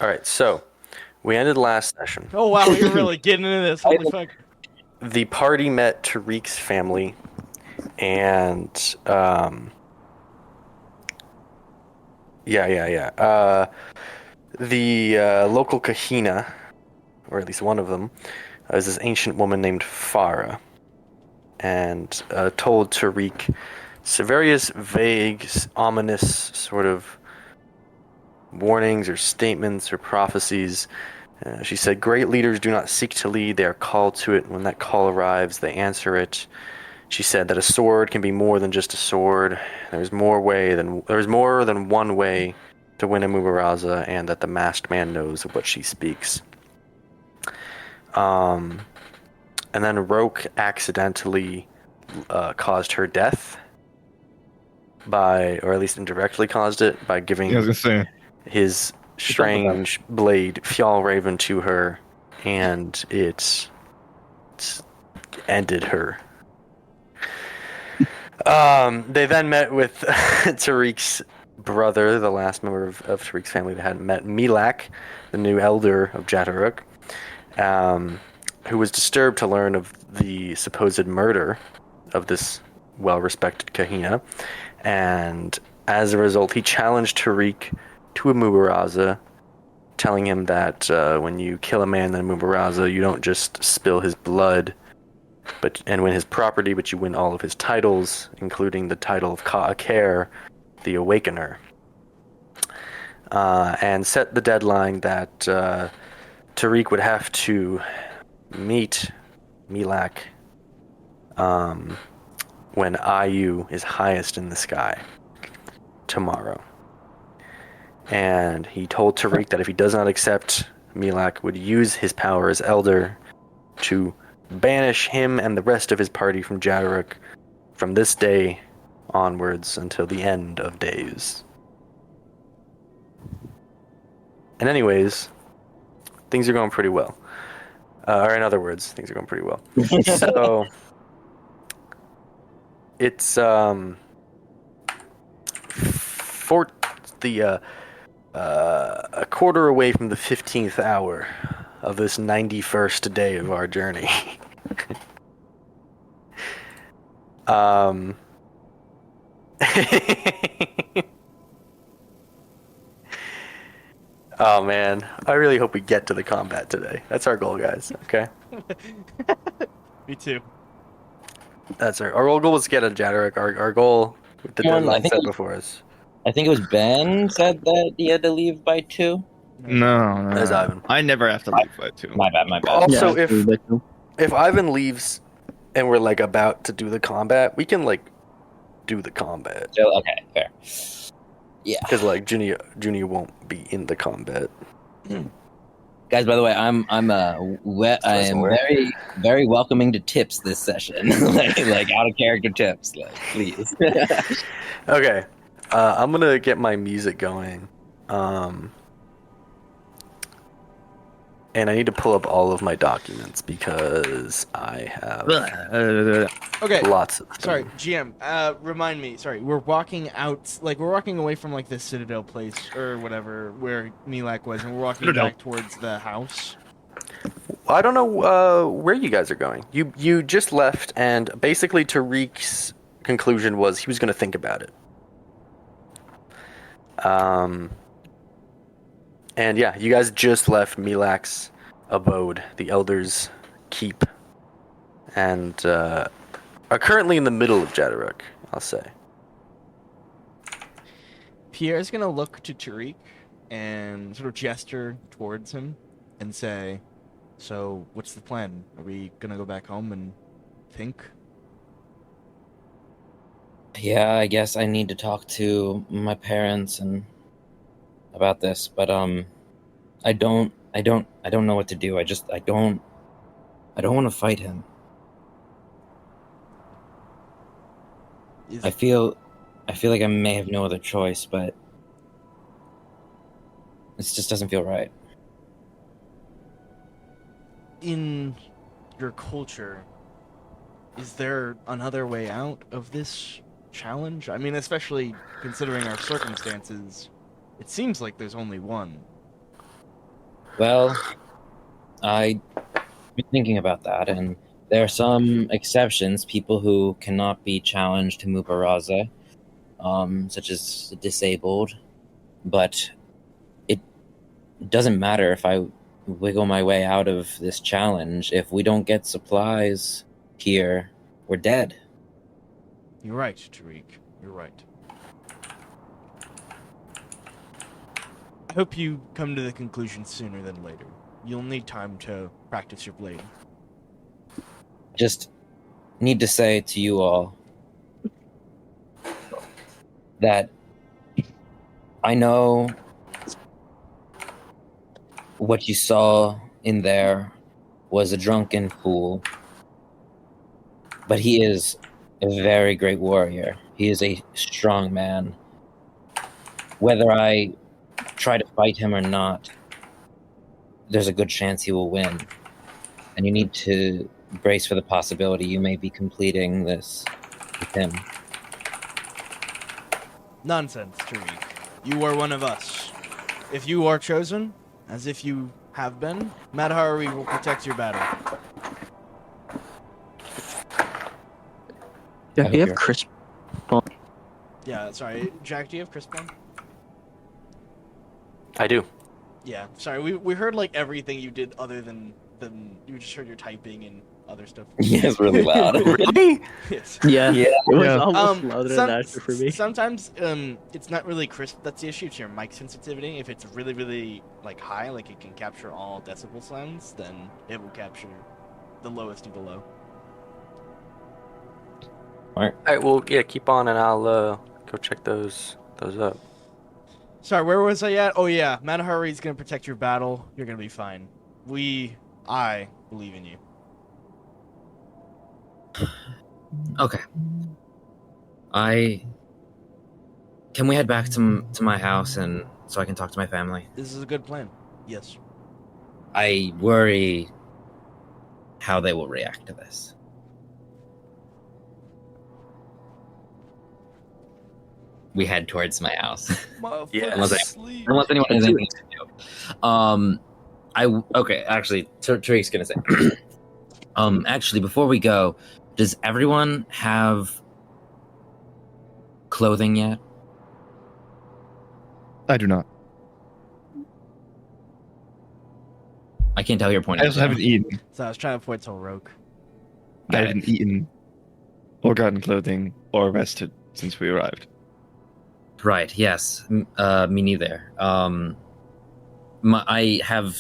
All right, so we ended last session. Oh wow, you're really getting into this. Holy fuck. The party met Tariq's family, and the local Kahina, or at least one of them, is this ancient woman named Farah, and told Tariq various vague, ominous sort of warnings or statements or prophecies. She said, "Great leaders do not seek to lead; they are called to it. When that call arrives, they answer it." She said that a sword can be more than just a sword. There's more than one way to win a Mubaraza, and that the masked man knows of what she speaks. Um, and then Roke accidentally caused her death or at least indirectly caused it by Yeah, I was giving gonna say. his strange blade Fjallraven to her, and it ended her. They then met with Tariq's brother, the last member of Tariq's family that hadn't met, Milak, the new elder of Jatoruk, who was disturbed to learn of the supposed murder of this well-respected Kahina, and as a result, he challenged Tariq to a Mubaraza, telling him that when you kill a man in a Mubaraza, you don't just spill his blood and win his property, but you win all of his titles, including the title of Ka'akar, the Awakener. And set the deadline that Tariq would have to meet Milak when IU is highest in the sky tomorrow. And he told Tariq that if he does not accept, Milak would use his power as elder to banish him and the rest of his party from Jatoruk from this day onwards until the end of days. And anyways, things are going pretty well. Or in other words, things are going pretty well. So it's for the a quarter away from the 15th hour of this 91st day of our journey. Oh man, I really hope we get to the combat today. That's our goal, guys. Okay. Me too. That's our goal was to get a Jatoruk. Our goal with the deadline set before us. I think it was Ben said that he had to leave by 2. No. That's Ivan. I never have to leave by 2. My bad. Also, Yeah, if Ivan leaves and we're like about to do the combat, we can like do the combat. So, okay, fair. Yeah. Because like Junior won't be in the combat. Guys, by the way, I am very, very welcoming to tips this session, like out of character tips, like please. Okay, I'm gonna get my music going, and I need to pull up all of my documents because I have Okay. lots of them. Sorry, GM. Remind me. Sorry, we're walking out. Like we're walking away from like the Citadel place or whatever where Milak was, and we're walking back towards the house. I don't know where you guys are going. You just left, and basically Tariq's conclusion was he was going to think about it. And yeah, you guys just left Milak's abode, the Elder's Keep, and are currently in the middle of Jatoruk, I'll say. Pierre's gonna look to Tariq and sort of gesture towards him and say, "So, what's the plan? Are we gonna go back home and think?" Yeah, I guess I need to talk to my parents and about this, but I don't know what to do. I don't want to fight him. I feel like I may have no other choice, but this just doesn't feel right. In your culture, is there another way out of this challenge? I mean, especially considering our circumstances, it seems like there's only one. Well, I've been thinking about that, and there are some exceptions, people who cannot be challenged to Mubaraza, such as disabled, but it doesn't matter if I wiggle my way out of this challenge. If we don't get supplies here, we're dead. You're right, Tariq. You're right. I hope you come to the conclusion sooner than later. You'll need time to practice your blade. Just need to say to you all that I know what you saw in there was a drunken fool, but he is a very great warrior. He is a strong man. Whether I try to fight him or not, there's a good chance he will win. And you need to brace for the possibility you may be completing this with him. Nonsense, Tariq. You are one of us. If you are chosen, as if you have been, Madhari will protect your battle. Yeah, I hope you have you're- crisp. Yeah, sorry. Jack, do you have Crispin? I do. Yeah, sorry. We heard like everything you did other than you just heard your typing and other stuff. Yeah, it's really loud. Really? Yes. Yeah, Yeah. it was Yeah. almost louder than that for me. Sometimes it's not really crisp. That's the issue. It's your mic sensitivity. If it's really, really like high, like it can capture all decibel sounds, then it will capture the lowest of the low. All right. Well, yeah. Keep on, and I'll go check those up. Sorry, where was I at? Oh yeah, Madhari's gonna protect your battle. You're gonna be fine. I believe in you. Okay. Can we head back to my house and so I can talk to my family? This is a good plan. Yes. I worry how they will react to this. We head towards my house. Yeah. Unless anyone has anything to do. Actually, Tariq's gonna say. Actually, before we go, does everyone have clothing yet? I do not. I can't tell your point. I also haven't eaten. So I was trying to point to Roke. I Got it. haven't eaten, or gotten clothing, or rested since we arrived. Right. Yes. Me neither. I have,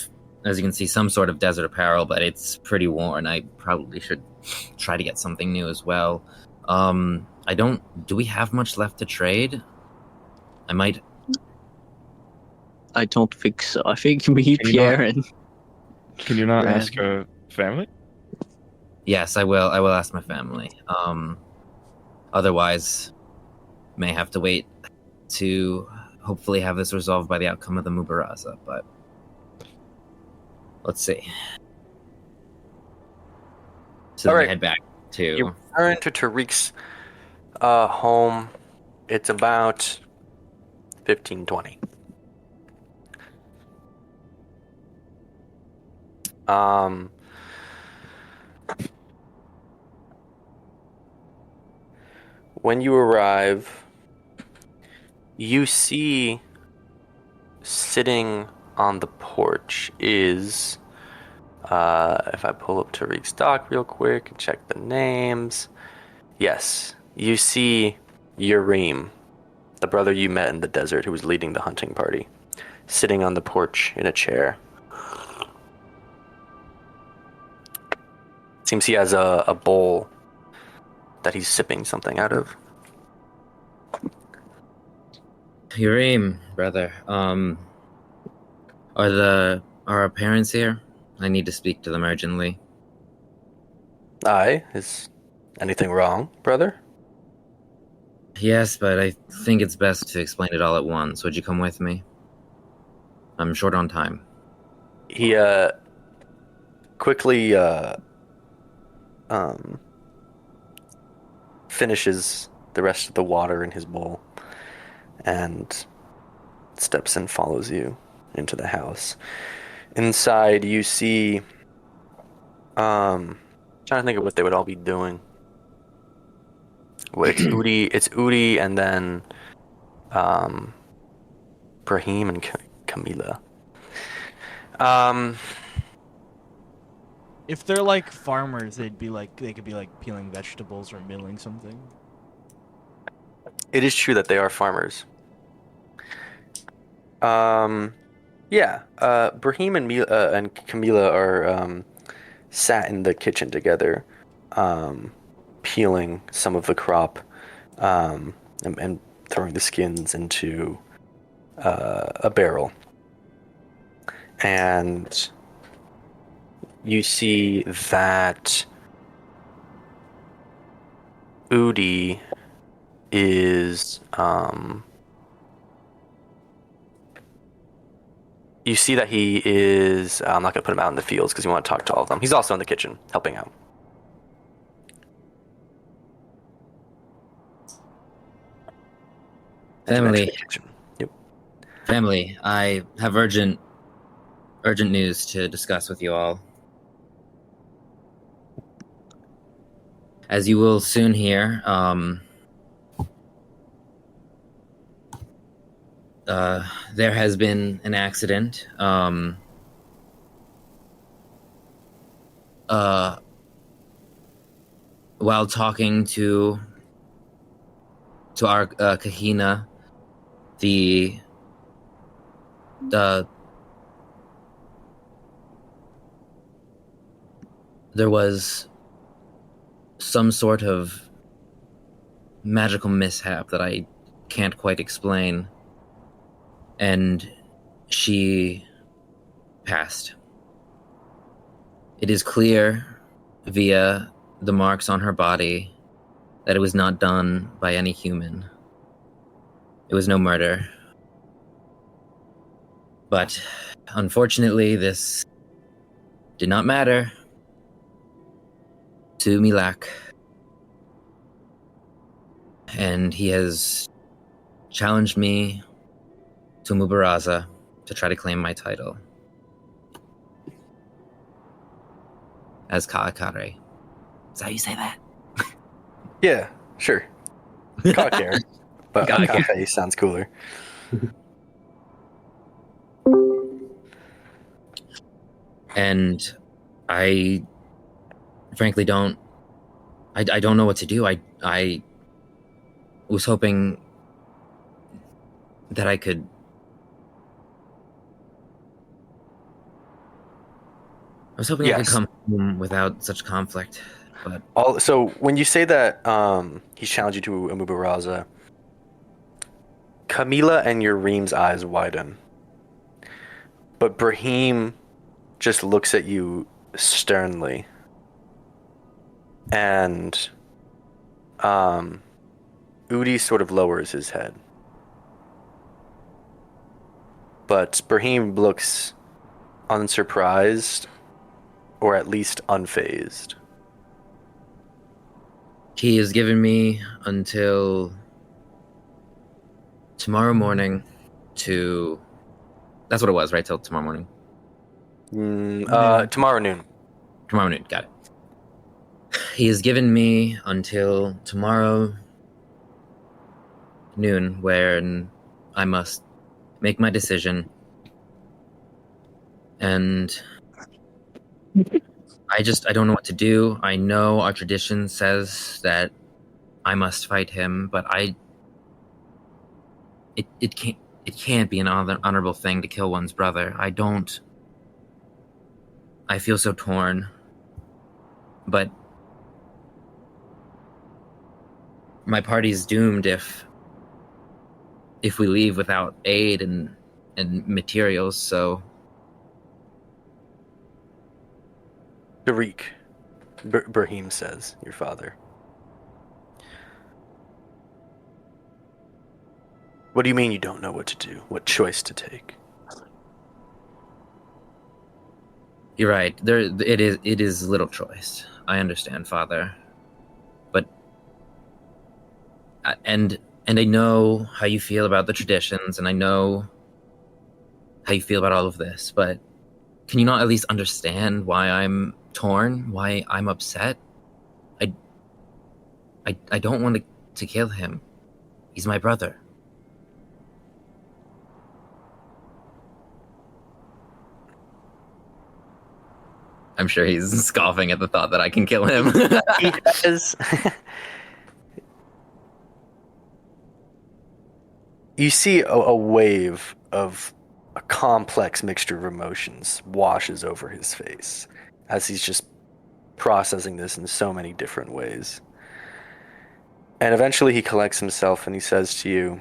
as you can see, some sort of desert apparel, but it's pretty worn. I probably should try to get something new as well. I don't. Do we have much left to trade? I might. I don't think so. I think me, Can you Pierre, and Can you not Red. ask your family? Yes, I will. I will ask my family. Otherwise, may have to wait to hopefully have this resolved by the outcome of the Mubaraza. But let's see. So All then we right. head back to. You return to Tariq's home. It's about 15-20. When you arrive, you see sitting on the porch is, if I pull up Tariq's doc real quick and check the names, yes, you see Urim, the brother you met in the desert who was leading the hunting party, sitting on the porch in a chair. Seems he has a bowl that he's sipping something out of. Urim, brother. Are our parents here? I need to speak to them urgently. Aye, is anything wrong, brother? Yes, but I think it's best to explain it all at once. Would you come with me? I'm short on time. He quickly finishes the rest of the water in his bowl and steps and follows you into the house. Inside, you see. Trying to think of what they would all be doing. Well, it's Udi. It's Udi, and then, Brahim and Camila. If they're like farmers, they could be like peeling vegetables or milling something. It is true that they are farmers. Yeah. Brahim and Camila are sat in the kitchen together, peeling some of the crop, and throwing the skins into a barrel. And you see that Udi is you see that he is I'm not going to put him out in the fields because you want to talk to all of them. He's also in the kitchen helping out. Family, Yep. family, I have urgent news to discuss with you all. As you will soon hear, there has been an accident. While talking to our Kahina, there was some sort of magical mishap that I can't quite explain, and she passed. It is clear via the marks on her body that it was not done by any human. It was no murder. But unfortunately, this did not matter to Milak. And he has challenged me to Mubaraza to try to claim my title as Kaakare. Is that how you say that? Yeah, sure. Kakare. But Kakare. Kakare sounds cooler. And I frankly don't know what to do. I was hoping that I could I could Yes. come home without such conflict, but So when you say that he's challenged you to a Mubaraza, Camila and your Reem's eyes widen. But Brahim just looks at you sternly. And Udi sort of lowers his head. But Brahim looks unsurprised, or at least unfazed. he has given me until tomorrow morning to... That's what it was, right? Till tomorrow morning. Tomorrow noon. Tomorrow noon, got it. He has given me until tomorrow noon when I must make my decision. And I don't know what to do. I know our tradition says that I must fight him, but it can't be an honorable thing to kill one's brother. I feel so torn. But my party's doomed if we leave without aid and materials, so Tariq, Brahim says, your father. What do you mean you don't know what to do? What choice to take? you're right. It is little choice. I understand, Father. But and I know how you feel about the traditions, and I know how you feel about all of this, but Can you not at least understand why I'm torn? Why I'm upset? I don't want to kill him. He's my brother. I'm sure he's scoffing at the thought that I can kill him. He does. You see a wave of a complex mixture of emotions washes over his face as he's just processing this in so many different ways. And eventually he collects himself and he says to you,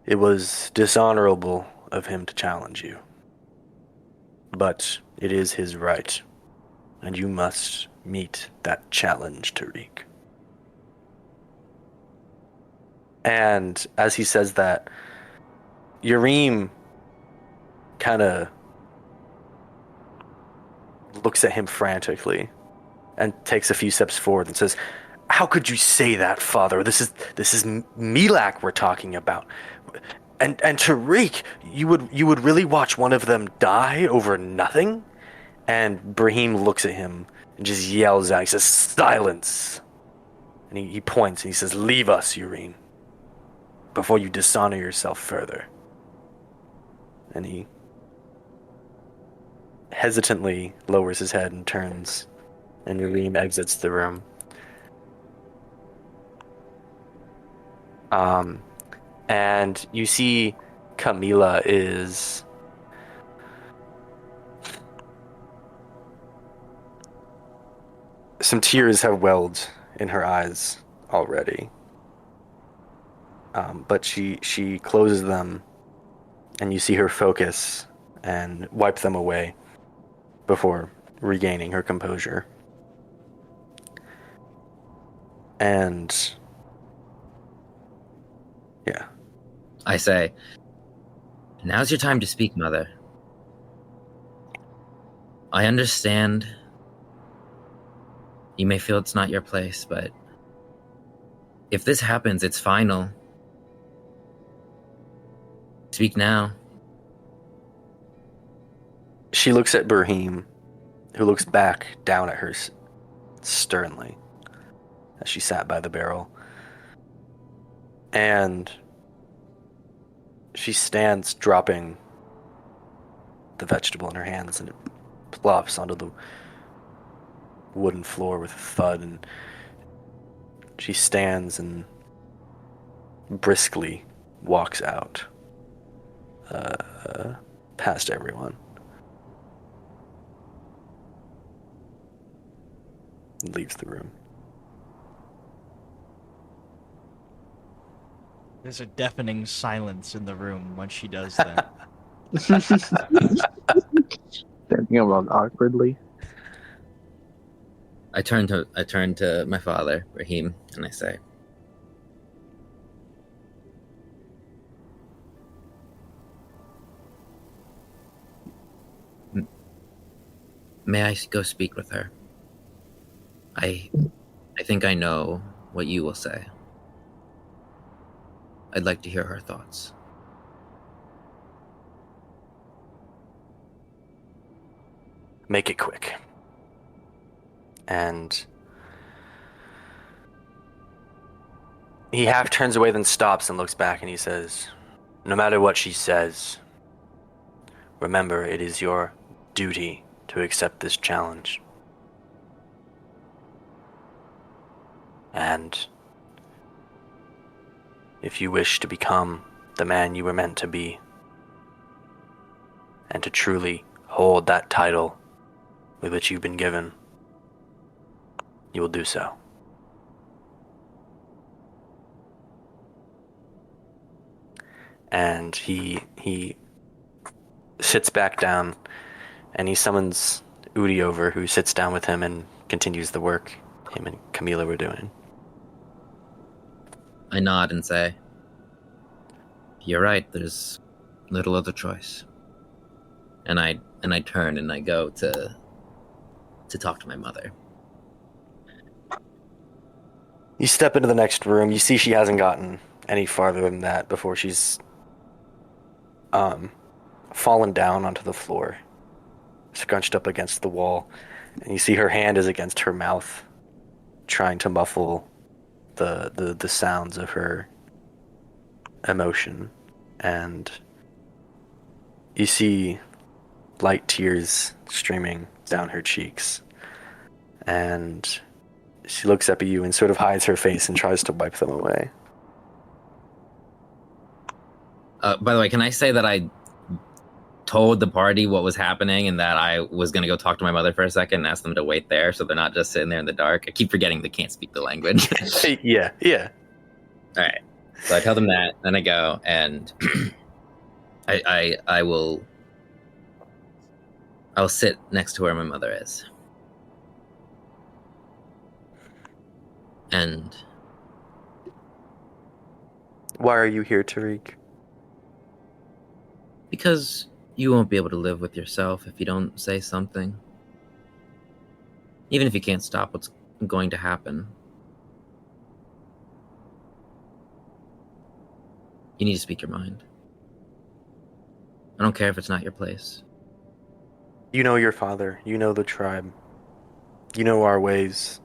"It was dishonorable of him to challenge you, but it is his right, and you must meet that challenge, Tariq." And as he says that, Yareem kind of looks at him frantically and takes a few steps forward and says, "How could you say that, Father? This is Milak we're talking about. And Tariq, you would really watch one of them die over nothing?" And Brahim looks at him and just yells out. He says, "Silence!" And he points and he says, "Leave us, Yareem, before you dishonor yourself further." And he hesitantly lowers his head and turns, and Yareem exits the room. And you see Camila is some tears have welled in her eyes already. But she closes them, and you see her focus and wipe them away before regaining her composure. And yeah. I say, "Now's your time to speak, Mother. I understand you may feel it's not your place, but if this happens, it's final. Speak now." She looks at Brahim, who looks back down at her sternly as she sat by the barrel. And she stands, dropping the vegetable in her hands, and it plops onto the wooden floor with a thud. And she stands and briskly walks out past everyone. And leaves the room. There's a deafening silence in the room when she does that. Standing around awkwardly. I turn to my father, Raheem, and I say, "May I go speak with her? I think I know what you will say. I'd like to hear her thoughts." Make it quick. And he half turns away, then stops and looks back, and he says, "No matter what she says, remember it is your duty to accept this challenge. And if you wish to become the man you were meant to be, and to truly hold that title with which you've been given, you will do so." And he sits back down, and he summons Udi over, who sits down with him and continues the work him and Camila were doing. I nod and say, "You're right, there's little other choice." And I turn and I go to talk to my mother. You step into the next room. You see she hasn't gotten any farther than that before she's fallen down onto the floor, scrunched up against the wall, and you see her hand is against her mouth, trying to muffle the sounds of her emotion, and you see light tears streaming down her cheeks, and she looks up at you and sort of hides her face and tries to wipe them away. By the way, can I say that I told the party what was happening and that I was going to go talk to my mother for a second and ask them to wait there so they're not just sitting there in the dark? I keep forgetting they can't speak the language. Yeah. All right. So I tell them that, then I go and I'll sit next to where my mother is. And Why are you here, Tariq? because you won't be able to live with yourself if you don't say something. Even if you can't stop what's going to happen. You need to speak your mind. I don't care if it's not your place. You know your father. You know the tribe. You know our ways.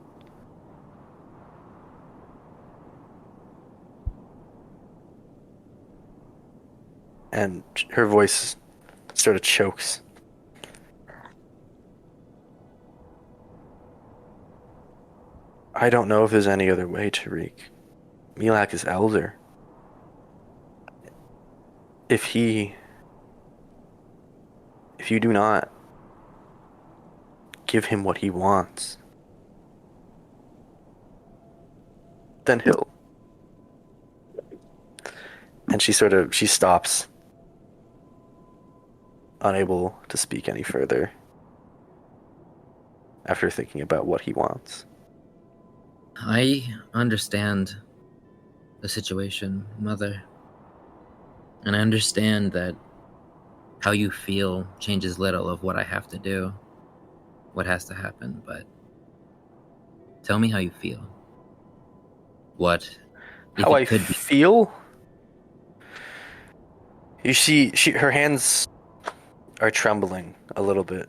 And her voice sort of chokes. I don't know if there's any other way, Tariq. Milak is elder. If you do not give him what he wants, then he'll. And she stops, unable to speak any further after thinking about what he wants. I understand the situation, Mother. And I understand that how you feel changes little of what I have to do, what has to happen, but tell me how you feel. What if How it I could be? feel? You see, her hands are trembling a little bit.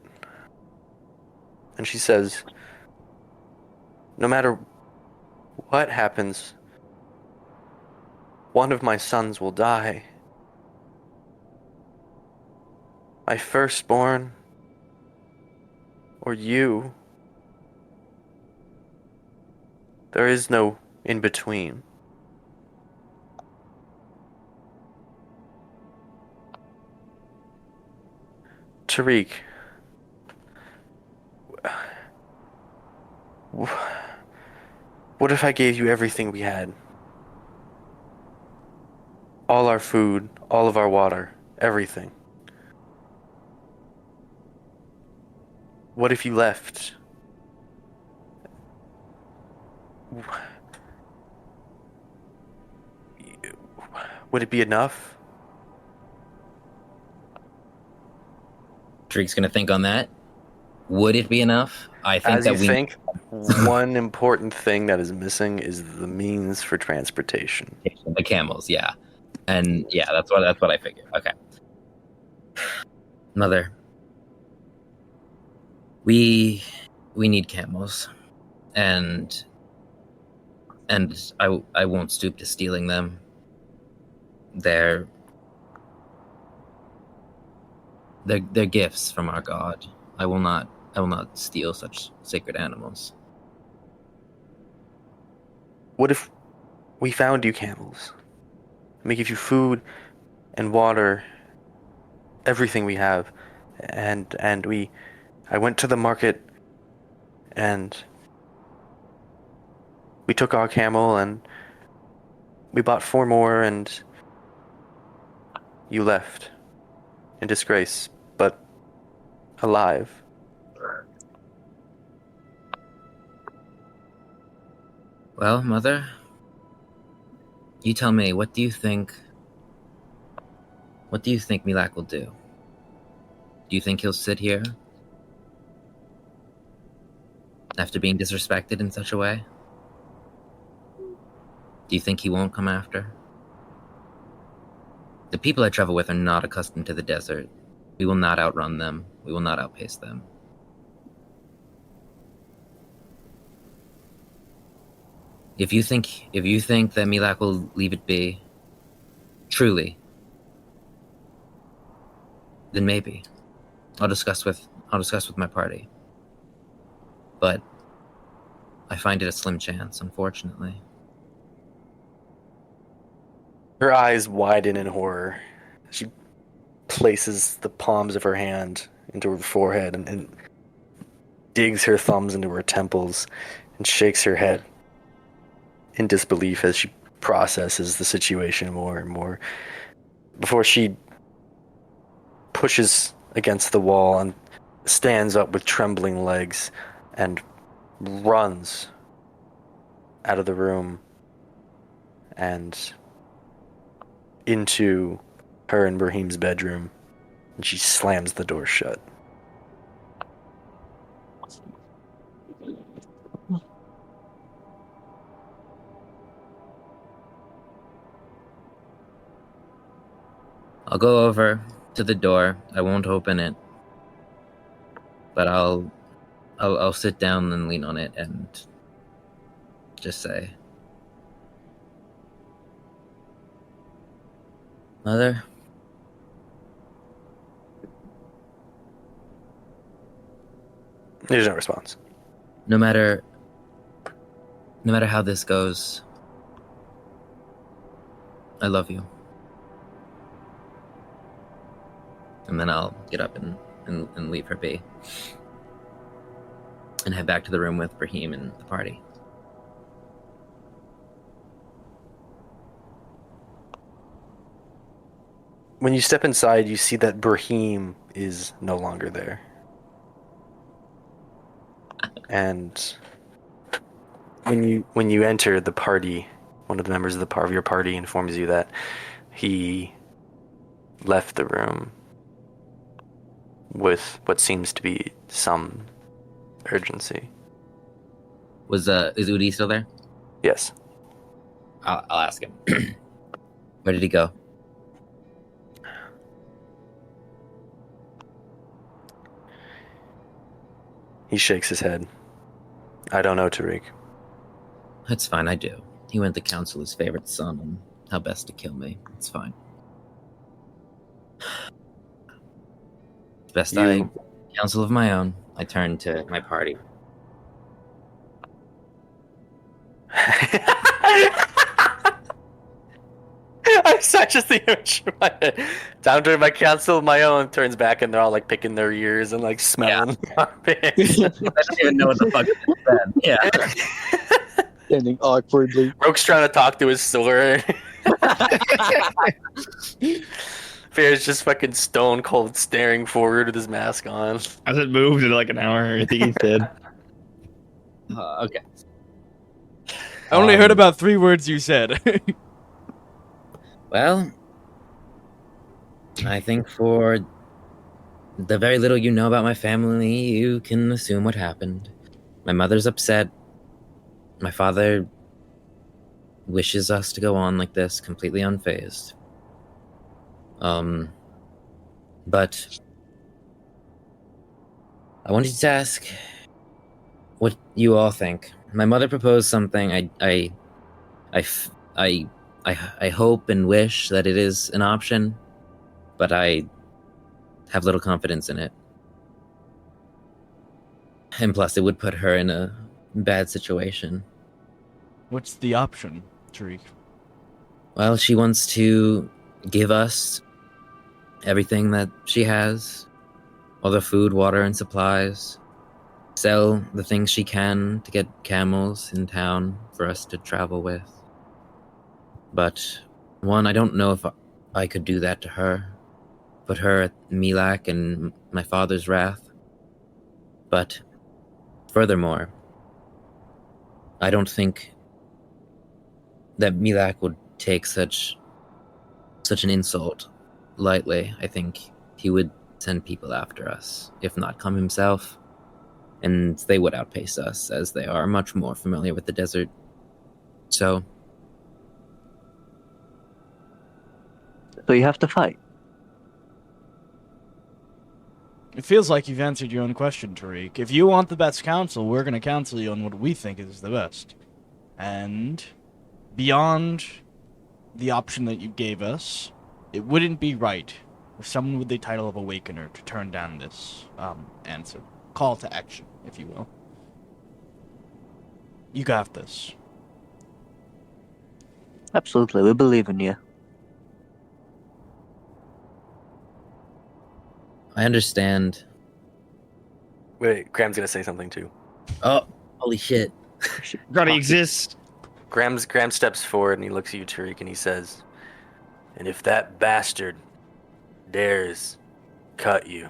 And she says, no matter what happens, one of my sons will die. My firstborn, or you. There is no in between. Tariq, what if I gave you everything we had? All our food, all of our water, everything. What if you left? Would it be enough? Drake's gonna think on that. Would it be enough? I think As that you we think, one important thing that is missing is the means for transportation. the camels, yeah. And yeah, that's what I figured. Okay. Mother. We need camels. And I won't stoop to stealing them. They're gifts from our God. I will not steal such sacred animals. What if we found you camels? And we give you food and water, everything we have, and I went to the market and we took our camel and we bought 4 more and you left in disgrace, but alive. Well, Mother, you tell me, what do you think Milak will do? Do you think he'll sit here after being disrespected in such a way? Do you think he won't come after? The people I travel with are not accustomed to the desert. We will not outrun them. We will not outpace them. If you think that Milak will leave it be, truly, then maybe I'll discuss with my party. But I find it a slim chance, unfortunately. Her eyes widen in horror. She places the palms of her hand into her forehead and digs her thumbs into her temples and shakes her head in disbelief as she processes the situation more and more before she pushes against the wall and stands up with trembling legs and runs out of the room and into her and Brahim's bedroom, and she slams the door shut. I'll go over to the door. I won't open it, but I'll sit down and lean on it and just say, Mother, There's no response. no matter how this goes, I love you. And then I'll get up and leave her be. And head back to the room with Brahim and the party. When you step inside, you see that Brahim is no longer there. And when you enter the party, one of the members of your party informs you that he left the room with what seems to be some urgency. Is Udi still there? Yes. I'll ask him. Where did he go? He shakes his head. I don't know, Tariq. It's fine, I do. He went to counsel his favorite son on how best to kill me. It's fine. Best I counsel of my own. I turn to my party. I just the image in my head. Down to my council of my own, turns back and they're all like picking their ears and like smelling armpits. I don't even know what the fuck it said. Yeah. Standing awkwardly. Roke's trying to talk to his sword. Fair's just fucking stone cold staring forward with his mask on. Hasn't moved in like an hour. I think he's dead. Okay. I only heard about 3 words you said. Well, I think for the very little you know about my family, you can assume what happened. My mother's upset. My father wishes us to go on like this, completely unfazed. But I wanted to ask what you all think. My mother proposed something. I hope and wish that it is an option, but I have little confidence in it. And plus, it would put her in a bad situation. What's the option, Tariq? Well, she wants to give us everything that she has, all the food, water, and supplies, sell the things she can to get camels in town for us to travel with. But, one, I don't know if I could do that to her. Put her at Milak and my father's wrath. But, furthermore, I don't think that Milak would take such an insult lightly. I think he would send people after us, if not come himself. And they would outpace us, as they are much more familiar with the desert. So, So you have to fight. It feels like you've answered your own question, Tariq. If you want the best counsel, we're going to counsel you on what we think is the best. And beyond the option that you gave us, it wouldn't be right for someone with the title of Awakener to turn down this answer. Call to action, if you will. You got this. Absolutely, we believe in you. I understand. Wait, Graham's gonna say something too. Oh, holy shit. God exists. Graham steps forward and he looks at you, Tariq, and he says, "And if that bastard dares cut you,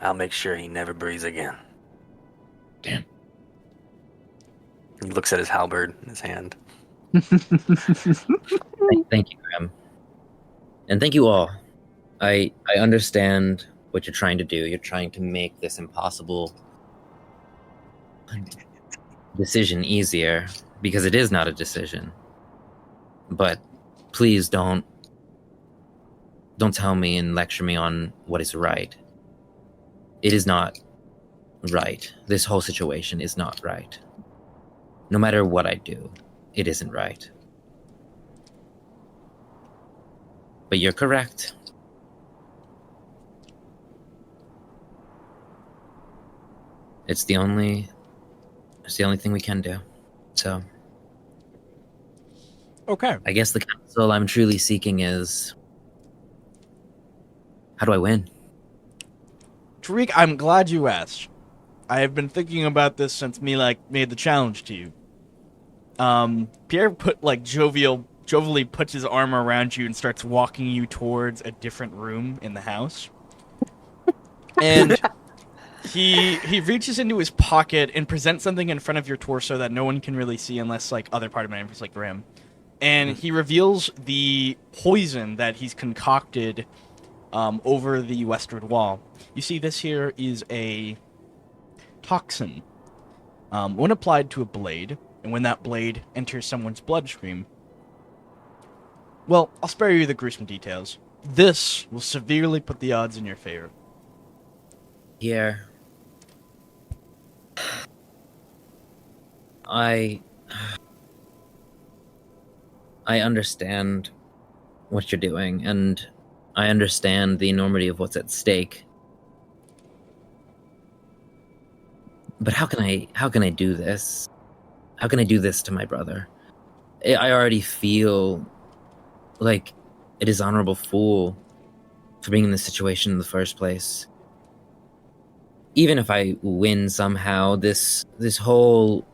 I'll make sure he never breathes again." Damn. He looks at his halberd in his hand. Thank you, Graham. And thank you all. I understand what you're trying to do. You're trying to make this impossible decision easier, because it is not a decision. But please don't tell me and lecture me on what is right. It is not right. This whole situation is not right. No matter what I do, it isn't right. But you're correct. It's the only thing we can do. So Okay. I guess the counsel I'm truly seeking is, how do I win? Tariq, I'm glad you asked. I have been thinking about this since Milak made the challenge to you. Pierre jovially puts his arm around you and starts walking you towards a different room in the house. And he reaches into his pocket and presents something in front of your torso that no one can really see unless like other party members like Graham. And he reveals the poison that he's concocted over the westward wall. You see, this here is a toxin. When applied to a blade, and when that blade enters someone's bloodstream, well, I'll spare you the gruesome details. This will severely put the odds in your favor. Here, I understand what you're doing, and I understand the enormity of what's at stake. But how can I do this? How can I do this to my brother? I already feel like a dishonorable fool for being in this situation in the first place. Even if I win somehow, this whole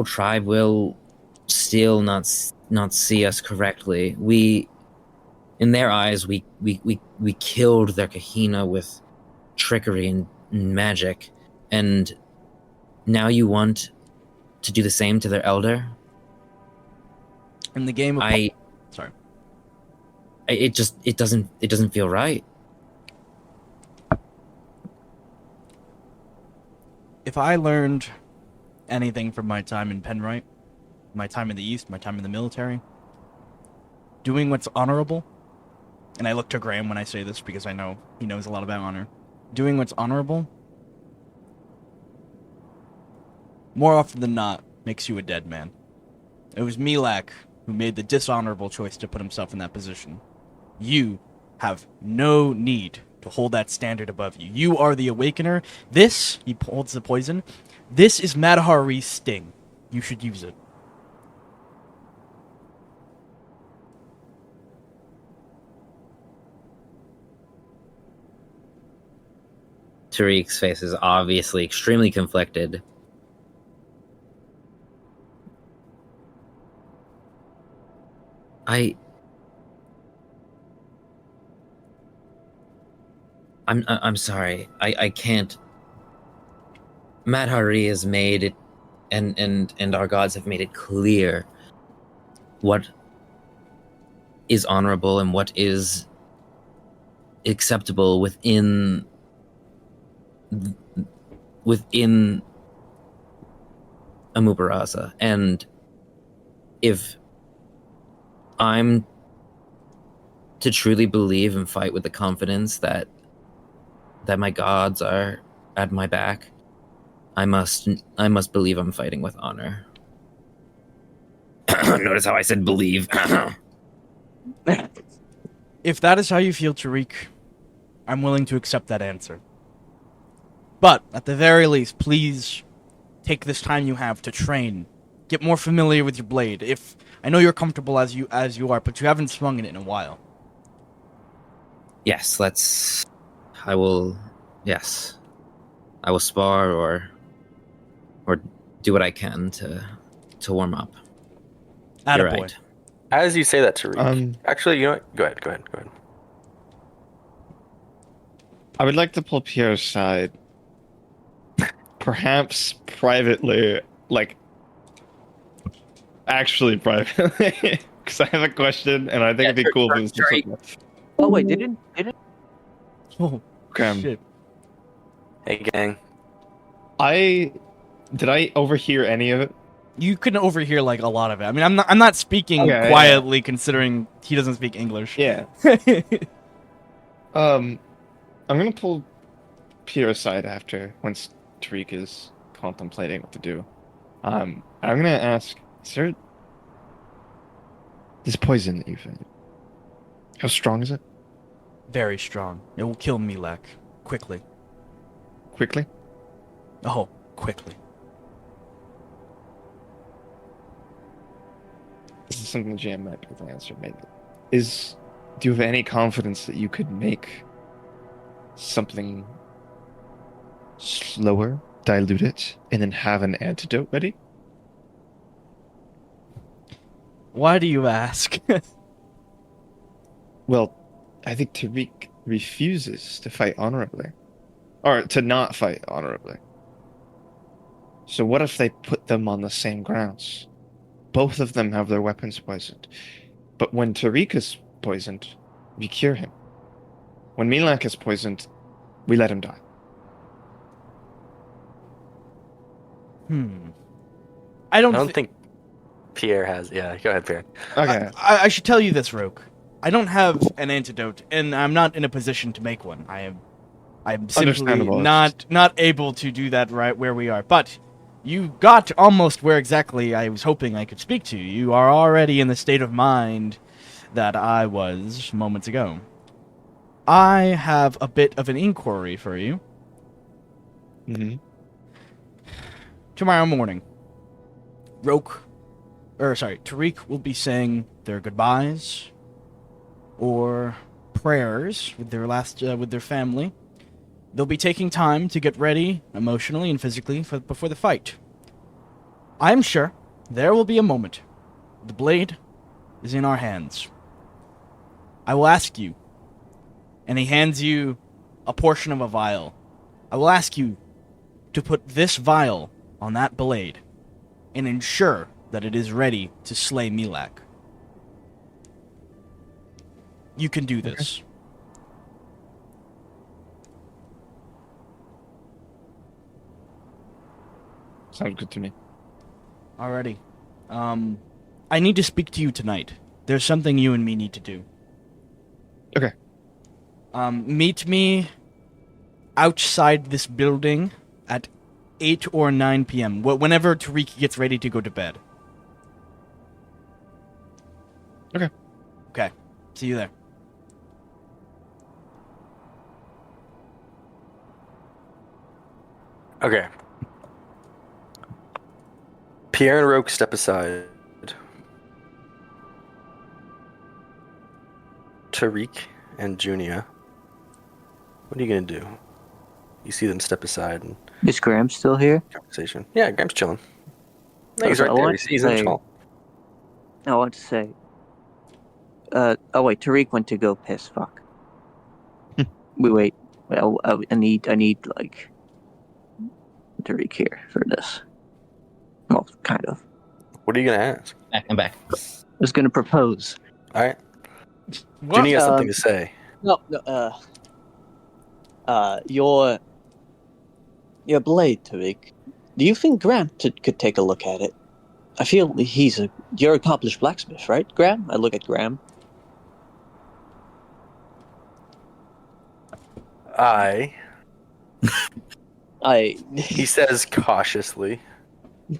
tribe will still not see us correctly. In their eyes, we killed their Kahina with trickery and magic, and now you want to do the same to their elder? In the game of it doesn't feel right. If I learned anything from my time in Penrite, my time in the East, my time in the military, doing what's honorable, and I look to Graham when I say this because I know he knows a lot about honor, doing what's honorable, more often than not, makes you a dead man. It was Milak who made the dishonorable choice to put himself in that position. You have no need to hold that standard above you. You are the Awakener. This, he holds the poison, this is Madahari's sting. You should use it. Tariq's face is obviously extremely conflicted. I'm sorry. I can't. Madhari has made it, and our gods have made it clear what is honorable and what is acceptable within a Mubaraza, and if I'm to truly believe and fight with the confidence that my gods are at my back, I must believe I'm fighting with honor. Notice how I said believe. If that is how you feel, Tariq, I'm willing to accept that answer. But, at the very least, please take this time you have to train. Get more familiar with your blade. If I know you're comfortable as you are, but you haven't swung it in a while. Yes, I will spar or do what I can to warm up. You're Attaboy. right. As you say that, Tariq. Um, Actually, you know what? Go ahead. I would like to pull Pierre aside, perhaps privately, like actually privately, because I have a question, and I think it'd be cool if it was Oh wait, didn't Oh, Okay. shit. Hey, gang. Did I overhear any of it? You couldn't overhear, like, a lot of it. I mean, I'm not speaking Okay, quietly, considering he doesn't speak English. Yeah. I'm gonna pull Pierre aside once Tariq is contemplating what to do. I'm gonna ask, is there this poison that you found? How strong is it? Very strong. It will kill Milak. Quickly. Quickly? Oh, quickly. This is something the GM might be able to answer, maybe. Do you have any confidence that you could make something slower, dilute it, and then have an antidote ready? Why do you ask? Well, I think Tariq refuses to fight honorably. Or to not fight honorably. So what if they put them on the same grounds? Both of them have their weapons poisoned. But when Tariq is poisoned, we cure him. When Milak is poisoned, we let him die. I I don't think Pierre has. Yeah, go ahead, Pierre. Okay. I should tell you this, Roke. I don't have an antidote, and I'm not in a position to make one. I'm simply Understandable. not able to do that right where we are. But you got almost where exactly I was hoping I could speak to. You are already in the state of mind that I was moments ago. I have a bit of an inquiry for you. Mm-hmm. Tomorrow morning, Tariq will be saying their goodbyes or prayers with their family. They'll be taking time to get ready emotionally and physically before the fight. I'm sure there will be a moment. The blade is in our hands. I will ask you, and he hands you a portion of a vial. I will ask you to put this vial on that blade and ensure that it is ready to slay Milak. You can do this. Sounds good to me. Alrighty. I need to speak to you tonight. There's something you and me need to do. Okay. Meet me outside this building at 8 or 9 p.m. Whenever Tariq gets ready to go to bed. Okay. Okay. See you there. Okay. Pierre and Roke step aside. Tariq and Junia. What are you gonna do? You see them step aside and is Graham still here? conversation. Yeah, Graham's chilling. No, he's Okay, right I there. want He's to in the say- stall. I want to say. Oh wait, Tariq went to go piss. Fuck. Wait. I need like Tariq here for this. Well, kind of. What are you gonna ask? I'm back. I was gonna propose. All right. What? Junia has something to say. No, your blade, Tariq. Do you think Graham could take a look at it? I feel you're an accomplished blacksmith, right, Graham? I look at Graham. He says cautiously. You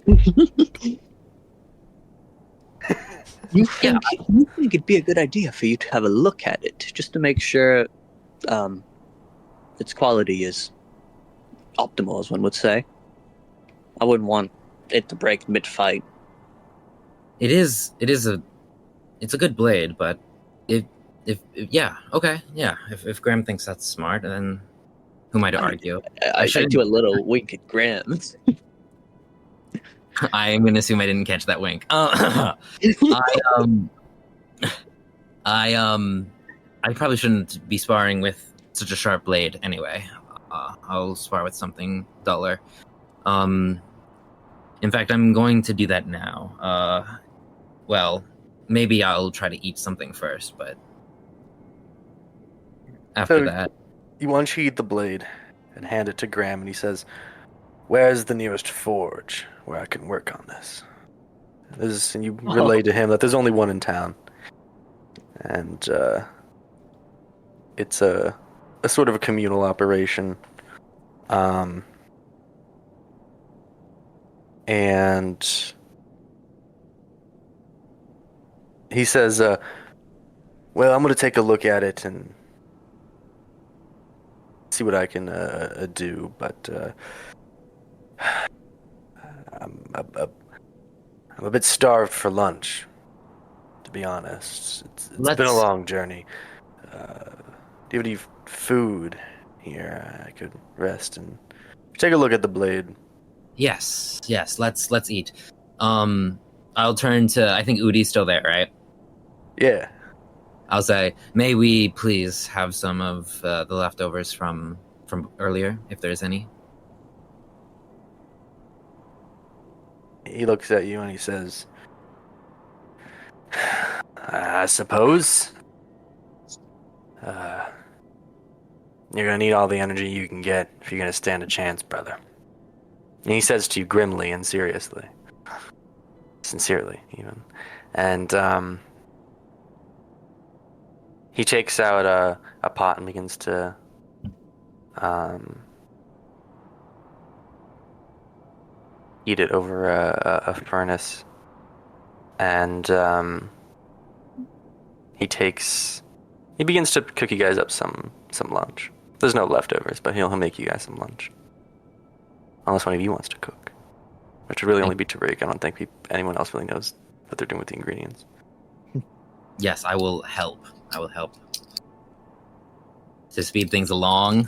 think it'd be a good idea for you to have a look at it, just to make sure its quality is optimal, as one would say. I wouldn't want it to break mid-fight. It's a good blade, but if Graham thinks that's smart, then who am I to argue? I do a little wink at Graham. I'm gonna assume I didn't catch that wink. I probably shouldn't be sparring with such a sharp blade anyway. I'll spar with something duller. In fact, I'm going to do that now. Well, maybe I'll try to eat something first, but after that... You unsheathe the blade and hand it to Graham, and he says, "Where's the nearest forge where I can work on this?" And you relay to him that there's only one in town. And it's a sort of a communal operation. And he says, well, I'm going to take a look at it and see what I can do, but I'm a bit starved for lunch, to be honest. It's been a long journey. Do you have any food here? I could rest and take a look at the blade. Yes. Let's eat. I'll turn to. I think Udi's still there, right? Yeah. I'll say, may we please have some of the leftovers from earlier, if there's any? He looks at you and he says, I suppose. You're gonna need all the energy you can get if you're gonna stand a chance, brother. And he says to you grimly and seriously. Sincerely, even. And, he takes out a pot and begins to heat it over a furnace. And he begins to cook you guys up some lunch. There's no leftovers, but he'll make you guys some lunch. Unless one of you wants to cook. Which would really only be Tariq. I don't think anyone else really knows what they're doing with the ingredients. Yes, I will help. To speed things along.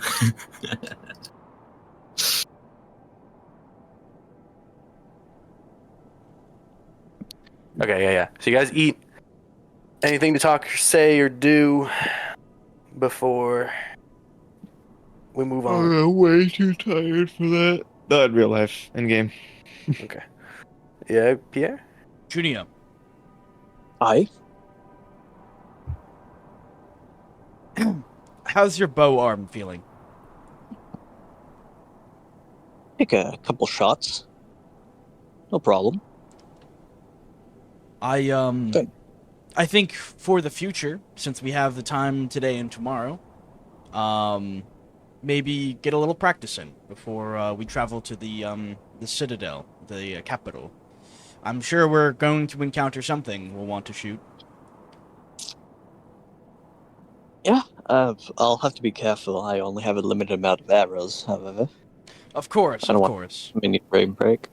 Okay, yeah. So you guys eat. Anything to talk, say, or do before we move on? I'm way too tired for that. Not in real life, in game. Okay. Yeah, Pierre? Junia, Aye? how's your bow arm feeling? Take a couple shots. No problem. I think for the future, since we have the time today and tomorrow, maybe get a little practice in before we travel to the Citadel, the capital. I'm sure we're going to encounter something we'll want to shoot. Yeah, I'll have to be careful. I only have a limited amount of arrows, however. Of course. Mini frame break.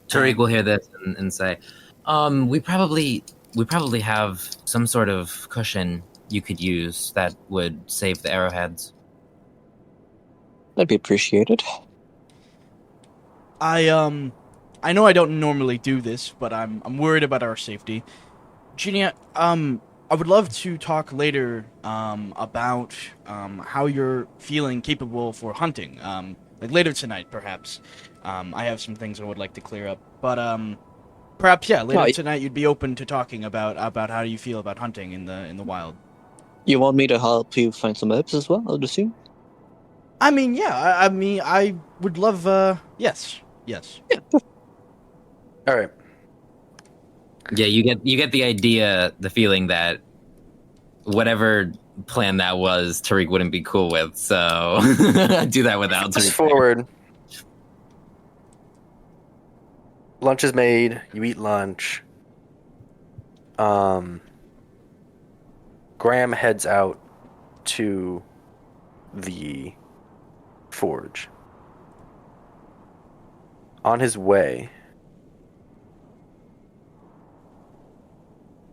Tariq will hear this and say, we probably have some sort of cushion you could use that would save the arrowheads. That'd be appreciated. I know I don't normally do this, but I'm worried about our safety. Genia, I would love to talk later about how you're feeling capable for hunting. Like later tonight, perhaps. I have some things I would like to clear up, but perhaps later tonight you'd be open to talking about how you feel about hunting in the wild. You want me to help you find some herbs as well, I would assume? I mean, I would love. Yes, Yes. All right. Yeah, you get the idea, the feeling that whatever plan that was, Tariq wouldn't be cool with. So do that without Fast Tariq. forward. Lunch is made. You eat lunch. Graham heads out to the forge. On his way,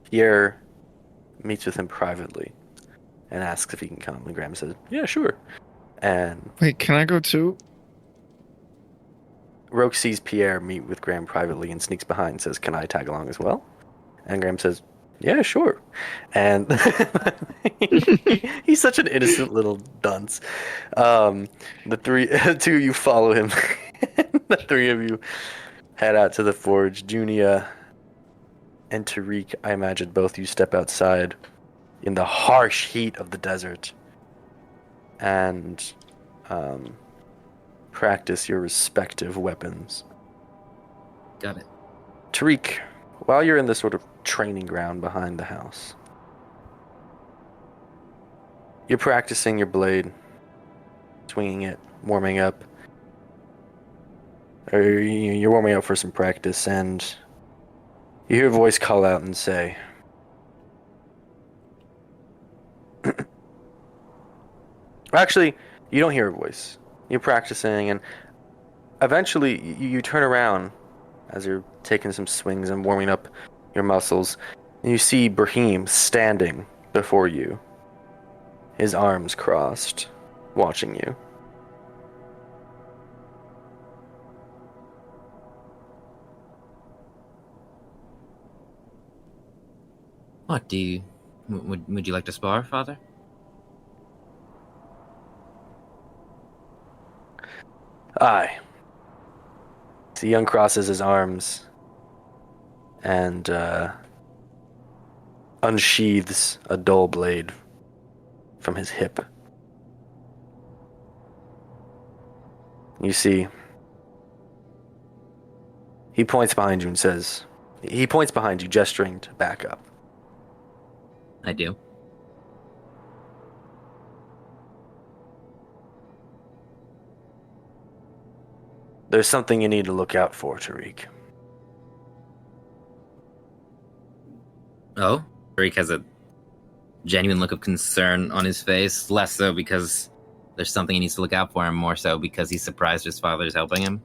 Pierre meets with him privately and asks if he can come. And Graham says, "Yeah, sure." And Wait, can I go too? Roke sees Pierre meet with Graham privately and sneaks behind and says, "Can I tag along as well?" And Graham says, "Yeah, sure." And he's such an innocent little dunce. The two of you follow him. The three of you head out to the forge. Junia and Tariq, I imagine both you step outside in the harsh heat of the desert and practice your respective weapons. Got it. Tariq, while you're in the sort of training ground behind the house, you're practicing your blade, swinging it, warming up. Or you're warming up for some practice, and you hear a voice call out and say, actually, you don't hear a voice. You're practicing, and eventually you turn around as you're taking some swings and warming up your muscles, and you see Brahim standing before you, his arms crossed, watching you. What do you would you like to spar, Father? Aye. So he uncrosses his arms and unsheathes a dull blade from his hip. You see, he points behind you and says, he points behind you, gesturing to back up. I do. There's something you need to look out for, Tariq. Oh? Tariq has a genuine look of concern on his face, less so because there's something he needs to look out for him, more so because he's surprised his father's helping him.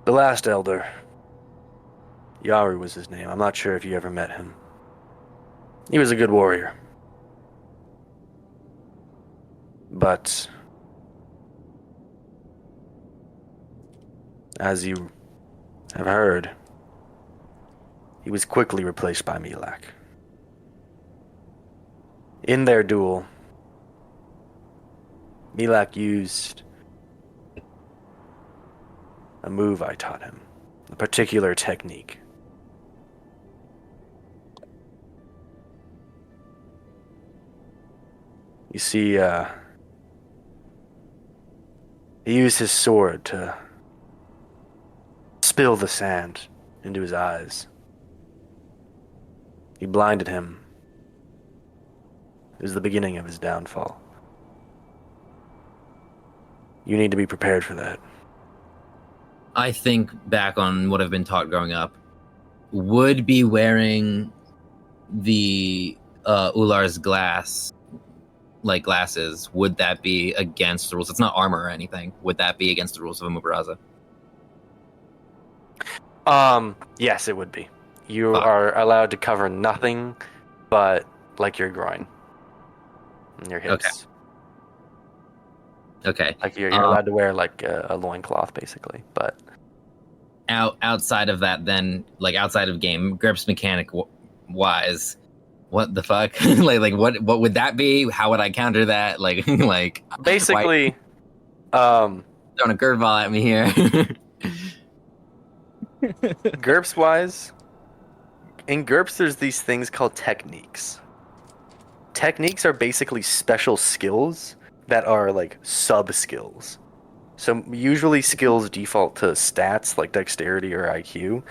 The last elder, Yaru was his name. I'm not sure if you ever met him. He was a good warrior. But as you have heard, he was quickly replaced by Milak. In their duel, Milak used a move I taught him, a particular technique. You see, he used his sword to spill the sand into his eyes. He blinded him. It was the beginning of his downfall. You need to be prepared for that. I think back on what I've been taught growing up. Would be wearing the Ular's glasses, would that be against the rules? It's not armor or anything. Would that be against the rules of a Mubaraza? Yes, it would be. You are allowed to cover nothing but like your groin and your hips. Okay. Like you're allowed to wear like a loincloth basically, but outside of that, then, like outside of game, Gurps mechanic wise, what the fuck? like what would that be? How would I counter that? Like basically, throwing a curveball at me here. Gurps wise, in Gurps there's these things called techniques. Techniques are basically special skills that are like sub skills. So usually skills default to stats like dexterity or IQ.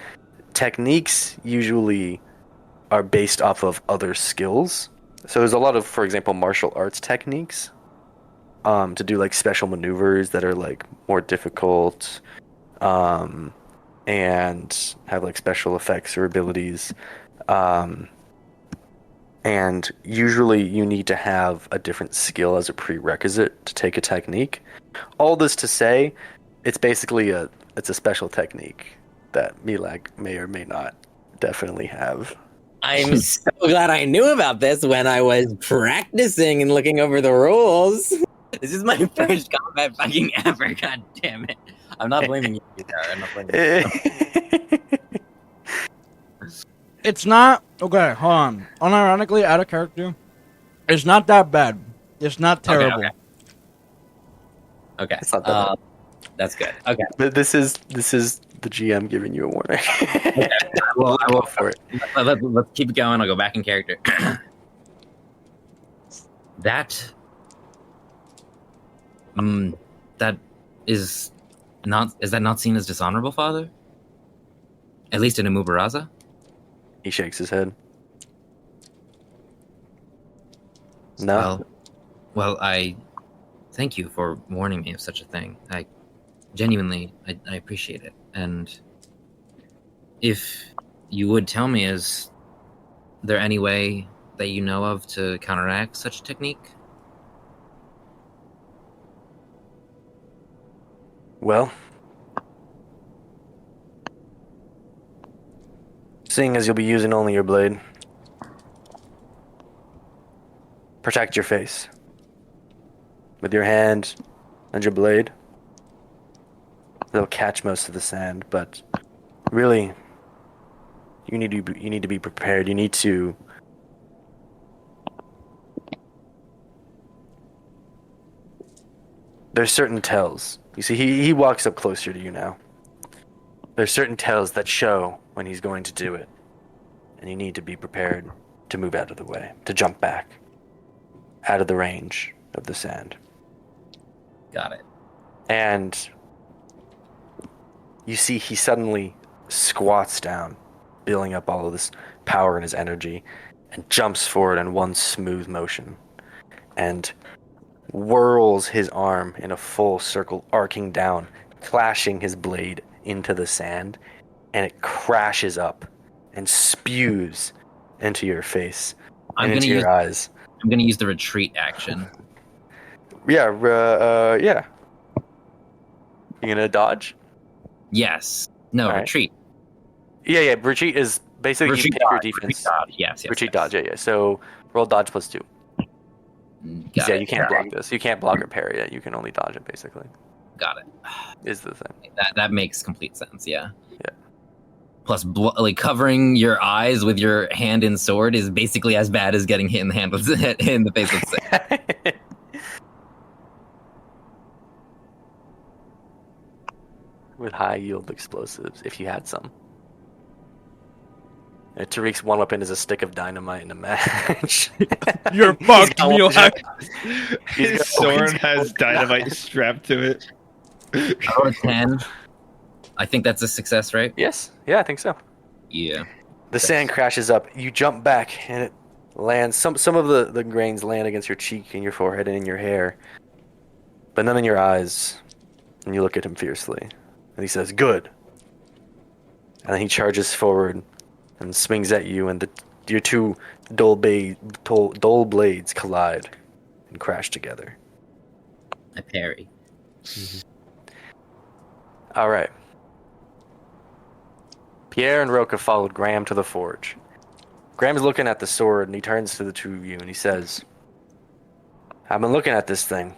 Techniques usually are based off of other skills. So there's a lot of, for example, martial arts techniques to do like special maneuvers that are like more difficult and have like special effects or abilities. And usually you need to have a different skill as a prerequisite to take a technique. All this to say, it's basically it's a special technique that Milak may or may not definitely have. I'm so glad I knew about this when I was practicing and looking over the rules. This is my first combat fucking ever. God damn it! I'm not blaming you. I'm not blaming you. It's not okay. Hold on. Unironically, out of character, it's not that bad. It's not terrible. Okay. It's not that bad. That's good. Okay. But this is the GM giving you a warning. Okay. I will Go for it. Let's keep it going. I'll go back in character. That is that not seen as dishonorable, Father? At least in a Mubaraza? He shakes his head. No. Well, I thank you for warning me of such a thing. I genuinely, I appreciate it. And if you would tell me, is there any way that you know of to counteract such a technique? Well, seeing as you'll be using only your blade, protect your face with your hand and your blade. They'll catch most of the sand, but really, you need to be prepared. You need to there's certain tells. You see, he walks up closer to you now. There's certain tells that show when he's going to do it, and you need to be prepared to move out of the way, to jump back out of the range of the sand. Got it. And you see he suddenly squats down, building up all of this power and his energy, and jumps forward in one smooth motion, and whirls his arm in a full circle, arcing down, clashing his blade into the sand, and it crashes up and spews into your face and into your eyes. I'm going to use the retreat action. Yeah, yeah. You gonna dodge? Yes. No, All right. retreat. Yeah. Retreat is basically Retreat you pick dodge, your defense. Retreat dodge. Yes. Retreat dodge. Yeah. So roll dodge +2. Got Yeah, it. you can't block this. You can't block or parry it. You can only dodge it, basically. Got it. Is the thing. That makes complete sense. Yeah. Yeah. Plus, like covering your eyes with your hand and sword is basically as bad as getting hit in the hand with in the face with sand. With high yield explosives, if you had some. Tariq's one weapon is a stick of dynamite in a match. You're fucked, Milak. His sword has dynamite strapped to it. I rolled a 10. I think that's a success, right? Yes. Yeah, I think so. Yeah. The sand crashes up. You jump back, and it lands. Some of the grains land against your cheek and your forehead and in your hair, but none in your eyes. And you look at him fiercely, and he says, "Good." And then he charges forward and swings at you, and your two dull blades collide and crash together. I parry. All right. Pierre and Roke have followed Graham to the forge. Graham's looking at the sword, and he turns to the two of you, and he says, "I've been looking at this thing.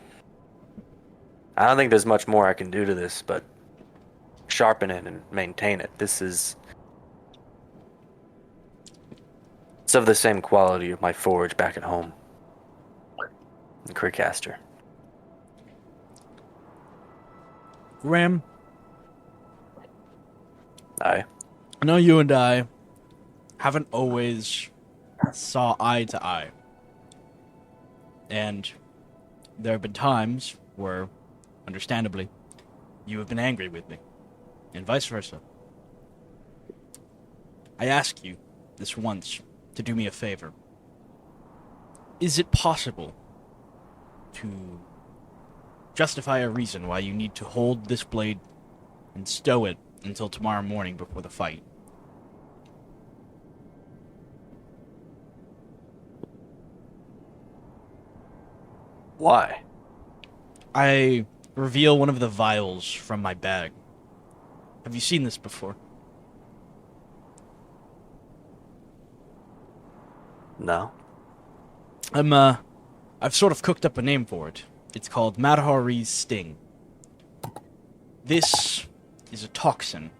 I don't think there's much more I can do to this, but sharpen it and maintain it. It's of the same quality of my forge back at home in Crickcaster." Graham, Aye. I know you and I haven't always saw eye to eye. And there have been times where, understandably, you have been angry with me, and vice versa. I ask you, this once, to do me a favor. Is it possible to justify a reason why you need to hold this blade and stow it until tomorrow morning before the fight? Why? I reveal one of the vials from my bag. Have you seen this before? No. I've sort of cooked up a name for it. It's called Madhari's Sting. This is a toxin.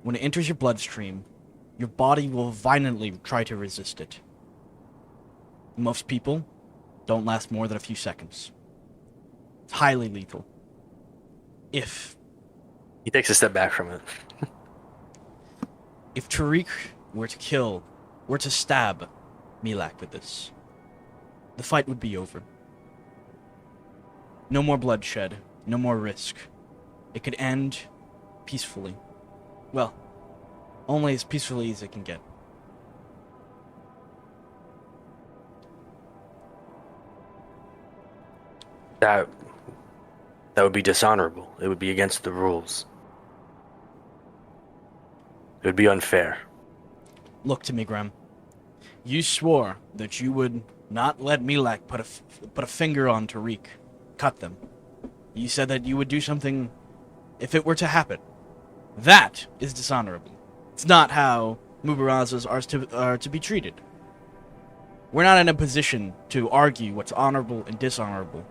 When it enters your bloodstream, your body will violently try to resist it. Most people don't last more than a few seconds. It's highly lethal. If He takes a step back from it. Tariq were to stab Milak with this, the fight would be over. No more bloodshed, no more risk. It could end peacefully. Well, only as peacefully as it can get. That would be dishonorable. It would be against the rules. It would be unfair. Look to me, Graham. You swore that you would not let Milak put a finger on Tariq, cut them. You said that you would do something if it were to happen. That is dishonorable. It's not how Mubarazas are to be treated. We're not in a position to argue what's honorable and dishonorable.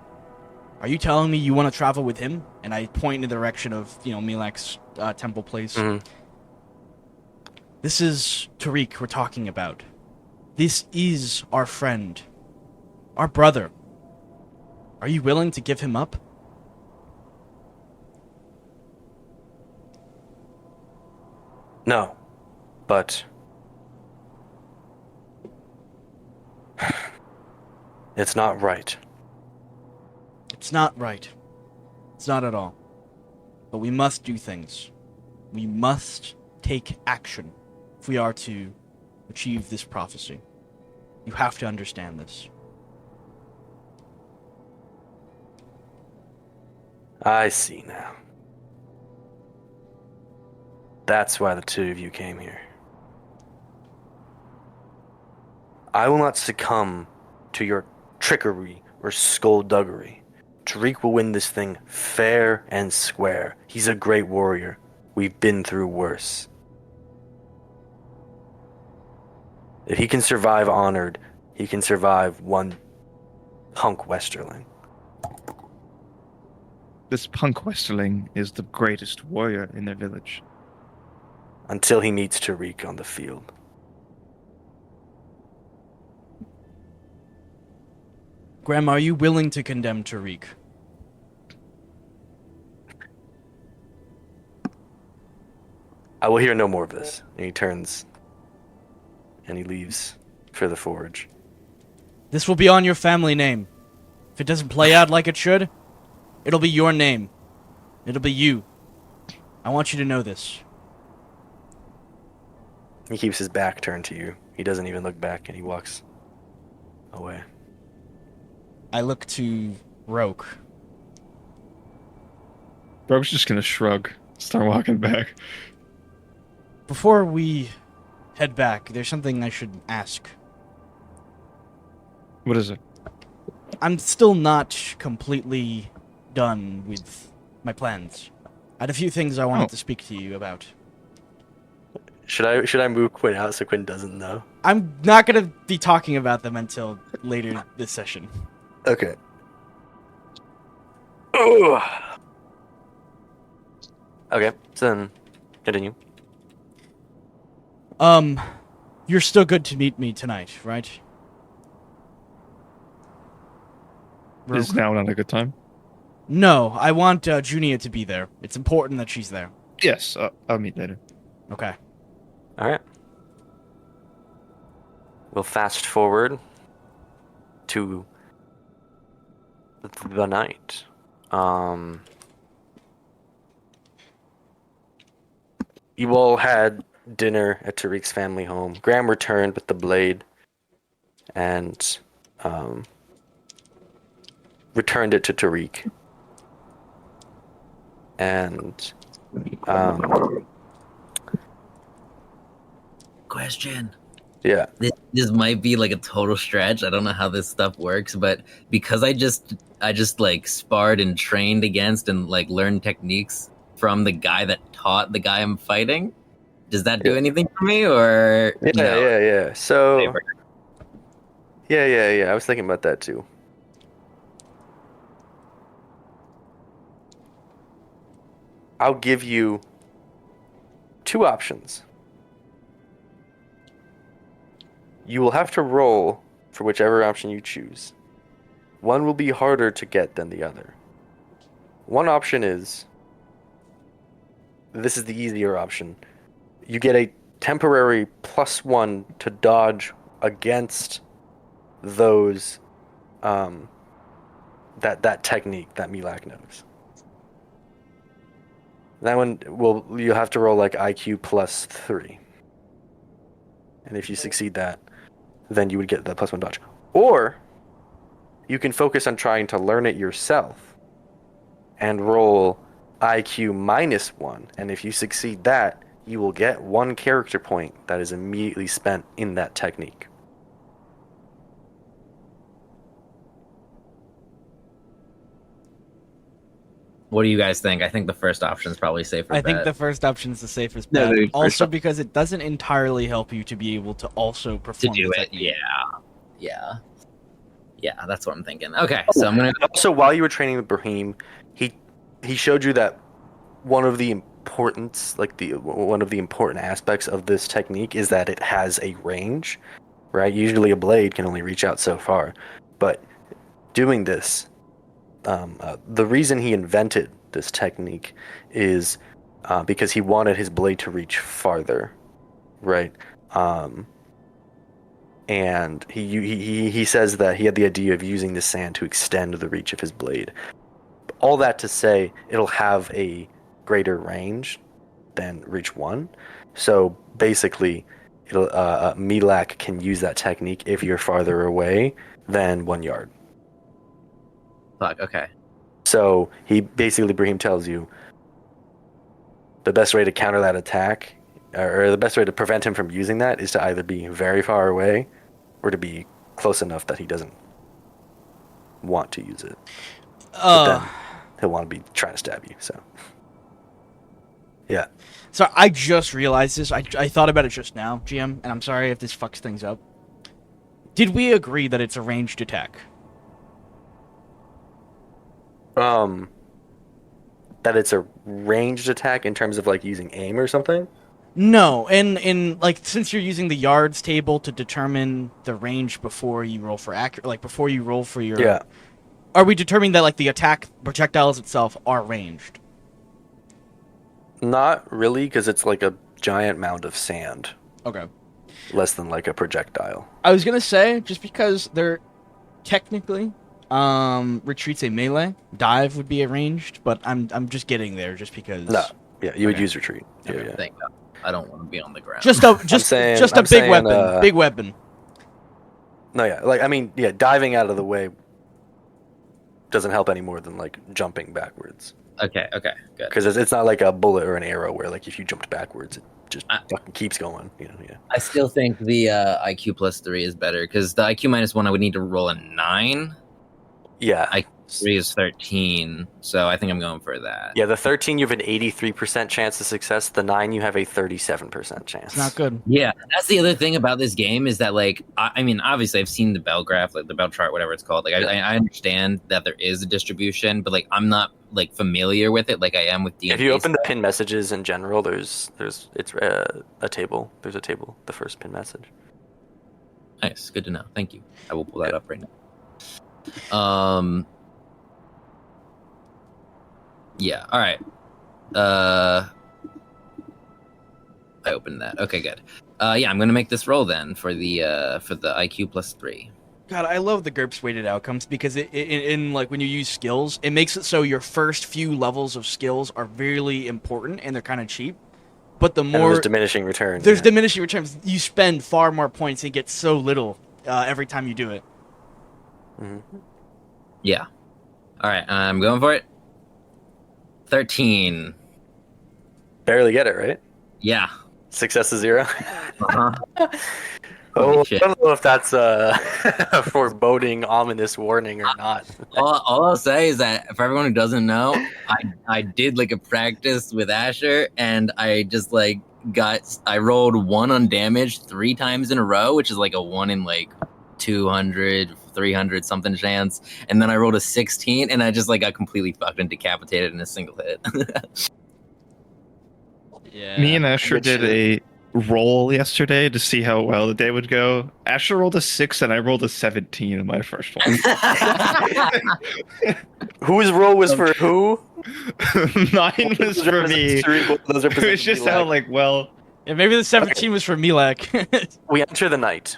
Are you telling me you want to travel with him? And I point in the direction of, Milak's temple place. Mm-hmm. This is Tariq we're talking about. This is our friend. Our brother. Are you willing to give him up? No. But it's not right. It's not right. It's not at all. But we must do things. We must take action if we are to achieve this prophecy. You have to understand this. I see now. That's why the two of you came here. I will not succumb to your trickery or skullduggery. Tariq will win this thing fair and square. He's a great warrior. We've been through worse. If he can survive honored, he can survive one punk Westerling. This punk Westerling is the greatest warrior in their village. Until he meets Tariq on the field. Graham, are you willing to condemn Tariq? I will hear no more of this. And he turns and he leaves for the forge. This will be on your family name. If it doesn't play out like it should, it'll be your name. It'll be you. I want you to know this. He keeps his back turned to you. He doesn't even look back and he walks away. I look to Roke. Roke's just gonna shrug, start walking back. Before we head back, there's something I should ask. What is it? I'm still not completely done with my plans. I had a few things I wanted to speak to you about. Should I move Quinn out so Quinn doesn't know? I'm not going to be talking about them until later this session. Okay. Ugh. Okay, so then continue. You're still good to meet me tonight, right? Is now not a good time? No, I want Junia to be there. It's important that she's there. Yes, I'll meet later. Okay. All right. We'll fast forward to the night. You all had dinner at Tariq's family home. Graham returned with the blade and returned it to Tariq. And Question. yeah. This might be like a total stretch. I don't know how this stuff works, but because I just like sparred and trained against and like learned techniques from the guy that taught the guy I'm fighting, does that do Yeah. anything for me or no? Yeah. So Favor. yeah. I was thinking about that too. I'll give you two options. You will have to roll for whichever option you choose. One will be harder to get than the other. One option is, this is the easier option. You get a temporary +1 to dodge against those that technique that Milak knows. That one you'll have to roll like IQ +3. And if you succeed that, then you would get the +1 dodge. Or you can focus on trying to learn it yourself and roll IQ -1. And if you succeed that, you will get 1 character point that is immediately spent in that technique. What do you guys think? I think the first option is probably safer. I think the first option is the safest No, bet. the first Also, op- because it doesn't entirely help you to be able to also to perform do the it. technique. Yeah, that's what I'm thinking. Okay, so I'm gonna. Also, while you were training with Brahim, he showed you that one of the one of the important aspects of this technique is that it has a range, right? Usually a blade can only reach out so far, but doing this, the reason he invented this technique is because he wanted his blade to reach farther, right? And he says that he had the idea of using the sand to extend the reach of his blade. All that to say, it'll have a greater range than reach 1. So basically, Milak can use that technique if you're farther away than 1 yard. Fuck. Okay. So Brahim tells you the best way to counter that attack, or the best way to prevent him from using that, is to either be very far away or to be close enough that he doesn't want to use it. But then he'll want to be trying to stab you. So yeah. So I just realized this. I thought about it just now, GM, and I'm sorry if this fucks things up. Did we agree that it's a ranged attack? That it's a ranged attack in terms of like using aim or something? No, in like since you're using the yards table to determine the range before you roll for before you roll for your. Yeah. Are we determining that like the attack projectiles itself are ranged? Not really, because it's like a giant mound of sand. Okay. Less than like a projectile. I was gonna say just because they're technically retreats a melee, dive would be arranged, but I'm just getting there just because. No. Yeah, you would Okay. use retreat. Yeah, Okay, yeah. thank God. I don't want to be on the ground. Just a I'm big saying, weapon. Big weapon. No, yeah. Like, I mean, yeah, diving out of the way doesn't help any more than like jumping backwards. Okay. Good. Because it's not like a bullet or an arrow where like if you jumped backwards, it just fucking keeps going. You know, yeah. I still think the IQ +3 is better because the IQ -1 I would need to roll a 9. Yeah. 3 is 13, so I think I'm going for that. Yeah, the 13 you have an 83% chance of success. The 9 you have a 37% chance. It's not good. Yeah, that's the other thing about this game is that, like, I mean, obviously I've seen the bell graph, like the bell chart, whatever it's called. Like, I understand that there is a distribution, but like I'm not like familiar with it like I am with D&D. If you open the pin messages in general, it's a table. There's a table. The first pin message. Nice, good to know. Thank you. I will pull that up right now. Yeah. All right. I opened that. Okay, good. Yeah, I'm gonna make this roll then for the IQ +3. God, I love the GURPS weighted outcomes because in like when you use skills, it makes it so your first few levels of skills are really important and they're kind of cheap. But the And more there's diminishing returns. there's yeah. diminishing returns, you spend far more points and get so little every time you do it. Mhm. Yeah. All right, I'm going for it. 13. Barely get it, right? Yeah. Success is 0. Uh-huh. Oh, Holy I shit. don't know if that's a foreboding, ominous warning or not. All I'll say is that for everyone who doesn't know, I did like a practice with Asher, and I just like I rolled 1 undamaged 3 times in a row, which is like a 1 in like 200, 300 something chance, and then I rolled a 16, and I just like got completely fucked and decapitated in a single hit. Yeah. Me and Asher Good did shit. a roll yesterday to see how well the day would go. Asher rolled a 6 and I rolled a 17 in my first one. Whose role was for who? Mine was for me. Those It was just how, like, well, Yeah, maybe the 17 was for Milak. We enter the night.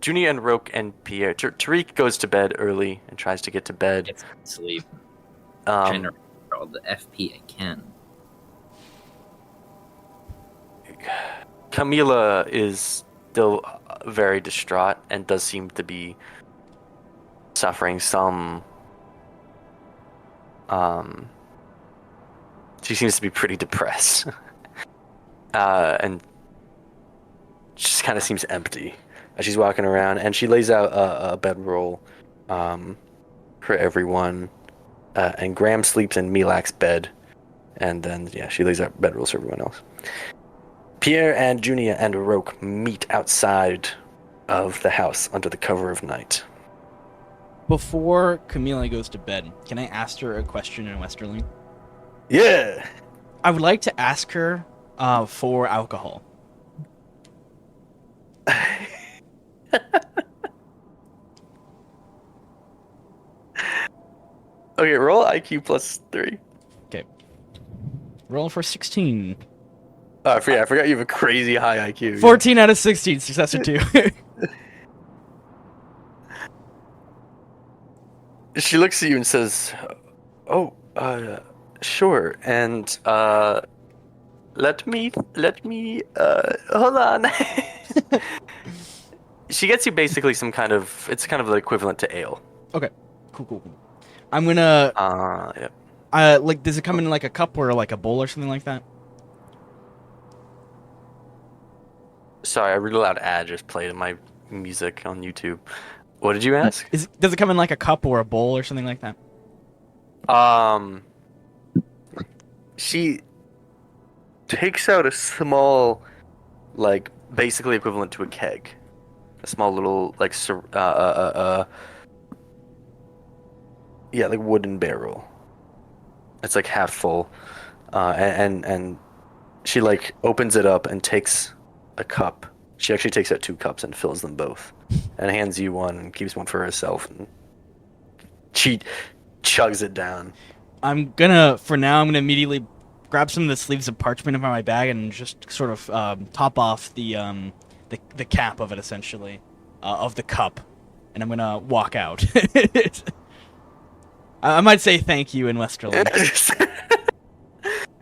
Junia and Roke and Pierre. Tariq goes to bed early and tries to get to bed. Get some sleep. Trying Um, to roll the FP I can. Camila is still very distraught and does seem to be suffering some. She seems to be pretty depressed, and just kind of seems empty as she's walking around. And she lays out a bedroll for everyone, and Graham sleeps in Milak's bed, and then she lays out bedrolls for everyone else. Pierre and Junia and Roke meet outside of the house under the cover of night. Before Camila goes to bed, can I ask her a question in Westerling? Yeah. I would like to ask her for alcohol. Okay, roll IQ +3. Okay. Roll for 16. Oh, I forgot you have a crazy high IQ. 14 out of 16, success or 2. She looks at you and says, "Oh, sure." And let me hold on. She gets you basically some kind of, it's kind of the equivalent to ale. Okay. Cool. I'm gonna Yeah. like, does it come in like a cup or like a bowl or something like that? Sorry, a really loud ad just played in my music on YouTube. What did you ask? Does it come in like a cup or a bowl or something like that? She takes out a small, like, basically equivalent to a keg. A small little, like, like wooden barrel. It's like half full. And she, like, opens it up and takes a cup. She actually takes out 2 cups and fills them both. And hands you one and keeps one for herself. And she chugs it down. I'm gonna immediately grab some of the sleeves of parchment from my bag and just sort of top off the cap of it, essentially, of the cup, and I'm gonna walk out. I might say thank you in Westerling.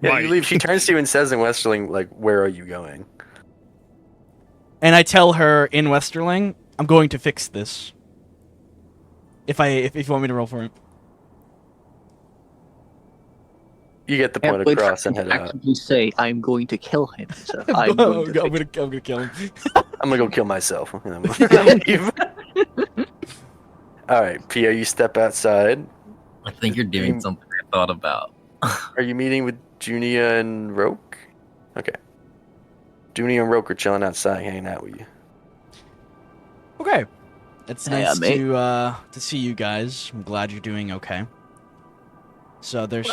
You leave. She turns to you and says in Westerling, like, "Where are you going?" And I tell her in Westerling, I'm going to fix this. If you want me to roll for it. You get the point across and head out. Actively say, I'm going to kill him. So I'm I'm going to gonna kill him. I'm gonna go kill myself. And I'm gonna leave. All right, Pia, you step outside. I think you're doing something I thought about. Are you meeting with Junia and Roke? Okay. Junia and Roke are chilling outside, hanging out with you. Okay. It's Yeah, nice mate. to see you guys. I'm glad you're doing okay. So there's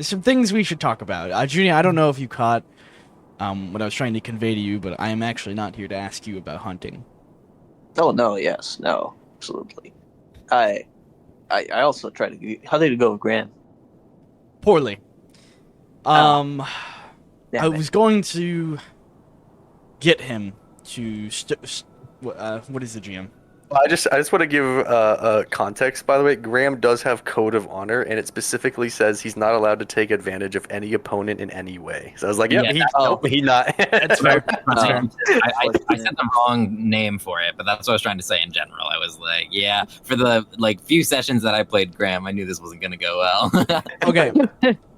some things we should talk about. Junia, I don't know if you caught what I was trying to convey to you, but I am actually not here to ask you about hunting. Oh no, yes, no, absolutely. I also try to. How did it go with Graham? Poorly. Damn I it. was going to get him to What is the GM? I just want to give context. By the way, Graham does have Code of Honor, and it specifically says he's not allowed to take advantage of any opponent in any way. So I was like, "Yep, Yeah, he not." That's fair. That's fair. I said the wrong name for it, but that's what I was trying to say in general. I was like, yeah, for the few sessions that I played Graham, I knew this wasn't gonna go well. Okay.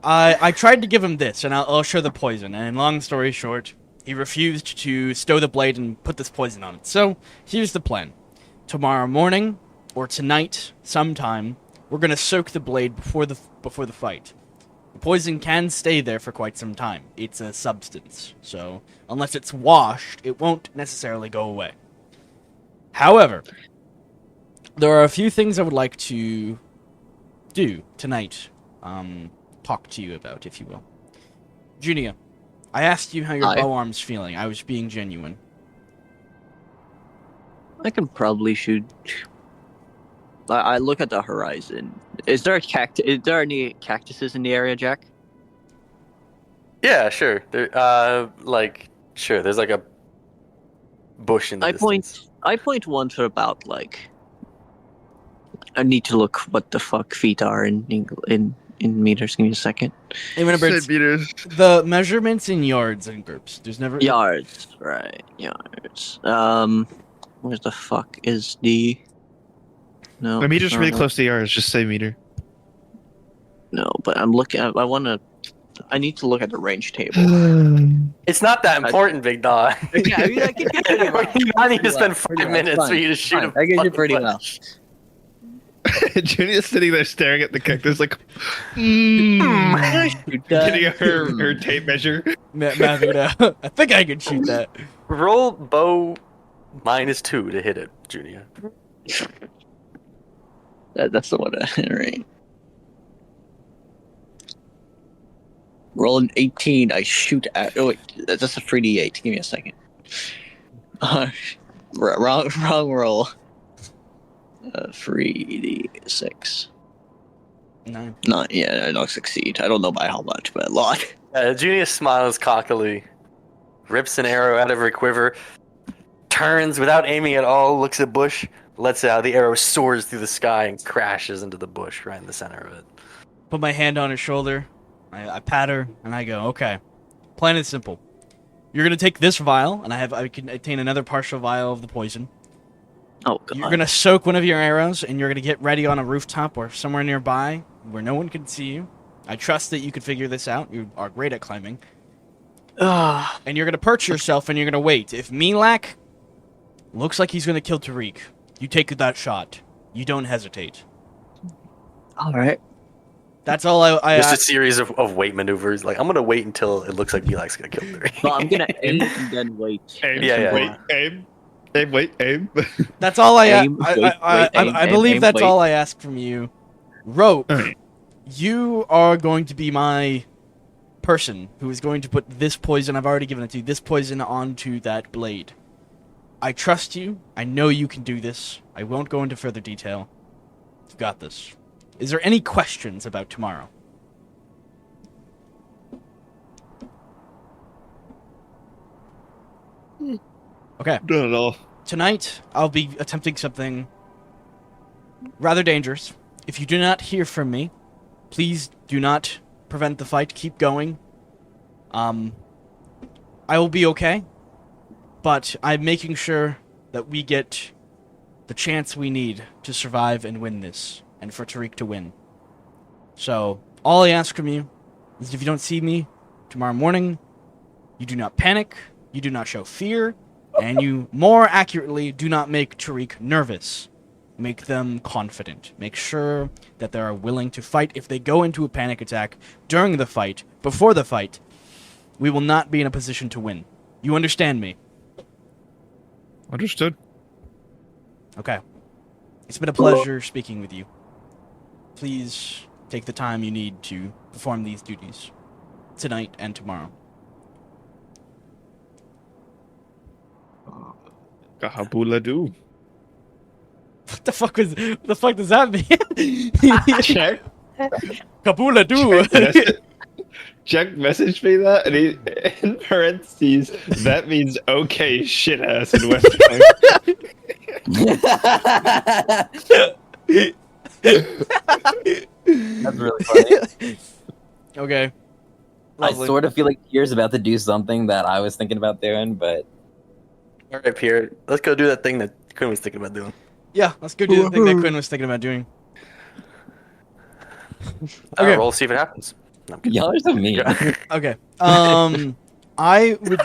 I tried to give him this, and I'll show the poison. And long story short, he refused to stow the blade and put this poison on it. So here's the plan. Tomorrow morning, or tonight, sometime, we're gonna soak the blade before the fight. The poison can stay there for quite some time. It's a substance, so unless it's washed, it won't necessarily go away. However, there are a few things I would like to do tonight. Talk to you about, if you will. Junia, I asked you how your bow arm's feeling. I was being genuine. I can probably shoot. I look at the horizon. Is there any cactuses in the area, Jack? Yeah, sure. There, sure. There's like a bush in the distance. I point one to about I need to look what the fuck feet are in meters. Give me a second. Hey, remember, it's meters. the measurements in yards and Gurps. There's never Yards, right? Yards. Where the fuck is the? No. A meter's really no. close to yards. Just say meter. No, but I'm looking at. I need to look at the range table. It's not that important, big dog. Yeah, I mean, I can do pretty well. I need to spend Pretty 5 well. minutes for you to shoot Fine. a I can do fucking pretty bush. well. Junia's sitting there staring at the cactus like, Shoot that. getting her tape measure. Matthew, I think I can shoot that. Roll bow -2 to hit it, Junia. That's the one. Right. Roll an 18. I shoot at. Oh wait, that's a 3d8. Give me a second. Wrong roll. 3d6. 9. Not yeah, I don't succeed. I don't know by how much, but a lot. Junia smiles cockily, rips an arrow out of her quiver, turns without aiming at all, looks at Bush, lets out. The arrow soars through the sky and crashes into the bush right in the center of it. Put my hand on her shoulder. I pat her and I go, okay. Plan is simple. You're gonna take this vial, and I can attain another partial vial of the poison. Oh god. You're gonna soak one of your arrows, and you're gonna get ready on a rooftop or somewhere nearby where no one can see you. I trust that you can figure this out. You are great at climbing. And you're gonna perch yourself, and you're gonna wait. If Milak looks like he's gonna kill Tariq, you take that shot. You don't hesitate. All right. That's all I Just a series of wait maneuvers. Like, I'm gonna wait until it looks like Milak's gonna kill Tariq. Well, I'm gonna aim and then wait. Aim, Yeah. wait, aim. Aim, wait, aim. That's all Aim, wait, I aim, believe aim, that's wait. all I ask from you. Roke, Alright. you are going to be my person who is going to put this poison, I've already given it to you, this poison onto that blade. I trust you. I know you can do this. I won't go into further detail. You've got this. Is there any questions about tomorrow? Okay. Not at all. Tonight, I'll be attempting something rather dangerous. If you do not hear from me, please do not prevent the fight. Keep going. I will be okay, but I'm making sure that we get the chance we need to survive and win this, and for Tariq to win. So, all I ask from you is if you don't see me tomorrow morning, you do not panic, you do not show fear, and you, more accurately, do not make Tariq nervous. Make them confident. Make sure that they are willing to fight. If they go into a panic attack during the fight, before the fight, we will not be in a position to win. You understand me? Understood. Okay. It's been a pleasure speaking with you. Please take the time you need to perform these duties tonight and tomorrow. Kahabula do. What the fuck does that mean? Check. Kabula do. Jack messaged me that, and he in parentheses that means okay shit ass in West Point. That's really funny. Okay. I Lovely. sort of feel like Pierre's about to do something that I was thinking about doing, but All right, Pierre, let's go do that thing that Quinn was thinking about doing. Yeah, let's go do the thing that Quinn was thinking about doing. Okay. Roll, see if it happens. No, I'm kidding. y'all are so mean. Okay. I would.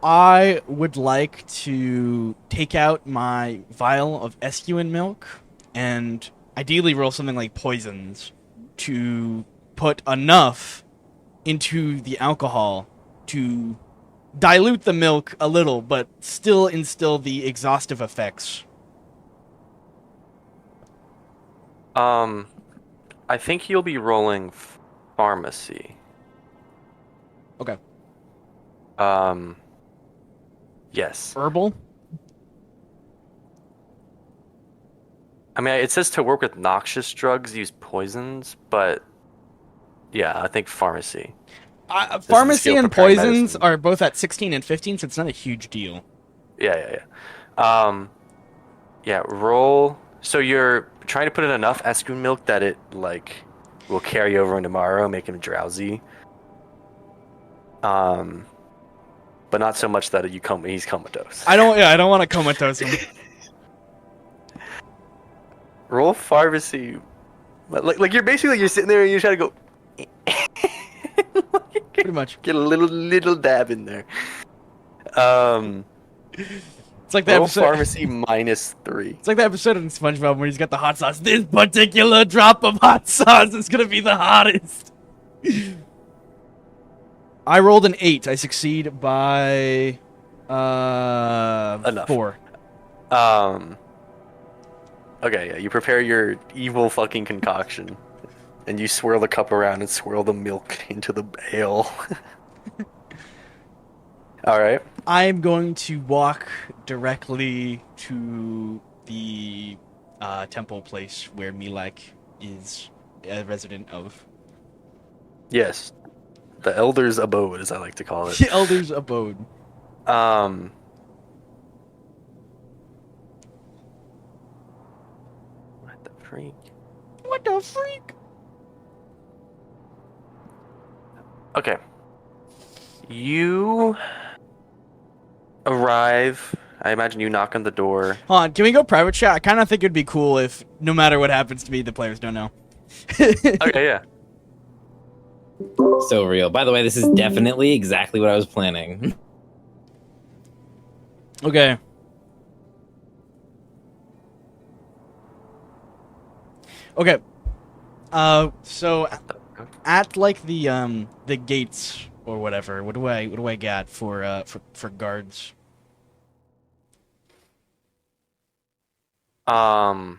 I would like to take out my vial of esculent milk and ideally roll something like poisons to put enough into the alcohol to dilute the milk a little, but still instill the exhaustive effects. I think you'll be rolling pharmacy. Okay. Yes. Herbal? I mean, it says to work with noxious drugs, use poisons, but yeah, I think pharmacy. Pharmacy skill and preparing poisons medicine. are both at 16 and 15, so it's not a huge deal. Yeah. Yeah, roll. So you're trying to put in enough escrow milk that it, like, will carry over into tomorrow, make him drowsy. But not so much that he's comatose. I don't want to comatose him. Roll pharmacy. Like you're sitting there and you're trying to go. Pretty much. Get a little dab in there. It's like the Roll episode. pharmacy -3. It's like the episode in SpongeBob where he's got the hot sauce. This particular drop of hot sauce is gonna be the hottest. I rolled an 8. I succeed by Enough. 4. Okay, yeah, you prepare your evil fucking concoction, and you swirl the cup around and swirl the milk into the ale. All right. I'm going to walk directly to the temple place where Milak is a resident of. Yes, the elder's abode, as I like to call it. The Elder's Abode. What the freak? What the freak? Okay. You arrive. I imagine you knock on the door. Hold on, can we go private chat? I kind of think it'd be cool if, no matter what happens to me, the players don't know. Okay, yeah. So real. By the way, this is definitely exactly what I was planning. Okay. Okay. So at like the gates or whatever, what do I got for guards? There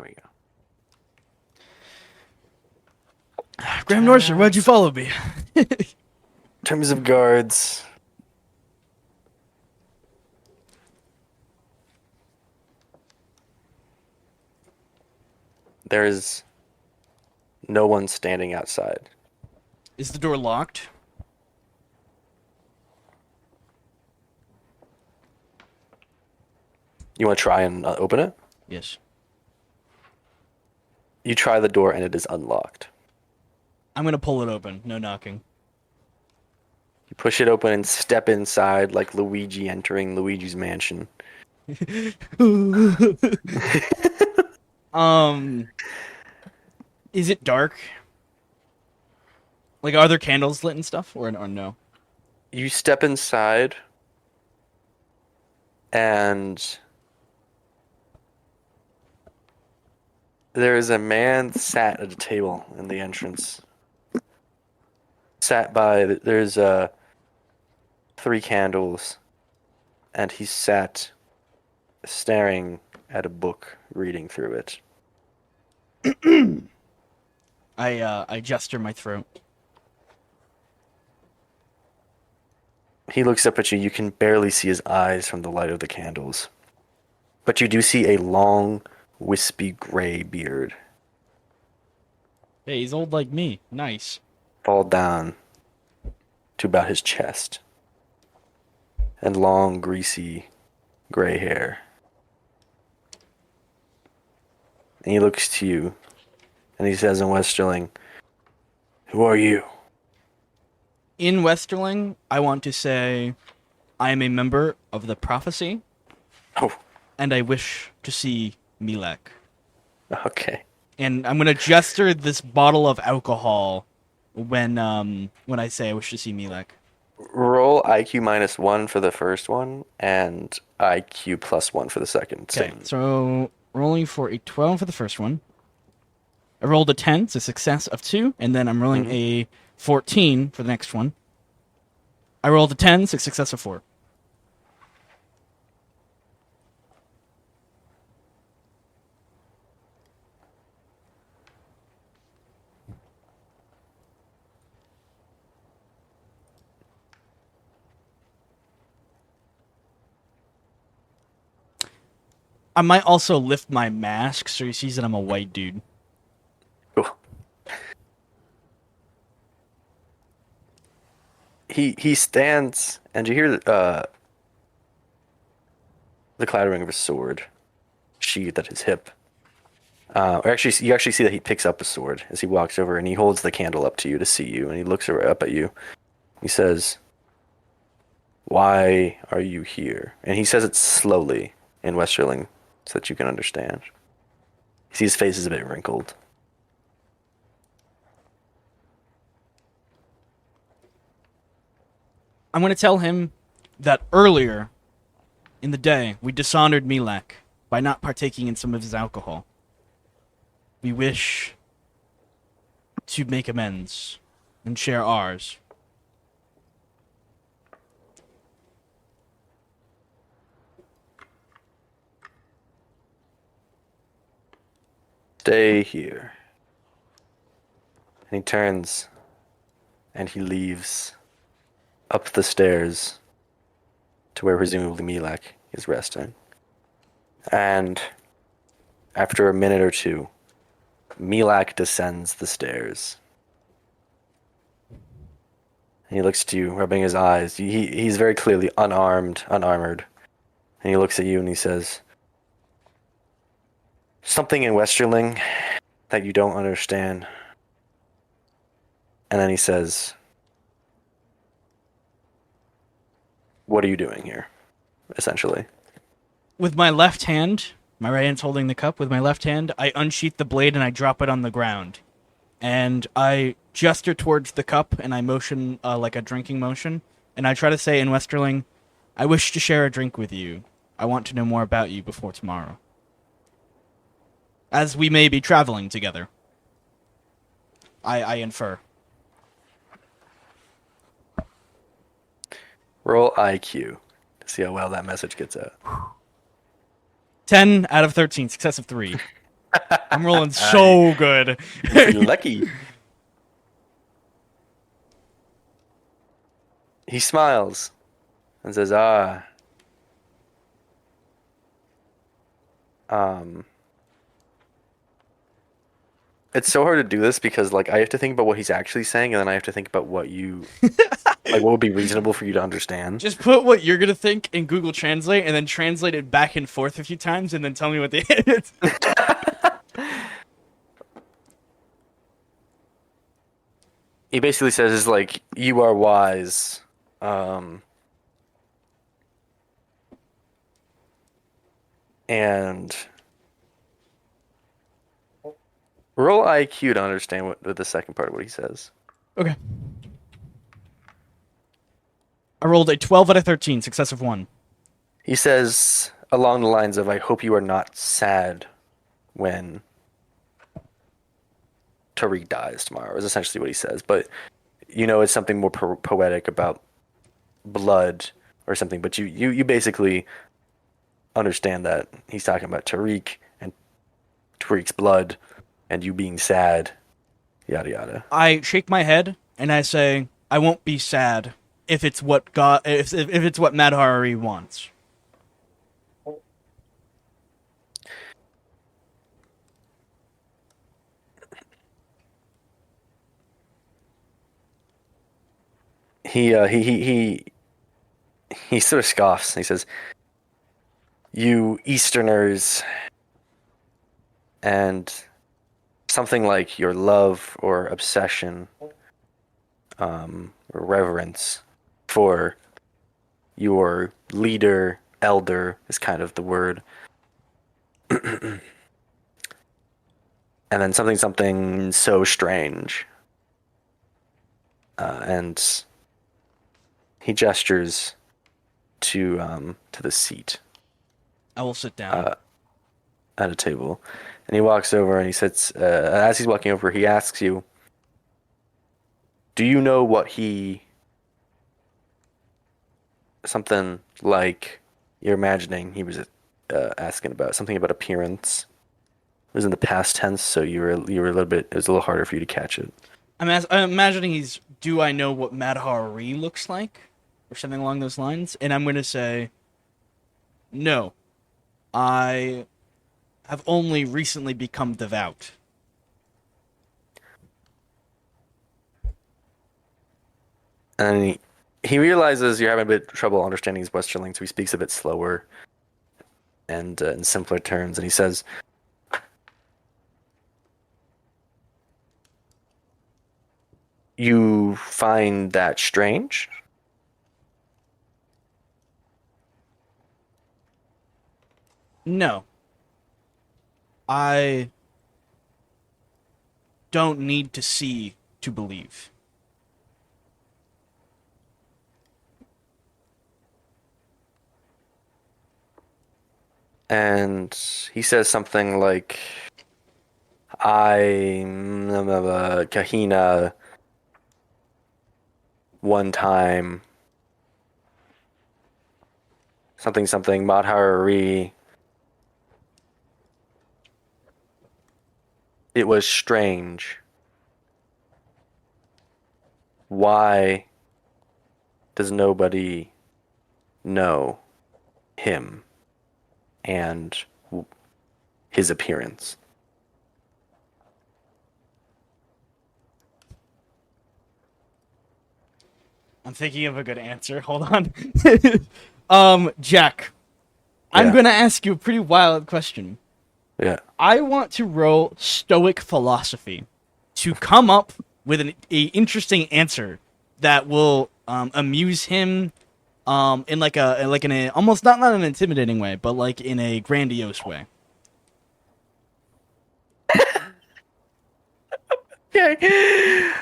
we go. Graham Norser, why'd you follow me? In terms of guards, there is no one standing outside. Is the door locked? You want to try and open it? Yes. You try the door and it is unlocked. I'm gonna pull it open. No knocking. You push it open and step inside like Luigi entering Luigi's mansion. Is it dark? Like, are there candles lit and stuff, or no? You step inside and there is a man sat at a table in the entrance. There's 3 candles, and he sat staring at a book, reading through it. I gesture my throat. He looks up at you. You can barely see his eyes from the light of the candles. But you do see a long, wispy gray beard Hey, he's old like me. Nice. fall down to about his chest, and long, greasy gray hair. And he looks to you, and he says in Westerling, "Who are you?" In Westerling, I want to say I am a member of the prophecy, Oh, and I wish to see Milak. okay. And I'm gonna gesture this bottle of alcohol when I say I wish to see Milak. Roll IQ -1 for the first one, and IQ +1 for the second. Okay, Same. so rolling for a 12 for the first one. I rolled a 10, it's a success of 2, and then I'm rolling a 14 for the next one. I rolled a 10, it's a success of 4. I might also lift my mask so he sees that I'm a white dude. Cool. He stands, and you hear the clattering of a sword sheathed at his hip. Or actually, you actually see that he picks up a sword as he walks over, and he holds the candle up to you to see you, and he looks up at you. He says, "Why are you here?" And he says it slowly in Westerling so that you can understand. You see his face is a bit wrinkled. I'm going to tell him that earlier in the day we dishonored Milak by not partaking in some of his alcohol. We wish to make amends and share ours. Stay here. And he turns and he leaves up the stairs to where presumably Milak is resting. And after a minute or two, Milak descends the stairs. And he looks at you, rubbing his eyes. He's very clearly unarmored. And he looks at you and he says, "Something in Westerling that you don't understand." And then he says, "What are you doing here?" Essentially. With my left hand, my right hand's holding the cup. With my left hand, I unsheath the blade and I drop it on the ground. And I gesture towards the cup and I motion like a drinking motion. And I try to say in Westerling, "I wish to share a drink with you. I want to know more about you before tomorrow, as we may be traveling together." I infer. Roll IQ to see how well that message gets out. 10 out of 13, success of 3. I'm rolling so good. You're lucky. He smiles and says, it's so hard to do this because like I have to think about what he's actually saying, and then I have to think about what you like what would be reasonable for you to understand. Just put what you're going to think in Google Translate and then translate it back and forth a few times and then tell me what they hit. He basically says is like, "You are wise. And roll IQ to understand what the second part of what he says." Okay. I rolled a 12 out of 13, success of 1. He says along the lines of, "I hope you are not sad when Tariq dies tomorrow," is essentially what he says. But, you know, it's something more poetic about blood or something. But you basically understand that he's talking about Tariq and Tariq's blood and you being sad, yada yada. I shake my head and I say, "I won't be sad if it's what God, if it's what Madhari wants." he sort of scoffs. He says, "You Easterners and something like your love or obsession, or reverence for your leader, elder is kind of the word, and then something so strange." And he gestures to the seat I will sit down. at a table, and he walks over and he sits. As he's walking over, he asks you, "Do you know what he?" Something like you're imagining he was asking about something about appearance. It was in the past tense, so you were a little bit. It was a little harder for you to catch it. I'm imagining he's, do I know what Madhari looks like? Or something along those lines. And I'm going to say, no. I have only recently become devout. And he realizes you're having a bit of trouble understanding his Westerling, so he speaks a bit slower and in simpler terms, and he says, "You find that strange?" No. I don't need to see to believe. And he says something like, "I'm Kahina one time, something Madhari. It was strange. Why does nobody know him and his appearance?" I'm thinking of a good answer. Hold on. Jack. I'm Yeah. going to ask you a pretty wild question. Yeah. I want to roll Stoic Philosophy to come up with a interesting answer that will amuse him in like in a almost not an intimidating way, but like in a grandiose way. Okay.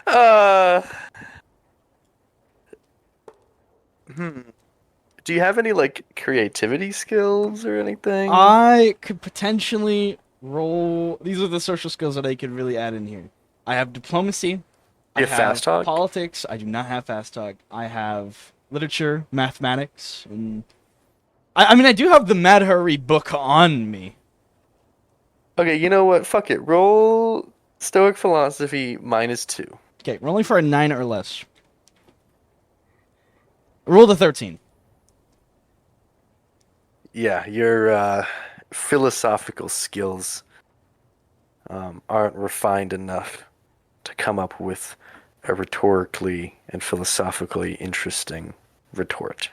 Do you have any like creativity skills or anything? I could potentially roll. These are the social skills that I could really add in here. I have diplomacy. I You have fast talk? politics. I do not have fast talk. I have literature, mathematics, and I mean I do have the Madhuri book on me. Okay, you know what? Fuck it. Roll Stoic Philosophy -2. Okay, rolling for a 9 or less. Roll the 13. Yeah, your philosophical skills aren't refined enough to come up with a rhetorically and philosophically interesting retort.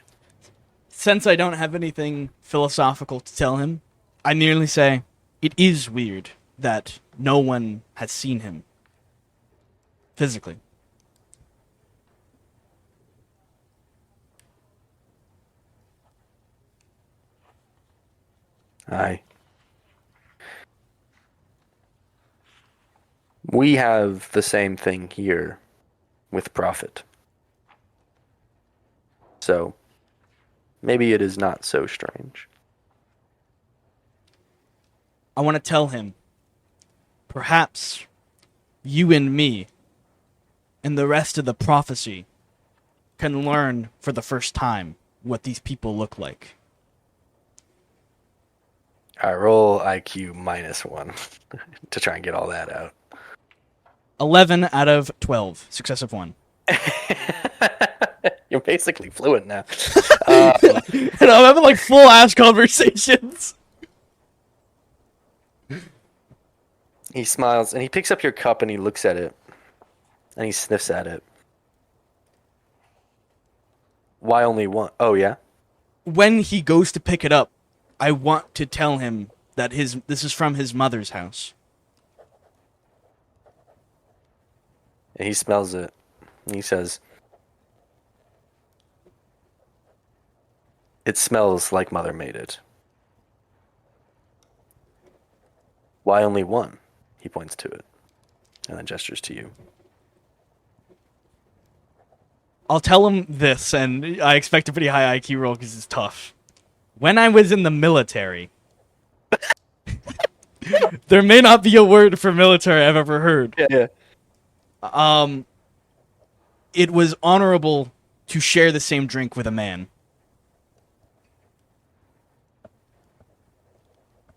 Since I don't have anything philosophical to tell him, I merely say, it is weird that no one has seen him physically. Aye. We have the same thing here with profit. So, maybe it is not so strange. I want to tell him, perhaps you and me and the rest of the prophecy can learn for the first time what these people look like. I roll IQ -1 to try and get all that out. 11 out of 12. Success of 1. You're basically fluent now. And I'm having like full ass conversations. He smiles and he picks up your cup and he looks at it and he sniffs at it. Why only one? Oh, yeah? When he goes to pick it up, I want to tell him that this is from his mother's house. And he smells it. And he says, "It smells like Mother made it." Why only one? He points to it. And then gestures to you. I'll tell him this, and I expect a pretty high IQ roll because it's tough. When I was in the military, there may not be a word for military I've ever heard. Yeah. It was honorable to share the same drink with a man.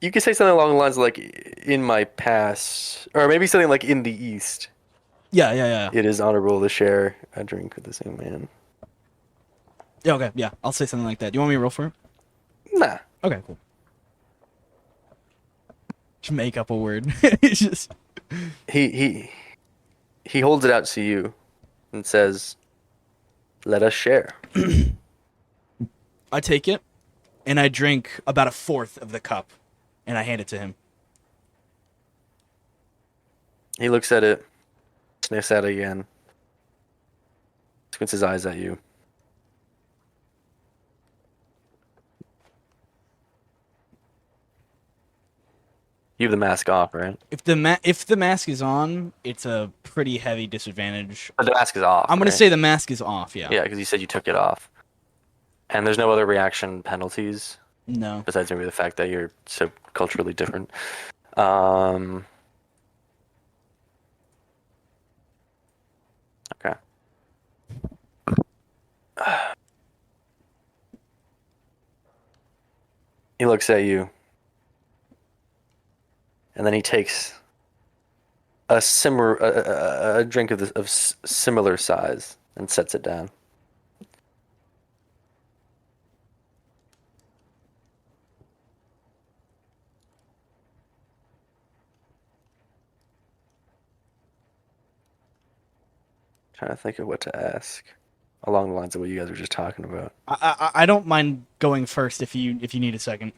You could say something along the lines of, like, in my past, or maybe something like in the East. Yeah. It is honorable to share a drink with the same man. Yeah, okay, yeah. I'll say something like that. Do you want me to roll for it? Nah. Okay, cool. Just make up a word. It's just... He holds it out to you and says, "Let us share." I take it, and I drink about a fourth of the cup, and I hand it to him. He looks at it, sniffs at it again, squints his eyes at you. You have the mask off, right? If the mask is on, it's a pretty heavy disadvantage. But the mask is off. I'm gonna right? say the mask is off. Yeah. Yeah, because you said you took it off. And there's no other reaction penalties No. besides maybe the fact that you're so culturally different. Okay. He looks at you, and then he takes a drink of similar size and sets it down. Trying to think of what to ask along the lines of what you guys were just talking about. I don't mind going first if you need a second.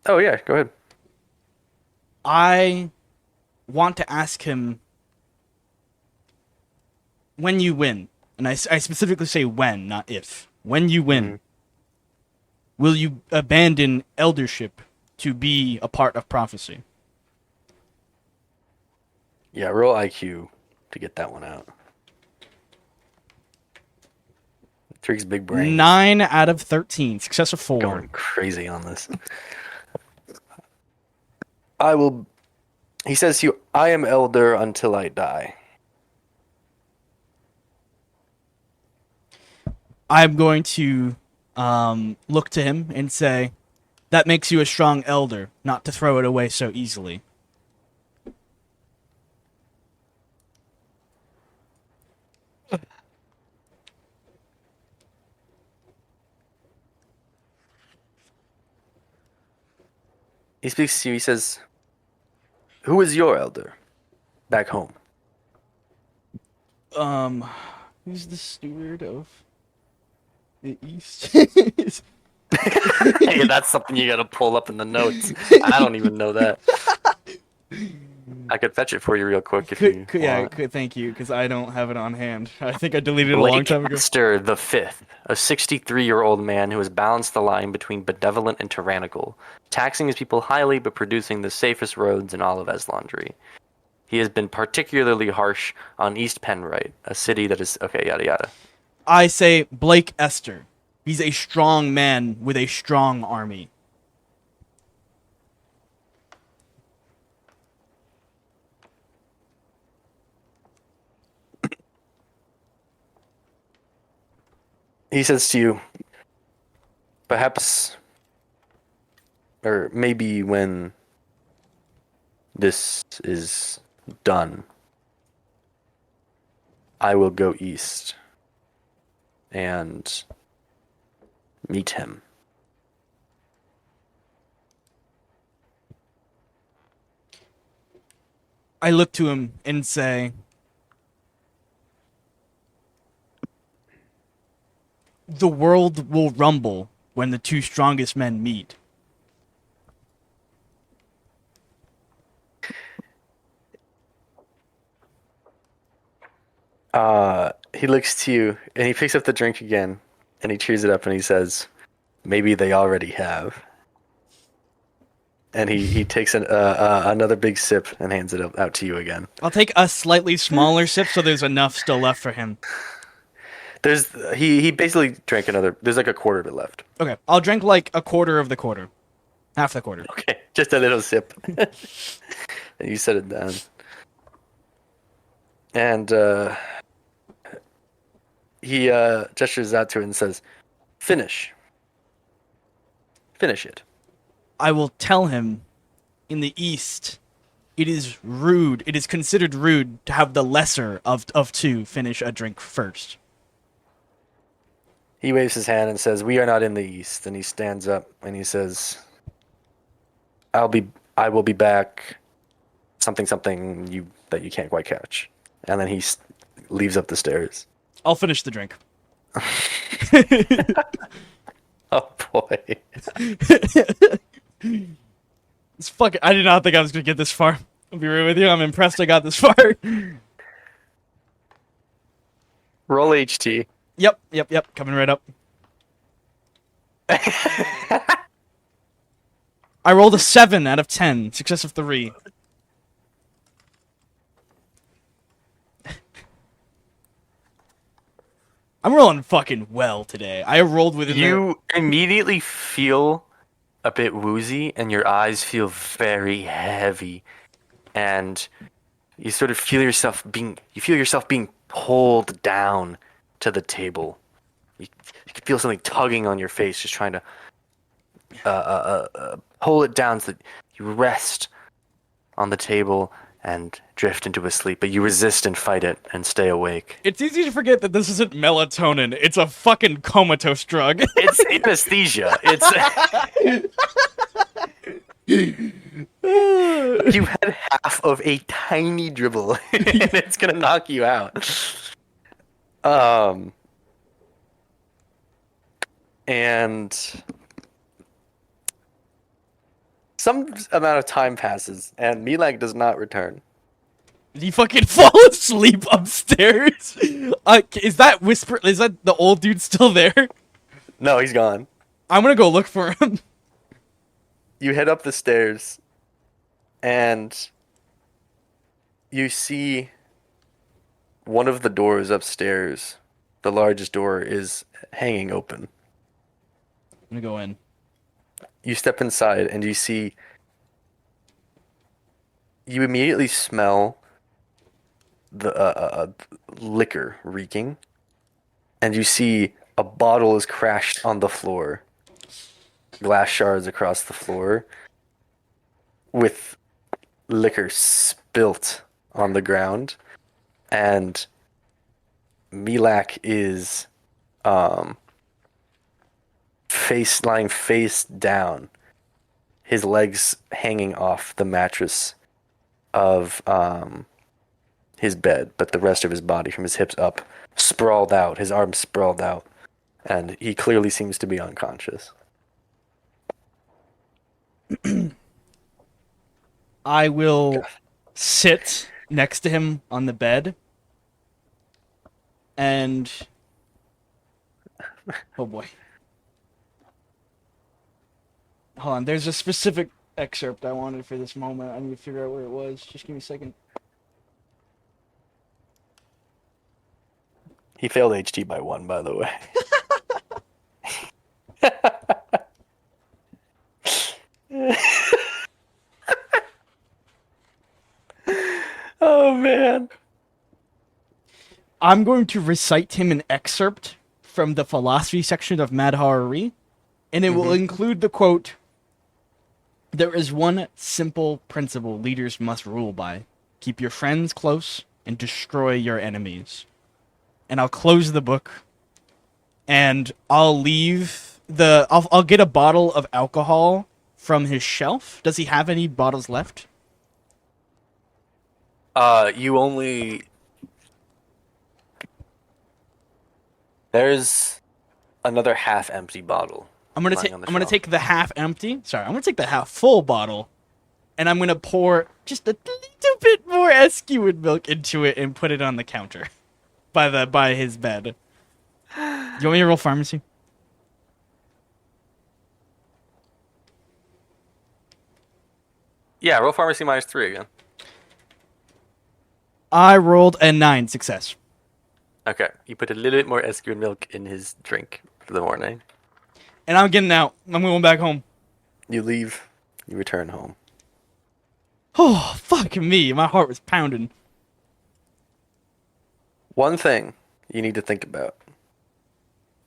Oh yeah, go ahead. I want to ask him when you win, and I specifically say when, not if. When you win, will you abandon eldership to be a part of prophecy? Yeah, roll IQ to get that one out. Tariq's big brain. 9 out of 13. Success of 4. Going crazy on this. I will. He says to you, "I am elder until I die." I'm going to look to him and say, that makes you a strong elder, not to throw it away so easily. He speaks to you. He says, "Who is your elder back home?" Who's the steward of the East? Hey, that's something you gotta pull up in the notes. I don't even know that. I could fetch it for you real quick if you want. Thank you, because I don't have it on hand. I think I deleted it a long time ago. Blakester the Fifth, a 63-year-old man who has balanced the line between benevolent and tyrannical, taxing his people highly but producing the safest roads in all of Eslandry. He has been particularly harsh on East Penrite, a city that is... Okay, yada yada. I say Blake Esther. He's a strong man with a strong army. He says to you, perhaps, or maybe when this is done, I will go east and meet him. I look to him and say, the world will rumble when the two strongest men meet. He looks to you and he picks up the drink again and he cheers it up and he says, "Maybe they already have." And he takes another big sip and hands it out to you again. I'll take a slightly smaller sip so there's enough still left for him. He basically drank another. There's like a quarter of it left. Okay, I'll drink like a quarter of the quarter. Half the quarter. Okay, just a little sip. And you set it down. And he gestures out to it and says, "Finish. Finish it." I will tell him in the East, it is rude, it is considered rude to have the lesser of two finish a drink first. He waves his hand and says, "We are not in the East." And he stands up and he says, I will be back. Something that you can't quite catch." And then he leaves up the stairs. I'll finish the drink. Oh boy. It's fucking. I did not think I was gonna get this far. I'll be real with you. I'm impressed I got this far. Roll HT. Yep. Coming right up. I rolled a 7 out of 10. Success of 3. I'm rolling fucking well today. I rolled within You immediately feel a bit woozy and your eyes feel very heavy. And you sort of feel yourself being pulled down to the table. You can feel something tugging on your face, just trying to pull it down so that you rest on the table and drift into a sleep, but you resist and fight it and stay awake. It's easy to forget that this isn't melatonin. It's a fucking comatose drug. It's anesthesia. You've had half of a tiny dribble, and it's gonna knock you out. And some amount of time passes, and Milak does not return. Did he fucking fall asleep upstairs? Is that the old dude still there? No, he's gone. I'm gonna go look for him. You head up the stairs, and you see one of the doors upstairs, the largest door, is hanging open. I'm gonna go in. You step inside, and you immediately smell the liquor reeking, and you see a bottle is crashed on the floor, glass shards across the floor, with liquor spilt on the ground, and Milak is lying face down, his legs hanging off the mattress of his bed, but the rest of his body from his hips up sprawled out, his arms sprawled out, and he clearly seems to be unconscious. I will sit next to him on the bed, and oh boy. Hold on, there's a specific excerpt I wanted for this moment. I need to figure out where it was. Just give me a second. He failed HT by 1, by the way. Oh, man. I'm going to recite him an excerpt from the philosophy section of Madhari, and it will include the quote, "There is one simple principle leaders must rule by. Keep your friends close and destroy your enemies." And I'll close the book, and I'll leave I'll get a bottle of alcohol from his shelf. Does he have any bottles left? You only... There's another half-empty bottle. I'm gonna lying on the I'm gonna shelf. take the half empty. Sorry, I'm gonna take the half full bottle, and I'm gonna pour just a little bit more Escuin milk into it and put it on the counter, by his bed. You want me to roll pharmacy? Yeah, roll pharmacy -3 again. I rolled a 9, success. Okay, you put a little bit more Escuin milk in his drink for the morning. And I'm getting out. I'm going back home. You leave. You return home. Oh, fuck me. My heart was pounding. One thing you need to think about.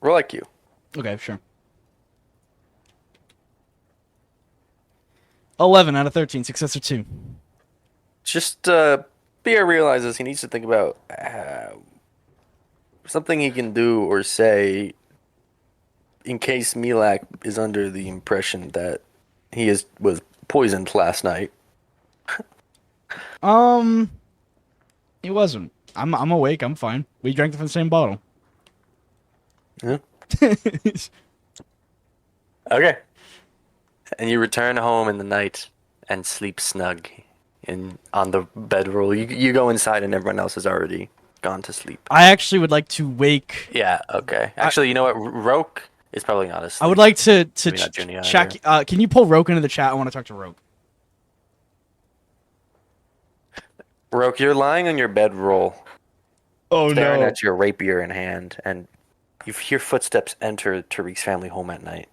Roll like you. Okay, sure. 11 out of 13, success or 2. Just Pierre realizes he needs to think about something he can do or say in case Milak is under the impression that he was poisoned last night. He wasn't. I'm awake. I'm fine. We drank from the same bottle. Yeah. Okay. And you return home in the night and sleep snug on the bedroll. You go inside and everyone else has already gone to sleep. I actually would like to wake. Yeah, okay. Actually, you know what? Roke is probably not asleep. I would like to Maybe not Junie check. Can you pull Roke into the chat? I want to talk to Roke. Roke, you're lying on your bedroll, Oh staring no. at your rapier in hand, and you hear footsteps enter Tariq's family home at night.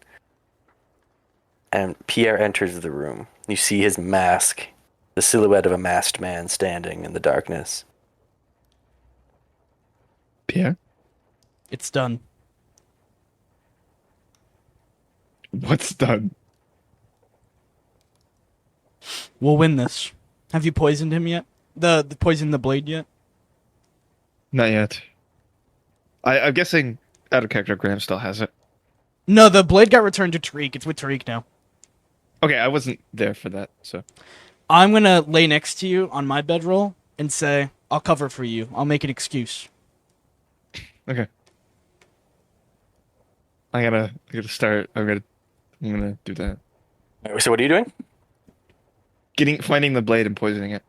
And Pierre enters the room. You see his mask, the silhouette of a masked man standing in the darkness. Pierre, It's done. what's done? We'll win this. Have you poisoned him yet? The poisoned the blade yet? Not yet. I'm guessing out of character Graham still has it. No, the blade got returned to Tariq. It's with Tariq now. Okay, I wasn't there for that, so I'm gonna lay next to you on my bedroll and say, "I'll cover for you. I'll make an excuse." okay. I gotta start. I'm gonna do that. So what are you doing? Finding the blade and poisoning it.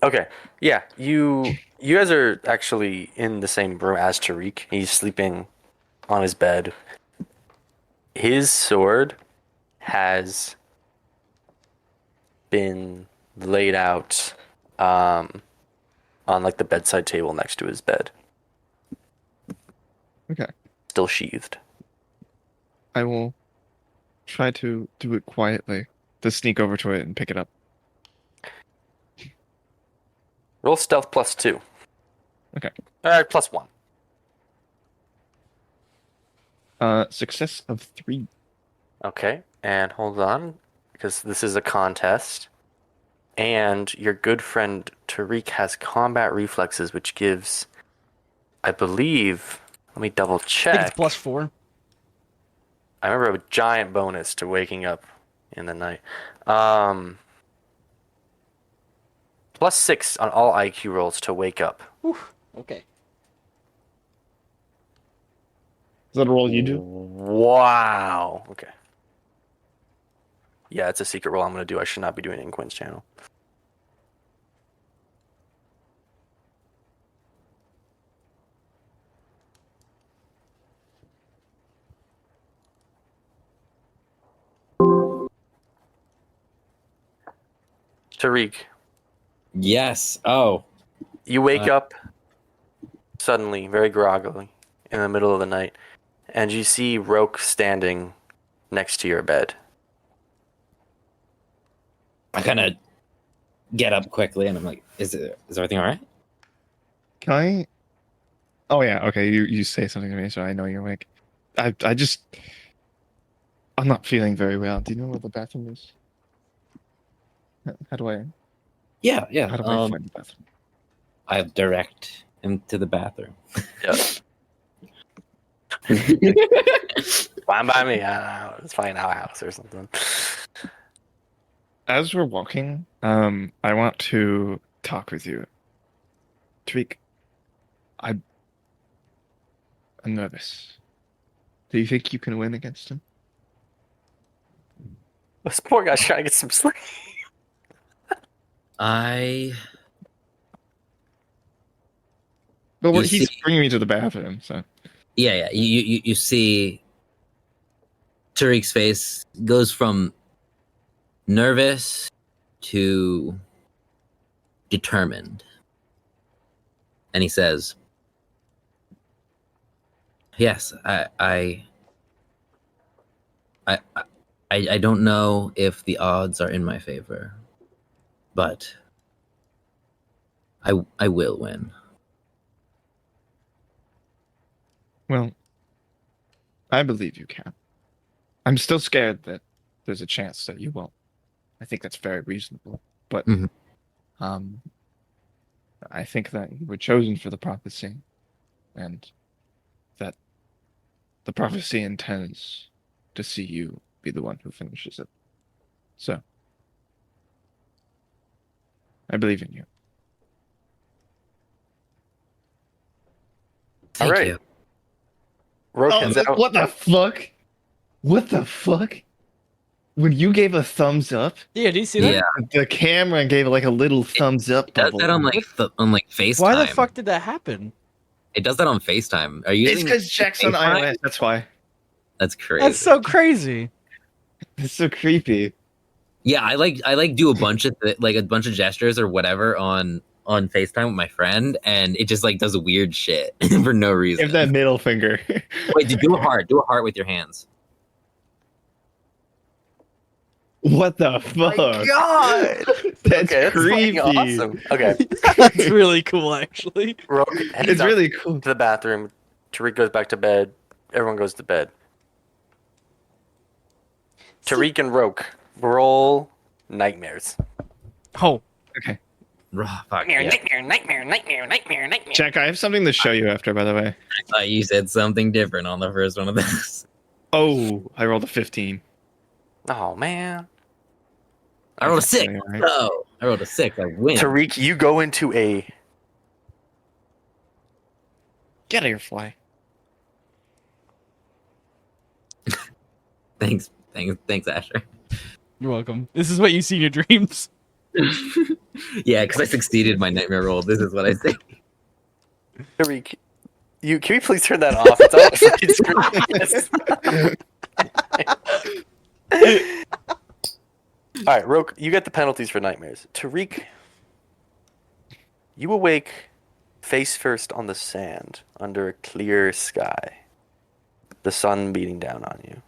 Okay. Yeah, you guys are actually in the same room as Tariq. He's sleeping on his bed. His sword has been laid out on like the bedside table next to his bed. Okay. Still sheathed. I will try to do it quietly. To sneak over to it and pick it up. Roll stealth +2. Okay. +1. Success of 3. Okay, and hold on, because this is a contest. And your good friend Tariq has combat reflexes, which gives, I believe, let me double I think check. it's +4. I remember a giant bonus to waking up in the night. +6 on all IQ rolls to wake up. Okay. Is that a roll you do? Wow. Okay. Yeah, it's a secret roll I'm going to do. I should not be doing it in Quinn's channel. Tariq, Yes. Oh. you wake up suddenly, very groggily, in the middle of the night, and you see Roke standing next to your bed. I kind of get up quickly and I'm like, is everything all right? Can I? Oh yeah. Okay. You say something to me, so I know you're awake. I'm not feeling very well. Do you know where the bathroom is? How do I? Yeah. How do I find the bathroom? I direct him to the bathroom. Yeah. Fine by me. I don't know. It's probably an outhouse or something. As we're walking, I want to talk with you. Tariq, I'm nervous. Do you think you can win against him? This poor guy's trying to get some sleep. I But You he's see- bringing me to the bathroom, so yeah. You see Tariq's face goes from nervous to determined. And he says, "Yes, I don't know if the odds are in my favor, but I will win." well, I believe you can. I'm still scared that there's a chance that you won't. I think that's very reasonable, but Mhm. I think that you were chosen for the prophecy, and that the prophecy intends to see you be the one who finishes it. So, I believe in you. Thank All right. you. Roke heads out. What the fuck? What the fuck? When you gave a thumbs up, Yeah, do you see that? Yeah, the camera gave like a little thumbs up it does bubble. that on like FaceTime. Why the fuck did that happen? It does that on FaceTime. Are you It's using because Jack's on FaceTime? iOS. That's why. That's crazy. That's so crazy. It's so creepy. Yeah, I like do a bunch of like a bunch of gestures or whatever on FaceTime with my friend, and it just like does weird shit for no reason. Give that middle finger. Wait, do a heart. Do a heart with your hands. What the fuck? God! That's Okay, that's creepy. fucking awesome. Okay, That's really cool, actually. Roke heads It's out really cool. to the bathroom. Tariq goes back to bed. Everyone goes to bed. Tariq and Roke roll nightmares. Oh, Okay. Fuck, Nightmare, yeah. nightmare. Jack, I have something to show you after, by the way. I thought you said something different on the first one of this. Oh, I rolled a 15. Oh man. I rolled a Okay, 6. alright. Oh, I rolled a 6. I win. Tariq, you go into a Get out of here, fly. Thanks, Asher. you're welcome. This is what you see in your dreams. Yeah, because I succeeded my nightmare roll. This is what I say. Tariq. Can we please turn that off? It's almost like All right, Roke, you get the penalties for nightmares. Tariq, you awake face first on the sand under a clear sky. The sun beating down on you.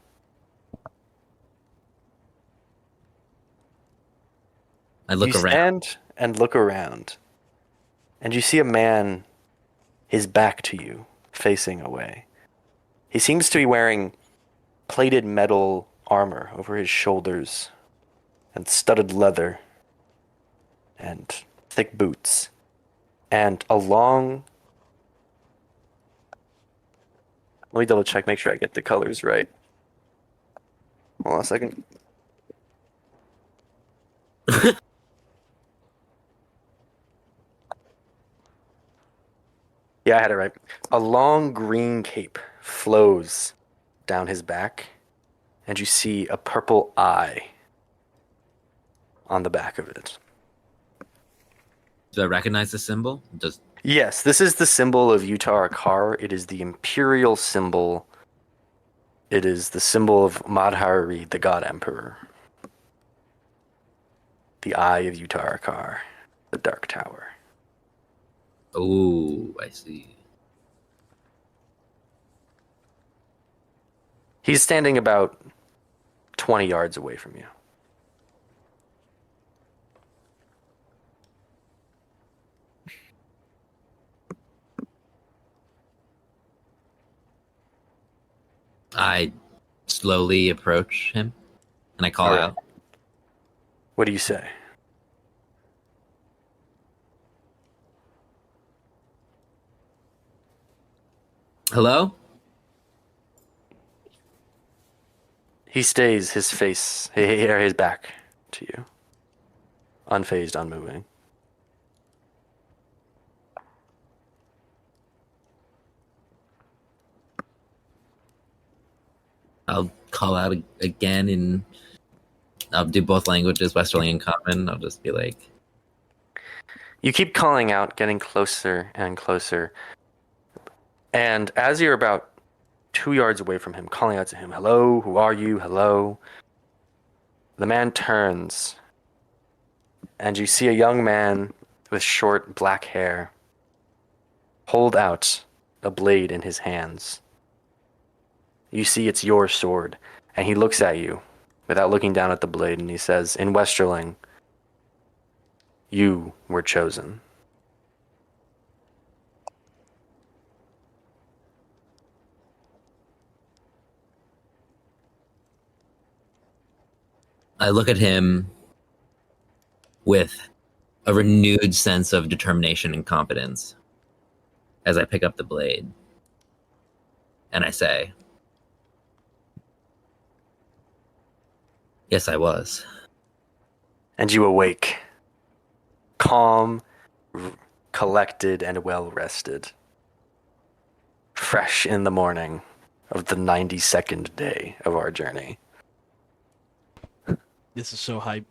I look you around. stand and look around, and you see a man, his back to you, facing away. He seems to be wearing plated metal armor over his shoulders, and studded leather, and thick boots, and a long... Let me double check, make sure I get the colors right. Hold on a second. Yeah, I had it right. A long green cape flows down his back, and you see a purple eye on the back of it. Do I recognize the symbol? Does Yes, this is the symbol of Jatoruk. It is the imperial symbol. It is the symbol of Madhari, the God Emperor. The eye of Jatoruk, the Dark Tower. Oh, I see. He's standing about 20 yards away from you. I slowly approach him, and I call All right. out, What do you say? "Hello?" He stays his face, or his back to you. Unfazed, unmoving. call out again, and I'll do both languages, Westerling and Common. I'll just be like, You keep calling out, getting closer and closer. And as you're about 2 yards away from him, calling out to him, "Hello, who are you? Hello." The man turns, and you see a young man with short black hair hold out a blade in his hands. You see it's your sword, and he looks at you without looking down at the blade, and he says, in Westerling, "You were chosen." I look at him with a renewed sense of determination and confidence as I pick up the blade. And I say, yes, I was. And you awake, calm, collected, and well rested, fresh in the morning of the 92nd day of our journey. This is so hype.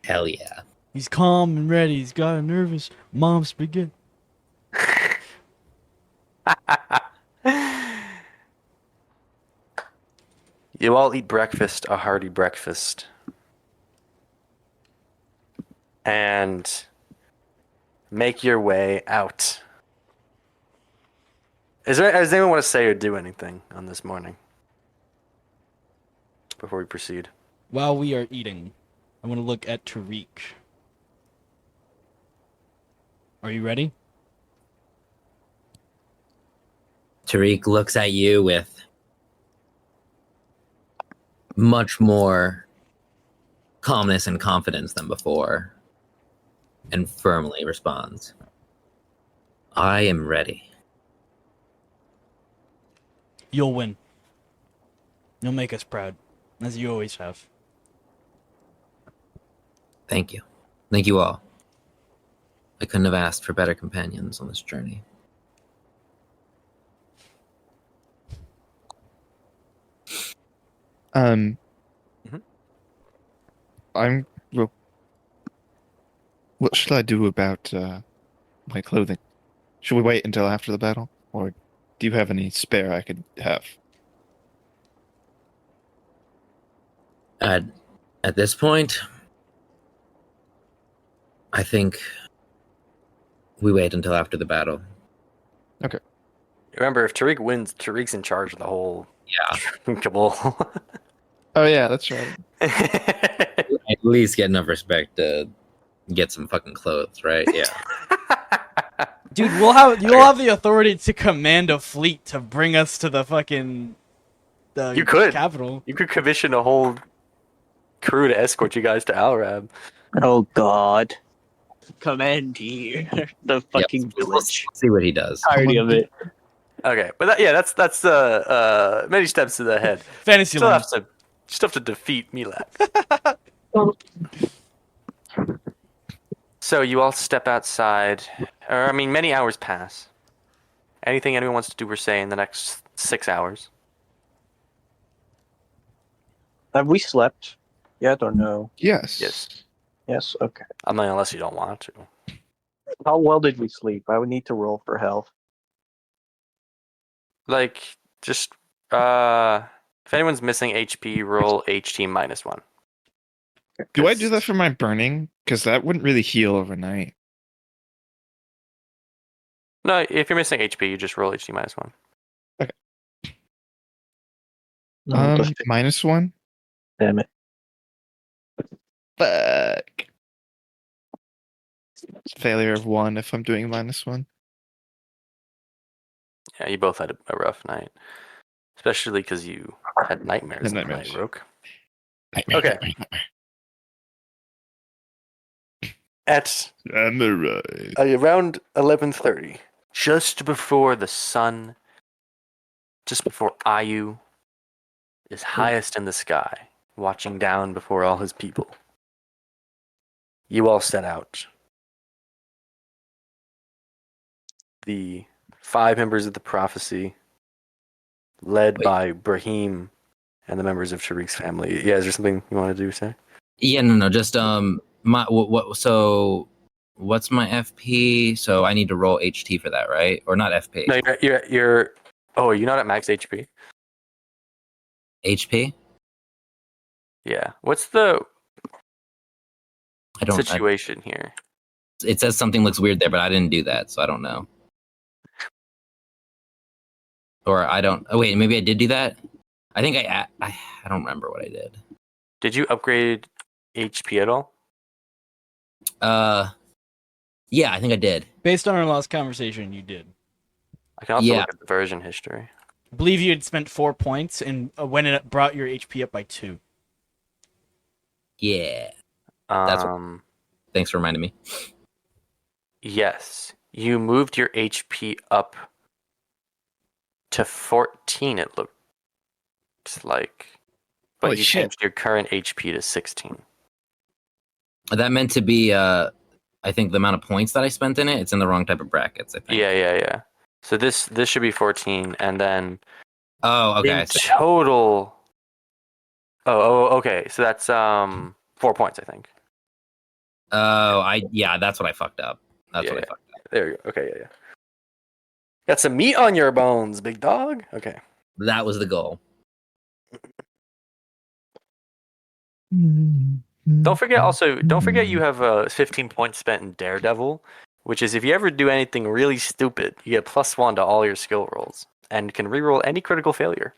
Hell yeah. He's calm and ready. He's got a nervous mom spaghetti. You all eat breakfast, a hearty breakfast. And make your way out. Does anyone want to say or do anything on this morning? Before we proceed. While we are eating, I want to look at Tariq. Are you ready? Tariq looks at you with much more calmness and confidence than before and firmly responds, I am ready. You'll win. You'll make us proud, as you always have. Thank you. Thank you all. I couldn't have asked for better companions on this journey. Well, what should I do about my clothing? Should we wait until after the battle, or do you have any spare I could have? At this point, I think we wait until after the battle. Remember, if Tariq wins, Tariq's in charge of the whole cabal. Oh yeah, that's right. At least get enough respect to get some fucking clothes, right? Yeah. Dude, you'll have the authority to command a fleet to bring us to the fucking You could. capital. You could commission a whole crew to escort you guys to Alrab. Oh God. Commandeer the fucking We'll village. see what he does. Entirety of it. Okay, but that's many steps ahead. Fantasyland. Still have to defeat Milak. So you all step outside, or many hours pass. Anything anyone wants to do or say in the next 6 hours? Have we slept yet or no? Yes. Yes. Yes, okay. Unless you don't want to. How well did we sleep? I would need to roll for health. Like, just, if anyone's missing HP, roll HT -1. Do I do that for my burning? Because that wouldn't really heal overnight. No, if you're missing HP, you just roll HT -1. -1. Damn it. Fuck. Failure of 1 if I'm doing -1. Yeah, you both had a rough night. Especially because you had nightmares Had that nightmares. night, Roke. Nightmare, Okay. nightmare, nightmare. At Samurai. around 11:30, just before Ayu is highest in the sky, watching down before all his people, you all set out. The 5 members of the prophecy, led Wait. by Brahim and the members of Tariq's family. Yeah, is there something you want to do, say? Yeah, no, just my what? So, what's my FP? So I need to roll HT for that, right? Or not FP? No, you're. Oh, are you not at max HP? HP? Yeah. What's the I don't. situation here? It says something looks weird there, but I didn't do that, so I don't know. Or I don't. Oh wait, maybe I did do that. I think I don't remember what I did. Did you upgrade HP at all? Yeah, I think I did. Based on our last conversation, you did. I can also Yeah. look at the version history. I believe you had spent 4 points, and when it brought your HP up by 2. Yeah. That's Thanks for reminding me. Yes. You moved your HP up to 14, it looks like. But Holy you shit. changed your current HP to 16. That meant to be I think the amount of points that I spent in it. It's in the wrong type of brackets. I think. Yeah. So this should be 14, and then Oh, okay. in total. Okay. So that's 4 points, I think. Oh, that's what I fucked up. That's Yeah, what yeah. I fucked up. There you go. Okay, yeah. Got some meat on your bones, big dog. Okay. That was the goal. Don't forget you have 15 points spent in Daredevil, which is if you ever do anything really stupid, you get +1 to all your skill rolls and can reroll any critical failure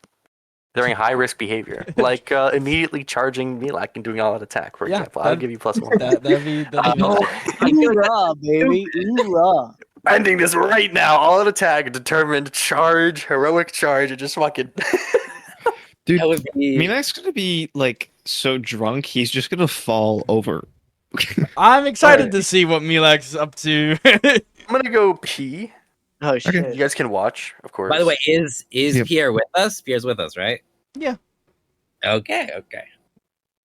during high risk behavior, like immediately charging Milak and doing all out attack, for Yeah, example. I'll give you +1. That'd be Hoorah, baby! Hoorah! Ending this right now. All out attack, determined charge, heroic charge, and just fucking. Dude, That would be. Milak's gonna be like so drunk, he's just gonna fall over. I'm excited Alright. to see what Milak's up to. I'm gonna go pee. Oh Okay. shit! You guys can watch, of course. By the way, is Yep. Pierre with us? Pierre's with us, right? Yeah. Okay.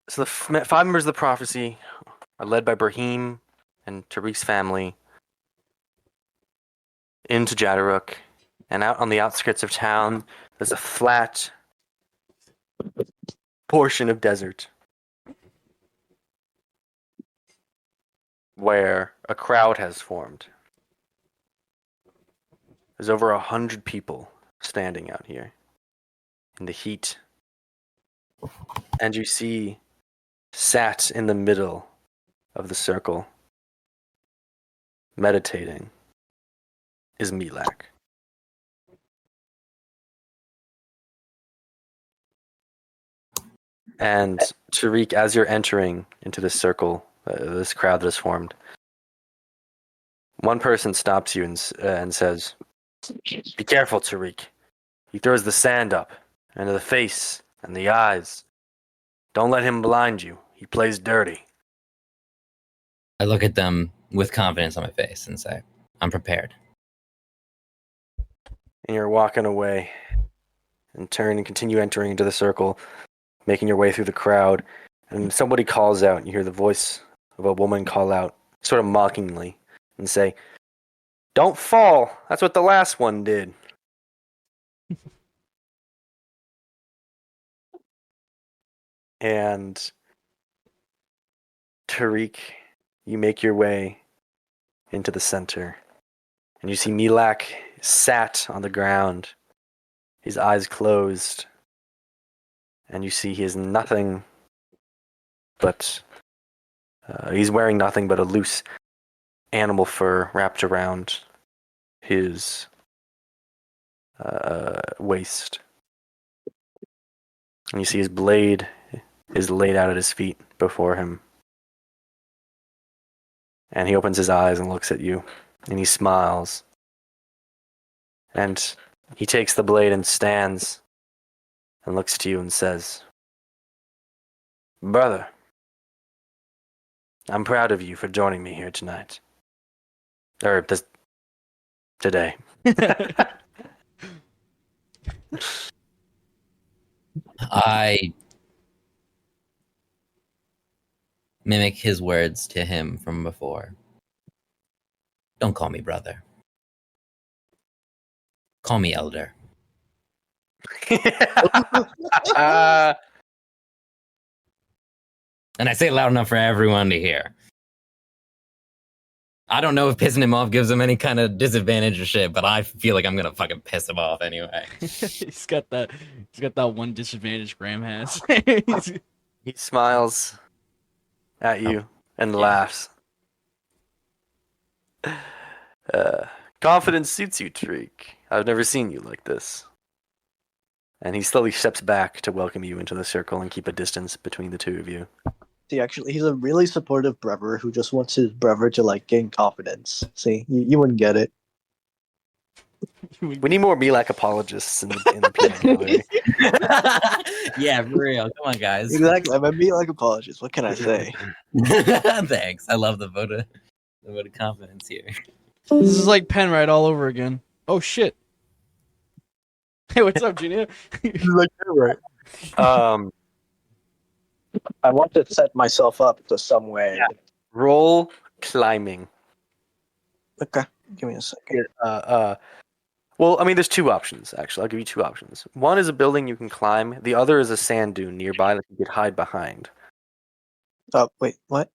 So the 5 members of the prophecy are led by Brahim and Tariq's family into Jatoruk, and out on the outskirts of town, there's a flat portion of desert where a crowd has formed. There's over 100 people standing out here in the heat, and you see, sat in the middle of the circle, meditating, is Milak. And Tariq, as you're entering into this circle, this crowd that has formed, one person stops you and says, "Be careful, Tariq. He throws the sand up, into the face and the eyes. Don't let him blind you. He plays dirty." I look at them with confidence on my face and say, "I'm prepared." And you're walking away and turn and continue entering into the circle, making your way through the crowd, and somebody calls out, and you hear the voice of a woman call out, sort of mockingly, and say, "Don't fall. That's what the last one did." And Tariq, you make your way into the center, and you see Milak sat on the ground, his eyes closed, and you see he has nothing but he's wearing nothing but a loose animal fur wrapped around his waist, and you see his blade is laid out at his feet before him. And he opens his eyes and looks at you, and he smiles. And he takes the blade and stands and looks to you and says, "Brother, I'm proud of you for joining me here tonight. Or today." I mimic his words to him from before. Don't call me brother. Call me elder. And I say it loud enough for everyone to hear. I don't know if pissing him off gives him any kind of disadvantage or shit, but I feel like I'm gonna fucking piss him off anyway. He's got that one disadvantage Graham has. He smiles at you and laughs. Confidence suits you, Tariq. I've never seen you like this. And he slowly steps back to welcome you into the circle and keep a distance between the two of you. See, actually, he's a really supportive brother who just wants his brother to like gain confidence. See, you wouldn't get it. We need more Milak apologists in the community. Yeah, for real. Come on, guys. Exactly. I'm a me like apologist. What can I say? Thanks. I love the vote of confidence here. This is like Penrite all over again. Oh shit. Hey, what's up, Junior? Like right. I want to set myself up to some way. Yeah. Roll climbing. Okay, give me a second. Well, I mean, there's two options, actually. I'll give you two options. One is a building you can climb. The other is a sand dune nearby that you could hide behind. Oh, wait, what?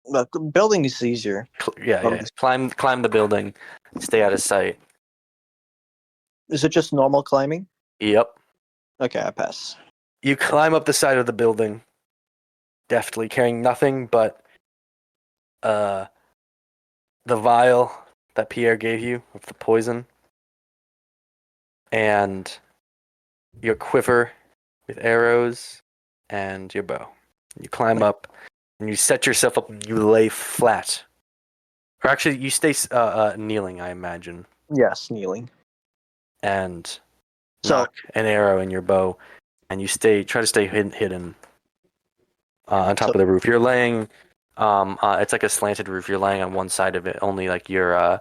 The building is easier. Yeah. Climb the building. Stay out of sight. Is it just normal climbing? Yep. Okay, I pass. You climb up the side of the building, deftly, carrying nothing but the vial that Pierre gave you with the poison, and your quiver with arrows, and your bow. You climb up, and you set yourself up, and you lay flat. Or actually, you stay kneeling, I imagine. Yes, kneeling. And So- knock an arrow in your bow, and you try to stay hidden on top of the roof. You're laying, it's like a slanted roof. You're laying on one side of it, only like your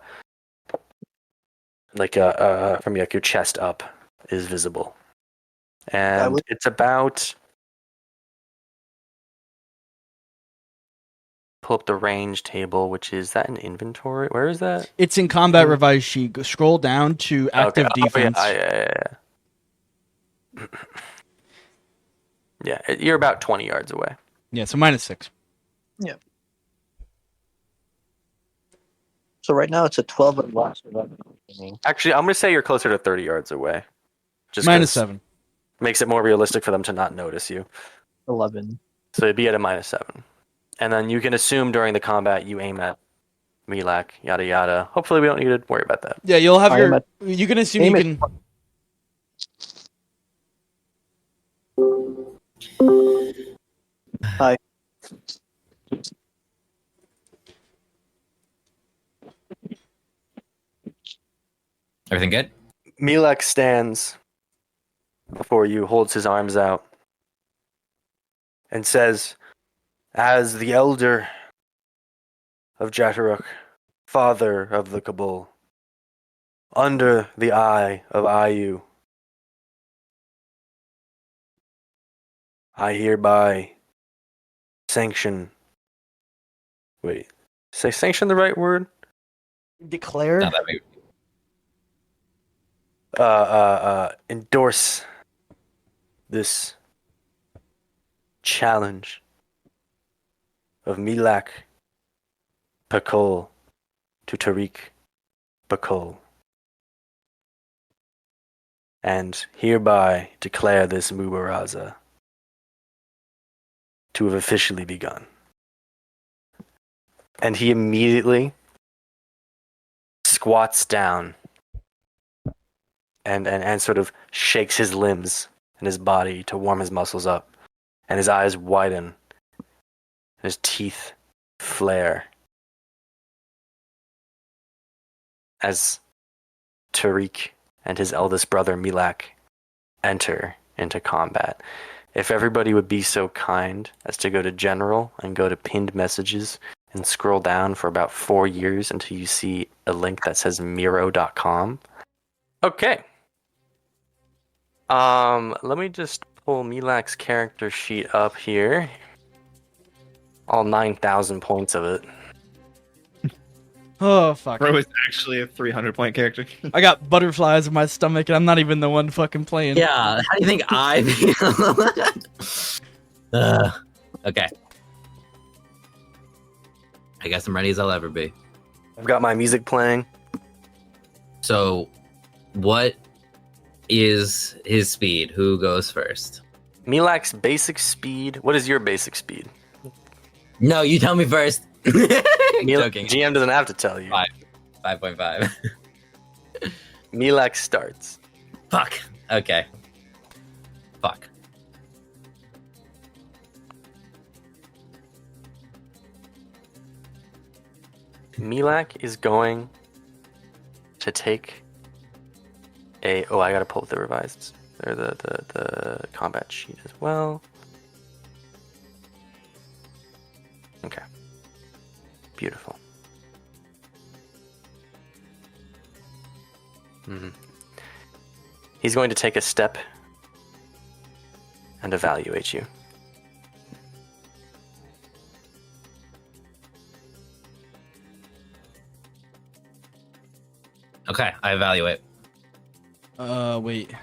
from your chest up is visible, and it's about. Pull up the range table, which is that in inventory? Where is that? It's in combat revised sheet. Scroll down to active defense. Yeah, you're about 20 yards away. Yeah, so -6. Yeah. So right now it's a 12 and 1. Actually, I'm going to say you're closer to 30 yards away. Just 'cause -7. Makes it more realistic for them to not notice you. 11. So it'd be at a -7. And then you can assume during the combat you aim at Milak, yada yada. Hopefully we don't need to worry about that. Yeah, you'll have I your. am You can assume aim you at- can. Hi. Everything good? Milak stands before you, holds his arms out, and says, "As the elder of Jatoruk, father of the Cabal, under the eye of Ayu, I hereby sanction." Wait, say sanction the right word? Declare. Not that big. Endorse this challenge of Milak Pakol to Tariq Pakol, and hereby declare this Mubaraza to have officially begun. And he immediately squats down and sort of shakes his limbs and his body to warm his muscles up, and his eyes widen, and his teeth flare as Tariq and his eldest brother Milak enter into combat. If everybody would be so kind as to go to General and go to pinned messages and scroll down for about 4 years until you see a link that says Miro.com. Okay. Let me just pull Milak's character sheet up here. All 9,000 points of it. Oh fuck! Bro is actually a 300-point character. I got butterflies in my stomach, and I'm not even the one fucking playing. Yeah, how do you think I feel? Okay. I guess I'm ready as I'll ever be. I've got my music playing. So, what is his speed? Who goes first? Milak's basic speed. What is your basic speed? No, you tell me first. Joking. GM doesn't have to tell you. 5.5. Milak starts. Fuck. Okay. Fuck. Milak is going to take a. Oh, I gotta pull up the revised or the combat sheet as well. Okay. Beautiful. He's going to take a step and evaluate you. Okay, I evaluate. Wait.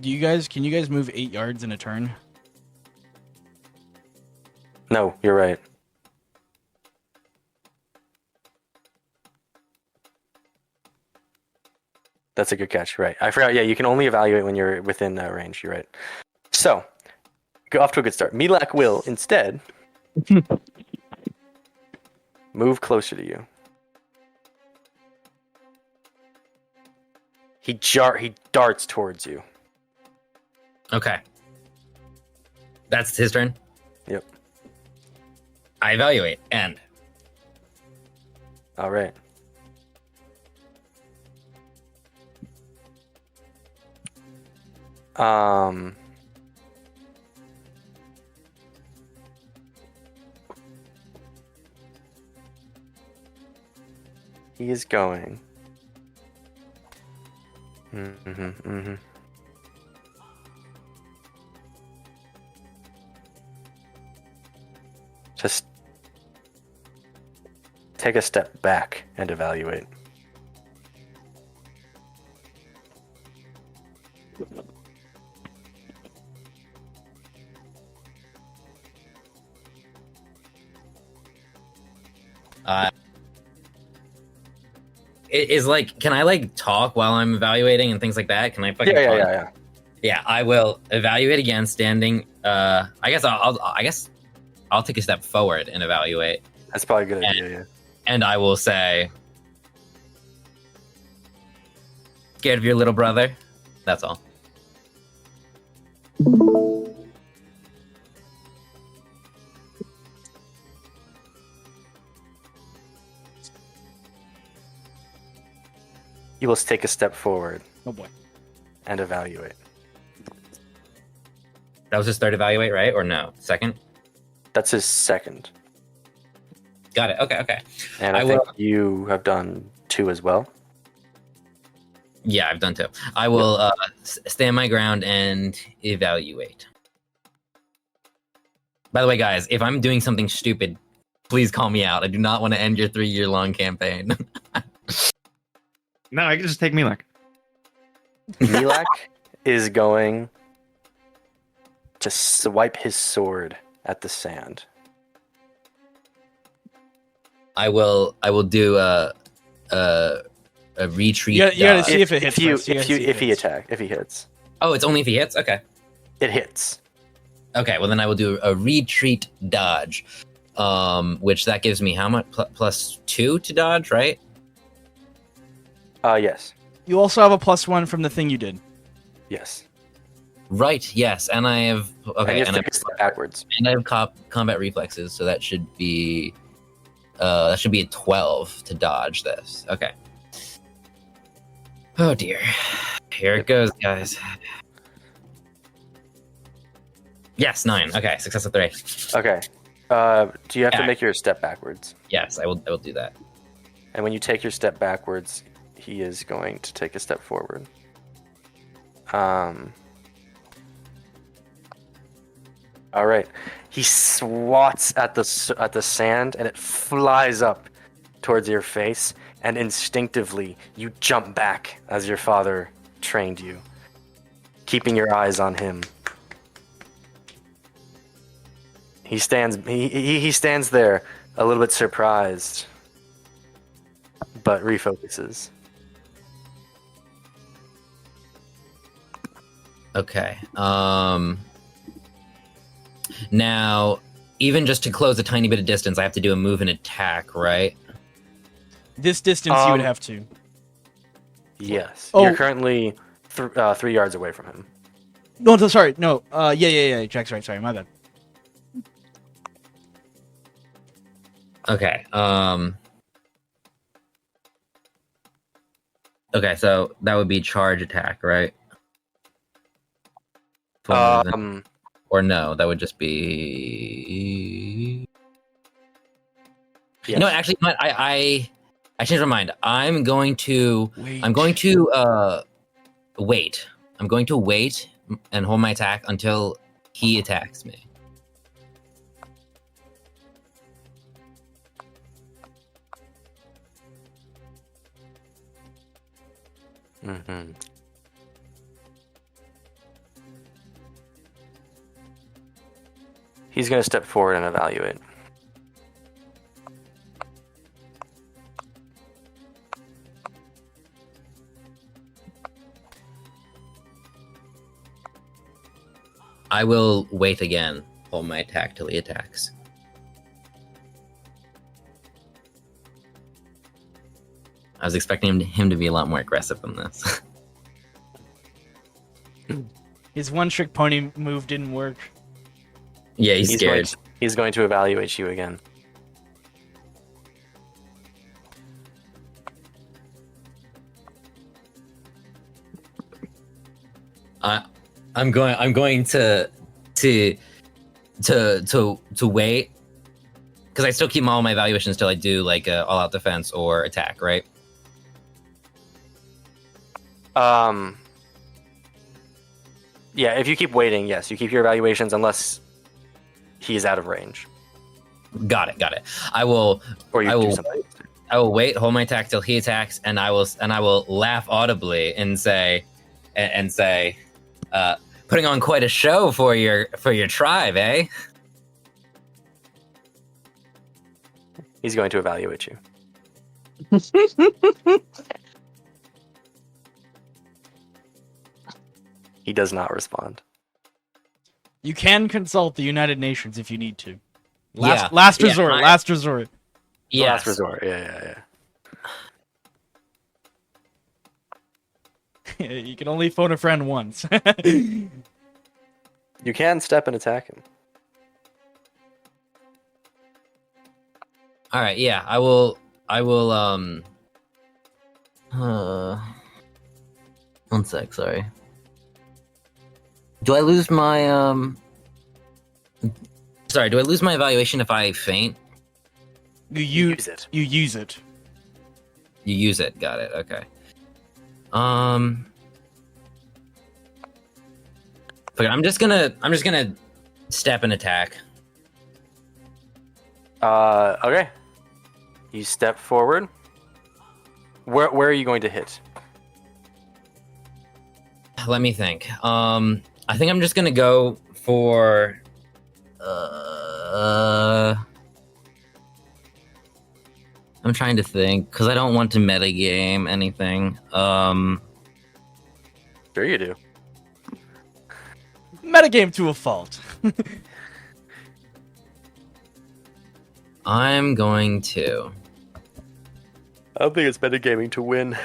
Can you guys move 8 yards in a turn? No, you're right. That's a good catch, right? I forgot. Yeah, you can only evaluate when you're within range. You're right. So, go off to a good start. Milak will instead move closer to you. He darts towards you. Okay. That's his turn? Yep. I evaluate. End. All right. He is going. Just take a step back and evaluate. Is like, can I like talk while I'm evaluating and things like that? Can I fucking talk? Yeah. Yeah, I will evaluate again, standing. I guess I'll take a step forward and evaluate, That's probably a good idea. Yeah. and I will say, "Scared of your little brother?" That's all. He will take a step forward Oh boy. and evaluate. That was his third evaluate, right? Or no? Second? That's his second. Got it. Okay. And I think you have done 2 as well. Yeah, I've done 2. I will stand my ground and evaluate. By the way, guys, if I'm doing something stupid, please call me out. I do not want to end your 3-year-long campaign. No, I can just take Milak. Milak is going to swipe his sword at the sand. I will do a retreat. You gotta see if it hits. If he hits. Oh, it's only if he hits? Okay. It hits. Okay, well then I will do a retreat dodge. Which that gives me how much? +2 to dodge, right? Yes. You also have a +1 from the thing you did. Yes. Right, yes, and I have And you step backwards. and I have combat reflexes, so that should be a 12 to dodge this. Okay. Oh dear. Here it goes, guys. Yes, 9. Okay, success of 3. Okay. Do you have to make your step backwards? Yes, I will do that. And when you take your step backwards, he is going to take a step forward. All right. He swats at the sand, and it flies up towards your face, and instinctively you jump back as your father trained you, keeping your eyes on him. He stands there, a little bit surprised, but refocuses. Okay. Now, even just to close a tiny bit of distance, I have to do a move and attack, right? This distance you would have to. Yes. Oh. You're currently 3 yards away from him. No, sorry. No. Yeah. Jack's right. Sorry, my bad. Okay. Okay, so that would be charge attack, right? Or no, that would just be. Yes. No, actually, I changed my mind. I'm going to wait. I'm going to wait and hold my attack until he attacks me. Mm-hmm. He's going to step forward and evaluate. I will wait again, hold my attack till he attacks. I was expecting him to be a lot more aggressive than this. His one-trick pony move didn't work. Yeah, he's scared. He's going to evaluate you again. I'm going to wait because I still keep all my evaluations till I do like a all-out defense or attack, right? Yeah, if you keep waiting, yes, you keep your evaluations unless he's out of range. Got it. I will. Or you I do will. something. I will wait, hold my attack till he attacks, and I will laugh audibly and say, putting on quite a show for your tribe, eh? He's going to evaluate you. He does not respond. You can consult the United Nations if you need to. Yeah. Last resort. Last resort. Yes. Last resort. Yeah. You can only phone a friend once. You can step and attack him. All right. Yeah. I will. One sec. Sorry. Do I lose my Sorry. Do I lose my evaluation if I faint? You use it. You use it. You use it. Got it. Okay. Fuck it, I'm just gonna step and attack. Okay. You step forward. Where are you going to hit? Let me think. I think I'm just gonna go for. I'm trying to think because I don't want to metagame anything. Sure you do. Metagame to a fault. I'm going to. I don't think it's metagaming to win.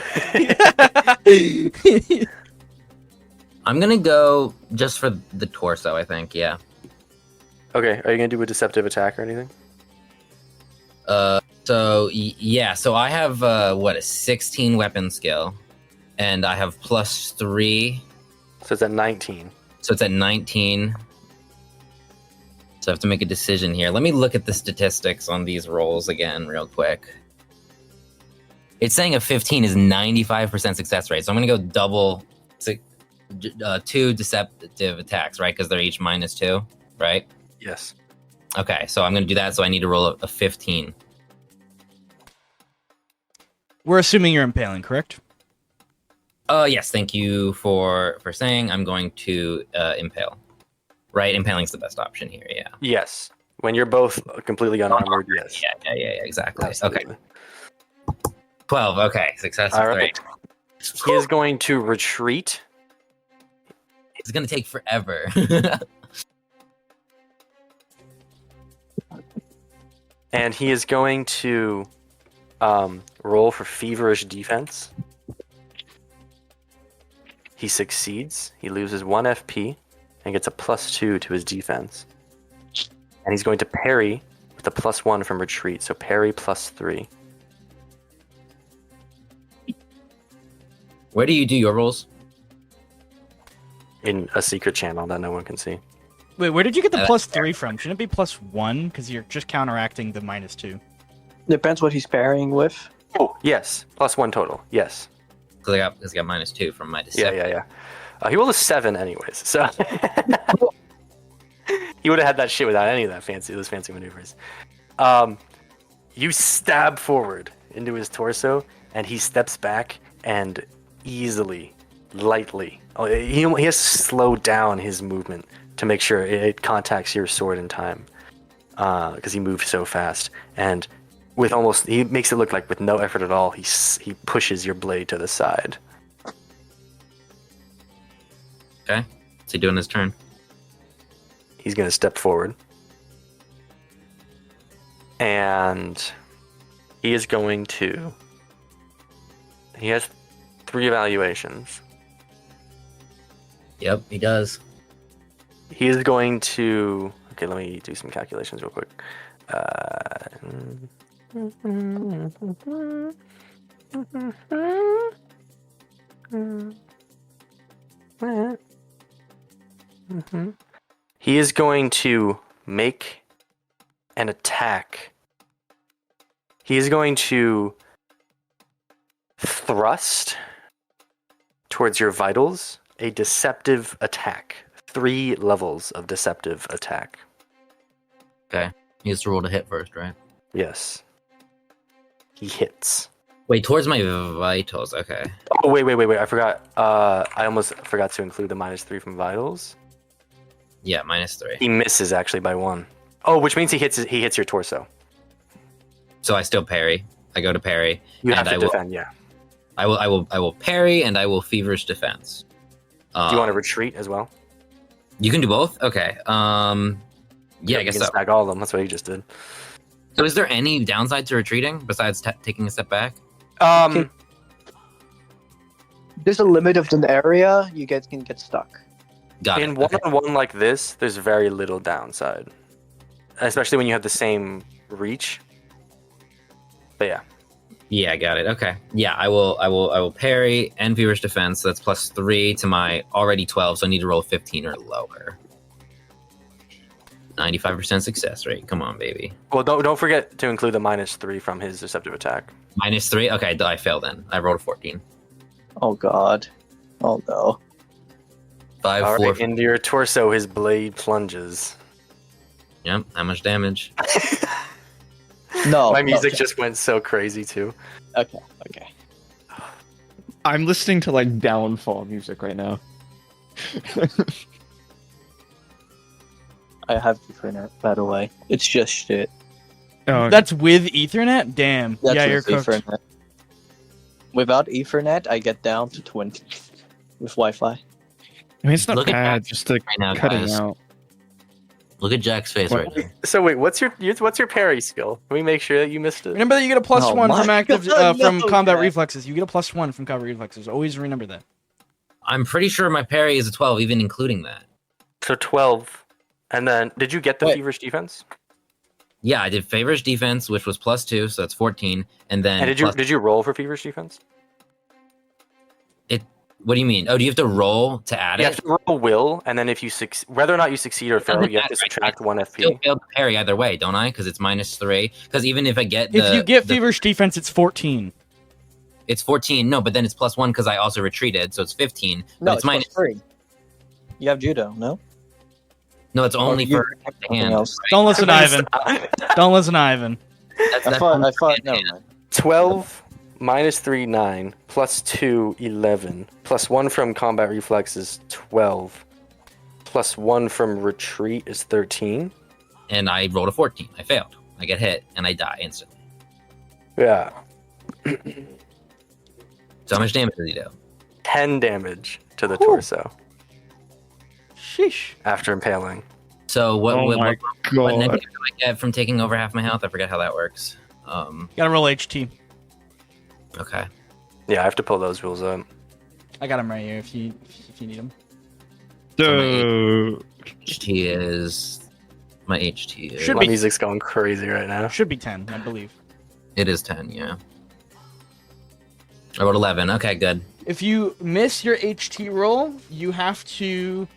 I'm gonna go just for the torso. I think, yeah. Okay, are you going to do a deceptive attack or anything? So I have a 16 weapon skill, and I have +3. So it's at 19. So it's at 19. So I have to make a decision here. Let me look at the statistics on these rolls again real quick. It's saying a 15 is 95% success rate. So I'm going to go double 2 deceptive attacks, right? Because they're each -2, right? Yes. Okay, so I'm going to do that. So I need to roll a 15. We're assuming you're impaling, correct? Yes, thank you for saying. I'm going to impale. Right, impaling's the best option here. Yeah. Yes. When you're both completely unarmored, yes. Yeah, exactly. Absolutely. Okay. 12. Okay, success of All 3. right. He is going to retreat. It's gonna take forever. And he is going to roll for feverish defense. He succeeds. He loses 1 FP and gets a +2 to his defense. And he's going to parry with a +1 from retreat. So parry +3. Where do you do your rolls? In a secret channel that no one can see. Wait, where did you get the +3 from? Shouldn't it be +1? Because you're just counteracting the -2. Depends what he's pairing with. Oh, yes. +1 total. Yes. Because I got -2 from my Yeah, deception. He rolled a 7 anyways, so he would have had that shit without any of those fancy maneuvers. You stab forward into his torso, and he steps back and easily, lightly. He has to slow down his movement to make sure it contacts your sword in time, because he moves so fast. And he makes it look like with no effort at all, he pushes your blade to the side. Okay. What's he doing his turn? He's going to step forward. And he is going to... He has 3 evaluations. Yep, he does. He is going to... Okay, let me do some calculations real quick. He is going to make an attack. He is going to thrust towards your vitals a deceptive attack. 3 levels of deceptive attack. Okay. He has to roll to hit first, right? Yes. He hits. Wait, towards my vitals. Okay. Oh, wait. I forgot. I almost forgot to include the -3 from vitals. Yeah, -3. He misses actually by 1. Oh, which means he hits your torso. So I still parry. I go to parry. You and have to defend, yeah. I will parry and I will feverish defense. Do you want to retreat as well? You can do both? Okay. Yeah, I guess you can so. stack all of them. That's what he just did. So is there any downside to retreating besides taking a step back? There's a limit of the area you can get stuck. Got In it. one-on-one like this, there's very little downside, especially when you have the same reach. But yeah, Yeah, I got it. Okay. Yeah, I will parry and feverish defense. So that's +3 to my already 12. So I need to roll 15 or lower. 95% success rate. Come on, baby. well, don't forget to include the -3 from his deceptive attack. -3. Okay, I failed then. I rolled a 14. Oh god. Oh no. 5, All 4. right, into your torso, his blade plunges. Yep. How much damage? No. My music okay. just went so crazy too. Okay. I'm listening to like downfall music right now. I have Ethernet, by the way. It's just shit. Oh, That's with Ethernet? Damn. That's yeah, you're with cooked. Ethernet. Without Ethernet, I get down to 20 with Wi-Fi. I mean, it's not Look at bad. that Just like right now, cutting guys. out. Look at Jack's face What? right now. So wait, what's your parry skill? Can we make sure that you missed it? Remember that you get a +1 Oh my from active God, from no, combat Jack. reflexes. You get a +1 from combat reflexes. Always remember that. I'm pretty sure my parry is a 12, even including that. So 12, and then did you get the Wait. feverish defense? Yeah, I did feverish defense, which was +2, so that's 14, and then And did you roll for feverish defense? What do you mean? Oh, do you have to roll to add You it? have to roll will, and then if you whether or not you succeed or fail, doesn't you have to matter, right? subtract 1 Still FP. failed to parry either way, don't I? Because it's -3. Because even if I get If you get feverish defense, it's 14. it's 14. No, but then it's +1 because I also retreated, so it's 15. But No, it's it's minus. +3. You have judo, no? No, it's only you for have the something hand. else. Don't listen to Ivan. Don't listen to Ivan. That's I thought. only for Never hand. mind. 12 -3, 9, +2, 11, +1 from combat reflexes, 12, +1 from retreat is 13. And I rolled a 14. I failed. I get hit and I die instantly. Yeah. So how much damage did he do? 10 damage to the torso Sheesh. after impaling. So what Oh my what god. negative do I get from taking over half my health? I forget how that works. Gotta roll HT. Okay. Yeah, I have to pull those rules up. I got him right here if you need him. So, HT is my HT is Should My be- music's going crazy right now. Should be 10, I believe. it is 10, yeah. I rolled 11. Okay, good. If you miss your HT roll, you have to.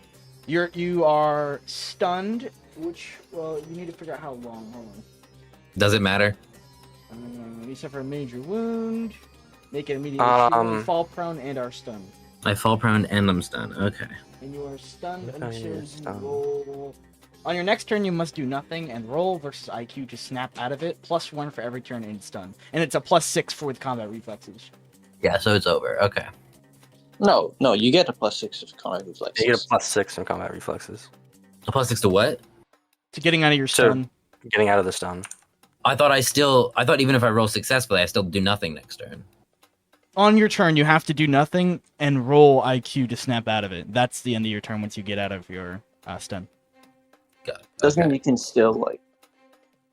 You are stunned, which you need to figure out how long. Hold on. Does it matter? You suffer a major wound. Make it immediately. You fall prone and are stunned. I fall prone and I'm stunned. Okay. And you are stunned Okay, until you're you stunned. roll. On your next turn, you must do nothing and roll versus IQ to snap out of it. +1 for every turn in stun, and it's a +6 for with combat reflexes. Yeah, so it's over. Okay. No, you get a +6 of combat reflexes. You get a +6 from combat reflexes. A +6 to what? To getting out of your So- stun. Getting out of the stun. I thought even if I roll successfully, I still do nothing next turn. On your turn, you have to do nothing and roll IQ to snap out of it. That's the end of your turn once you get out of your stun. God. Doesn't Okay. mean you can still like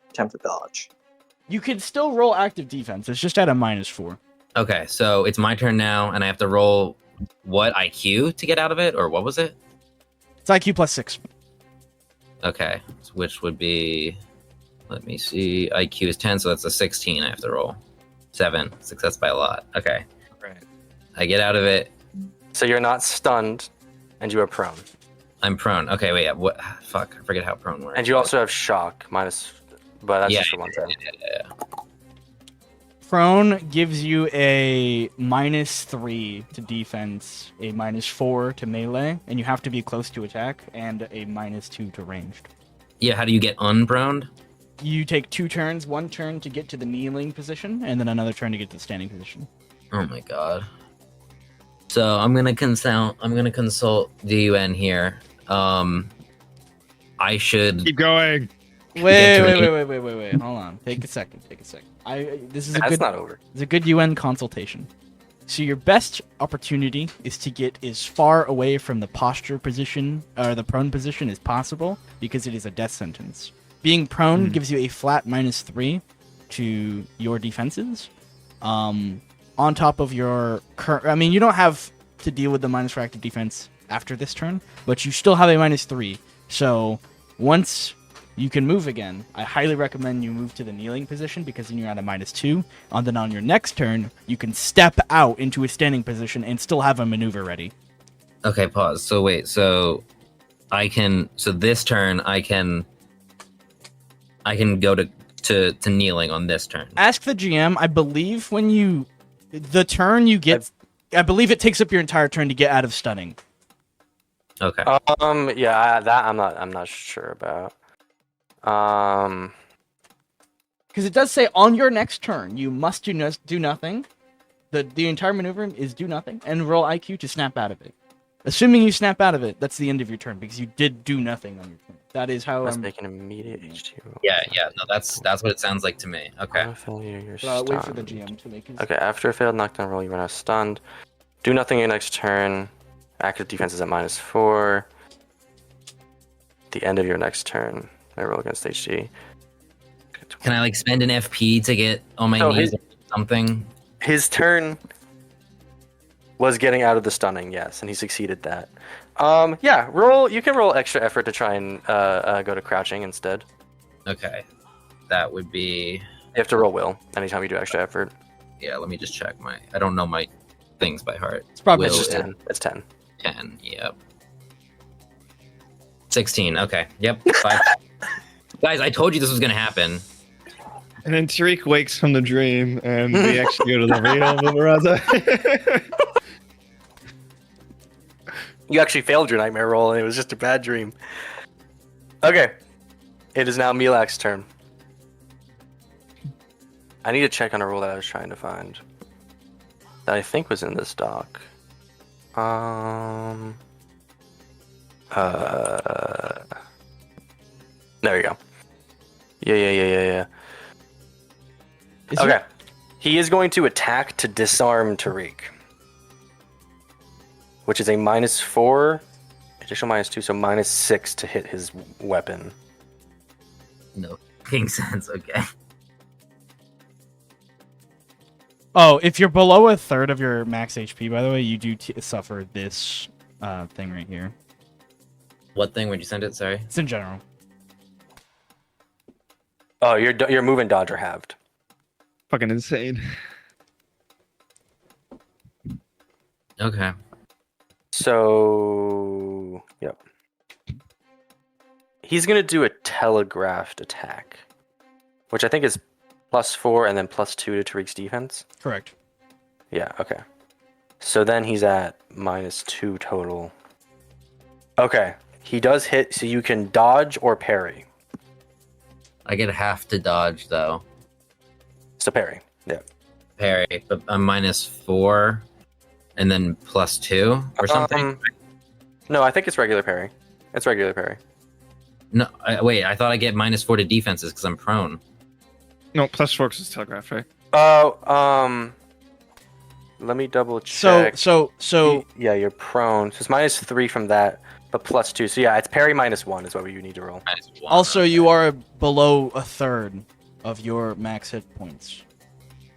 attempt to dodge. You can still roll active defense. It's just at a -4. Okay, so it's my turn now, and I have to roll what IQ to get out of it, or what was it? It's IQ +6. Okay, which would be, let me see, IQ is 10, so that's a 16 I have to roll. 7, success by a lot. Okay, Right. I get out of it. So you're not stunned, and you are prone. I'm prone. Okay, wait, what? Fuck, I forget how prone works. And you also have shock, but that's Yeah, just for one time. Yeah. Prone gives you a -3 to defense, a -4 to melee, and you have to be close to attack, and a -2 to ranged. Yeah, how do you get unproned? You take 2 turns, 1 turn to get to the kneeling position, and then another turn to get to the standing position. Oh my god. So I'm gonna consult the UN here. I should. keep going. Wait, to wait. Hold on. Take a second. This is a That's good. not over. It's a good UN consultation. So your best opportunity is to get as far away from the posture position or the prone position as possible because it is a death sentence. Being prone gives you a flat -3 to your defenses. On top of your current, I mean, you don't have to deal with the minus for active defense after this turn, but you still have a -3. So once you can move again, I highly recommend you move to the kneeling position because then you're at a -2. And then on your next turn, you can step out into a standing position and still have a maneuver ready. Okay, pause. So wait, so I can. So this turn, I can go to kneeling on this turn. Ask the GM. I believe when you, the turn you get, I believe it takes up your entire turn to get out of stunning. Okay. Yeah, that I'm not sure about. Because it does say on your next turn, you must do nothing. The entire maneuver is do nothing and roll IQ to snap out of it. Assuming you snap out of it, that's the end of your turn because you did do nothing on your turn. That is how Let's I'm. make an immediate HT roll. Yeah. No, that's what it sounds like to me. Okay. On a failure, you're Wait for the stunned. GM to make his. Okay, after a failed knockdown roll, you are now stunned. Do nothing your next turn. Active defense is at -4. The end of your next turn. I roll against HG. Can I spend an FP to get on my No, knees or something? His turn was getting out of the stunning, yes, and he succeeded that. Yeah, roll. You can roll extra effort to try and go to crouching instead. Okay. That would be. You have to roll will anytime you do extra effort. Yeah. Let me just check I don't know my things by heart. It's probably It's Will just is 10. It's 10. 10. Yep. 16. Okay. Yep. 5. Guys, I told you this was gonna happen. And then Tariq wakes from the dream, and we actually go to the real Mubaraza. You actually failed your nightmare roll, and it was just a bad dream. Okay. It is now Milak's turn. I need to check on a rule that I was trying to find. that I think was in this doc. There you go. Yeah. Is Okay. your- He is going to attack to disarm Tariq, which is a -4, additional -2, so -6 to hit his weapon. No fucking sense. Okay. Oh, if you're below a third of your max HP, by the way, you do suffer this thing right here. What thing would you send it? Sorry. It's in general. Oh, your move and dodge are halved. Fucking insane. Okay. So, yep. He's going to do a telegraphed attack, which I think is +4 and then +2 to Tariq's defense. Correct. Yeah, okay. So then he's at -2 total. Okay. He does hit, so you can dodge or parry. I get half to dodge though. So parry. Yeah. Parry, but I'm -4, and then +2 or something. No, I think it's regular parry. It's regular parry. No, wait. I thought I get -4 to defenses because I'm prone. No, +4 is telegraph, right? Oh, let me double check. So Yeah, you're prone. So it's -3 from that, but +2. So yeah, it's parry -1 is what you need to roll. -1, also okay. you are below a third of your max hit points.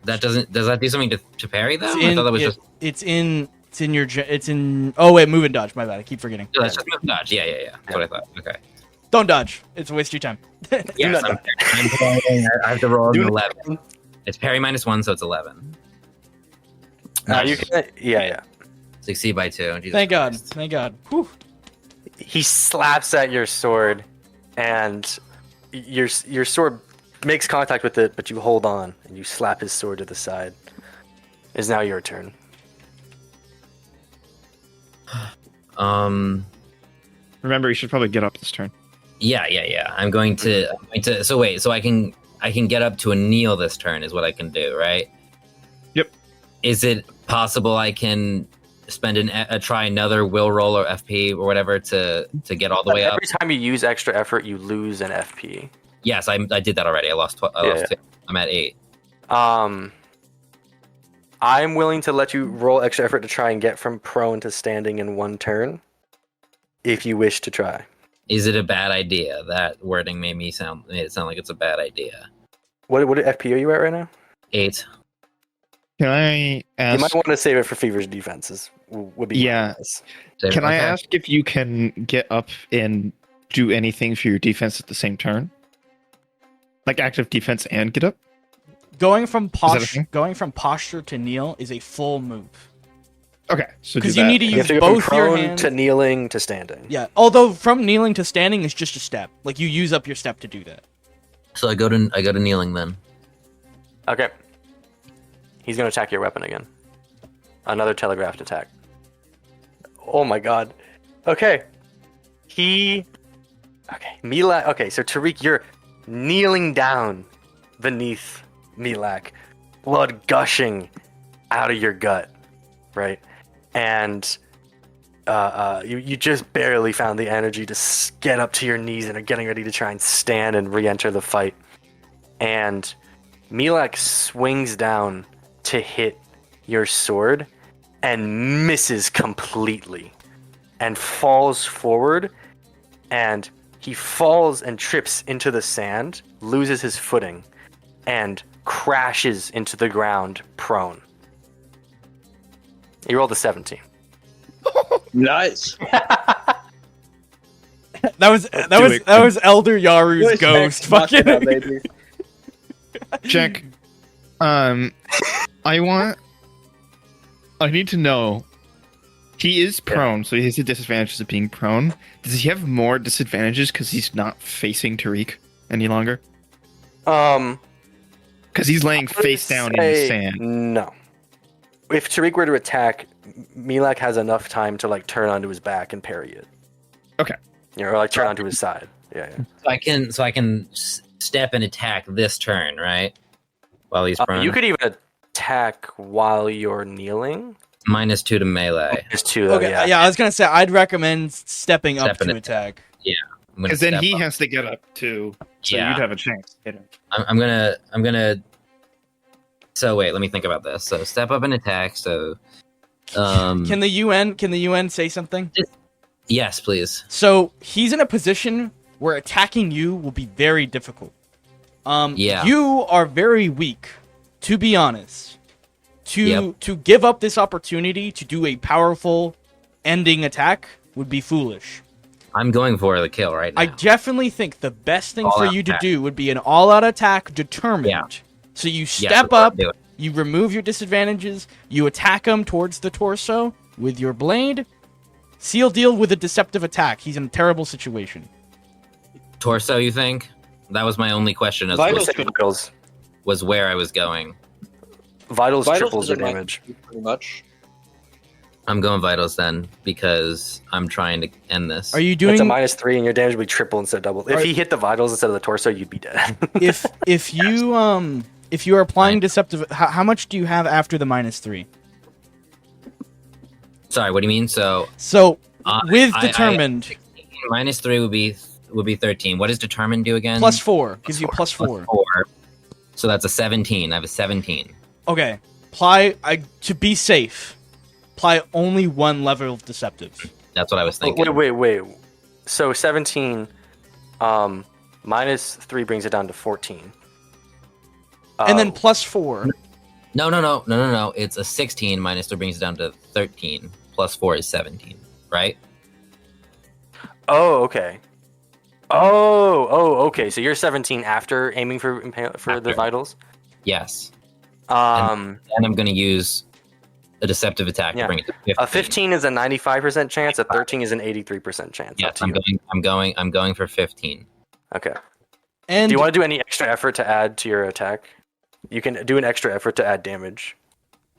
That doesn't. Does that do something to parry though? It's I in, thought that was it- just. it's in your it's in. Oh wait, move and dodge. My bad. I keep forgetting. No, that's just move dodge. Yeah. That's what I thought. Okay. Don't dodge. It's a waste of your time. Yes, not I'm parrying. I have to roll Do an not- 11. It's parry -1, so it's 11. You can, yeah. Succeed by 2. Jesus Thank God. Christ. Thank God. Whew. He slaps at your sword, and your sword makes contact with it, but you hold on and you slap his sword to the side. It's now your turn. Remember, you should probably get up this turn. Yeah. I'm going to. So wait. So I can get up to a kneel this turn is what I can do, right? Yep. Is it possible I can spend try another will roll or FP or whatever to get all the way up? Every time you use extra effort, you lose an FP. Yes, I did that already. I lost 2. I'm at 8. I'm willing to let you roll extra effort to try and get from prone to standing in one turn, if you wish to try. Is it a bad idea? That wording made it sound like it's a bad idea. What FP are you at right now? 8. Can I You ask? might want to save it for Fever's defenses. Would be Yeah. nice. Can I Okay. ask if you can get up and do anything for your defense at the same turn? Like active defense and get up? Going from that a thing? posture to kneel is a full move. Okay, so do Because you that. need to You use have to go both from your prone hands. to kneeling to standing. Yeah. Although from kneeling to standing is just a step. Like you use up your step to do that. So I go to kneeling then. Okay. He's going to attack your weapon again. Another telegraphed attack. Oh my god. Okay. Okay. Milak. Okay, so Tariq, you're kneeling down beneath Milak. Blood gushing out of your gut. Right? And you just barely found the energy to get up to your knees and are getting ready to try and stand and re-enter the fight. And Milak swings down to hit your sword and misses completely and falls forward, and he falls and trips into the sand, loses his footing, and crashes into the ground prone. He rolled a 17. Nice. That was Elder Yaru's ghost. Fucking. baby. Jack, I need to know. He is prone, so he has the disadvantages of being prone. Does he have more disadvantages because he's not facing Tariq any longer? Because he's laying face down in the sand. No. If Tariq were to attack, Milak has enough time to like turn onto his back and parry it. Okay. You know, or like turn onto his side. Yeah. So I can step and attack this turn, right? While he's prone. You could even attack while you're kneeling? -2 to melee. There's 2 though, Okay, yeah. I was gonna say I'd recommend stepping up Stepping to it. attack. I'm gonna Because then step he up. has to get up too. So Yeah. you'd have a chance to hit him. I'm gonna. So wait, let me think about this. So step up and attack. So, Can the UN say something? yes, please. So he's in a position where attacking you will be very difficult. Yeah. You are very weak, to be honest. To give up this opportunity to do a powerful ending attack would be foolish. I'm going for the kill right now. I definitely think the best thing for All-out you to attack. do would be an all-out attack determined. Yeah. So you Yeah, step that's what up, I'm doing. you remove your disadvantages, you attack him towards the torso with your blade, seal deal with a deceptive attack. He's in a terrible situation. Torso, you think? That was my only question. As We'll Vitals say could- vitals. was where I was going. Vitals Vitals triples your is a nice- damage. Pretty much. I'm going vitals then because I'm trying to end this. Are you It's a doing -3 and your damage would be triple instead of double. If Are- he hit the vitals instead of the torso, you'd be dead. if you are applying deceptive how much do you have after the -3? Sorry, what do you mean? So So I- with I- determined -3 would be 13. What does determined do again? +4 gives you +4. 4. So that's a 17. I have a 17. Okay. To be safe. Apply only one level of deceptive. That's what I was thinking. wait. So 17 -3 brings it down to 14. And then Oh, +4. No. It's a 16 -3 brings it down to 13. +4 is 17, right? Oh, okay. Oh, okay. So you're 17 after aiming for the After. vitals. Yes. Um, And I'm going to use a deceptive attack Yeah. to bring it to 15. a 15 is a 95% chance. A 13 is an 83% chance. Up Yes, to I'm you. going for 15. Okay. And Do you want to do any extra effort to add to your attack? You can do an extra effort to add damage.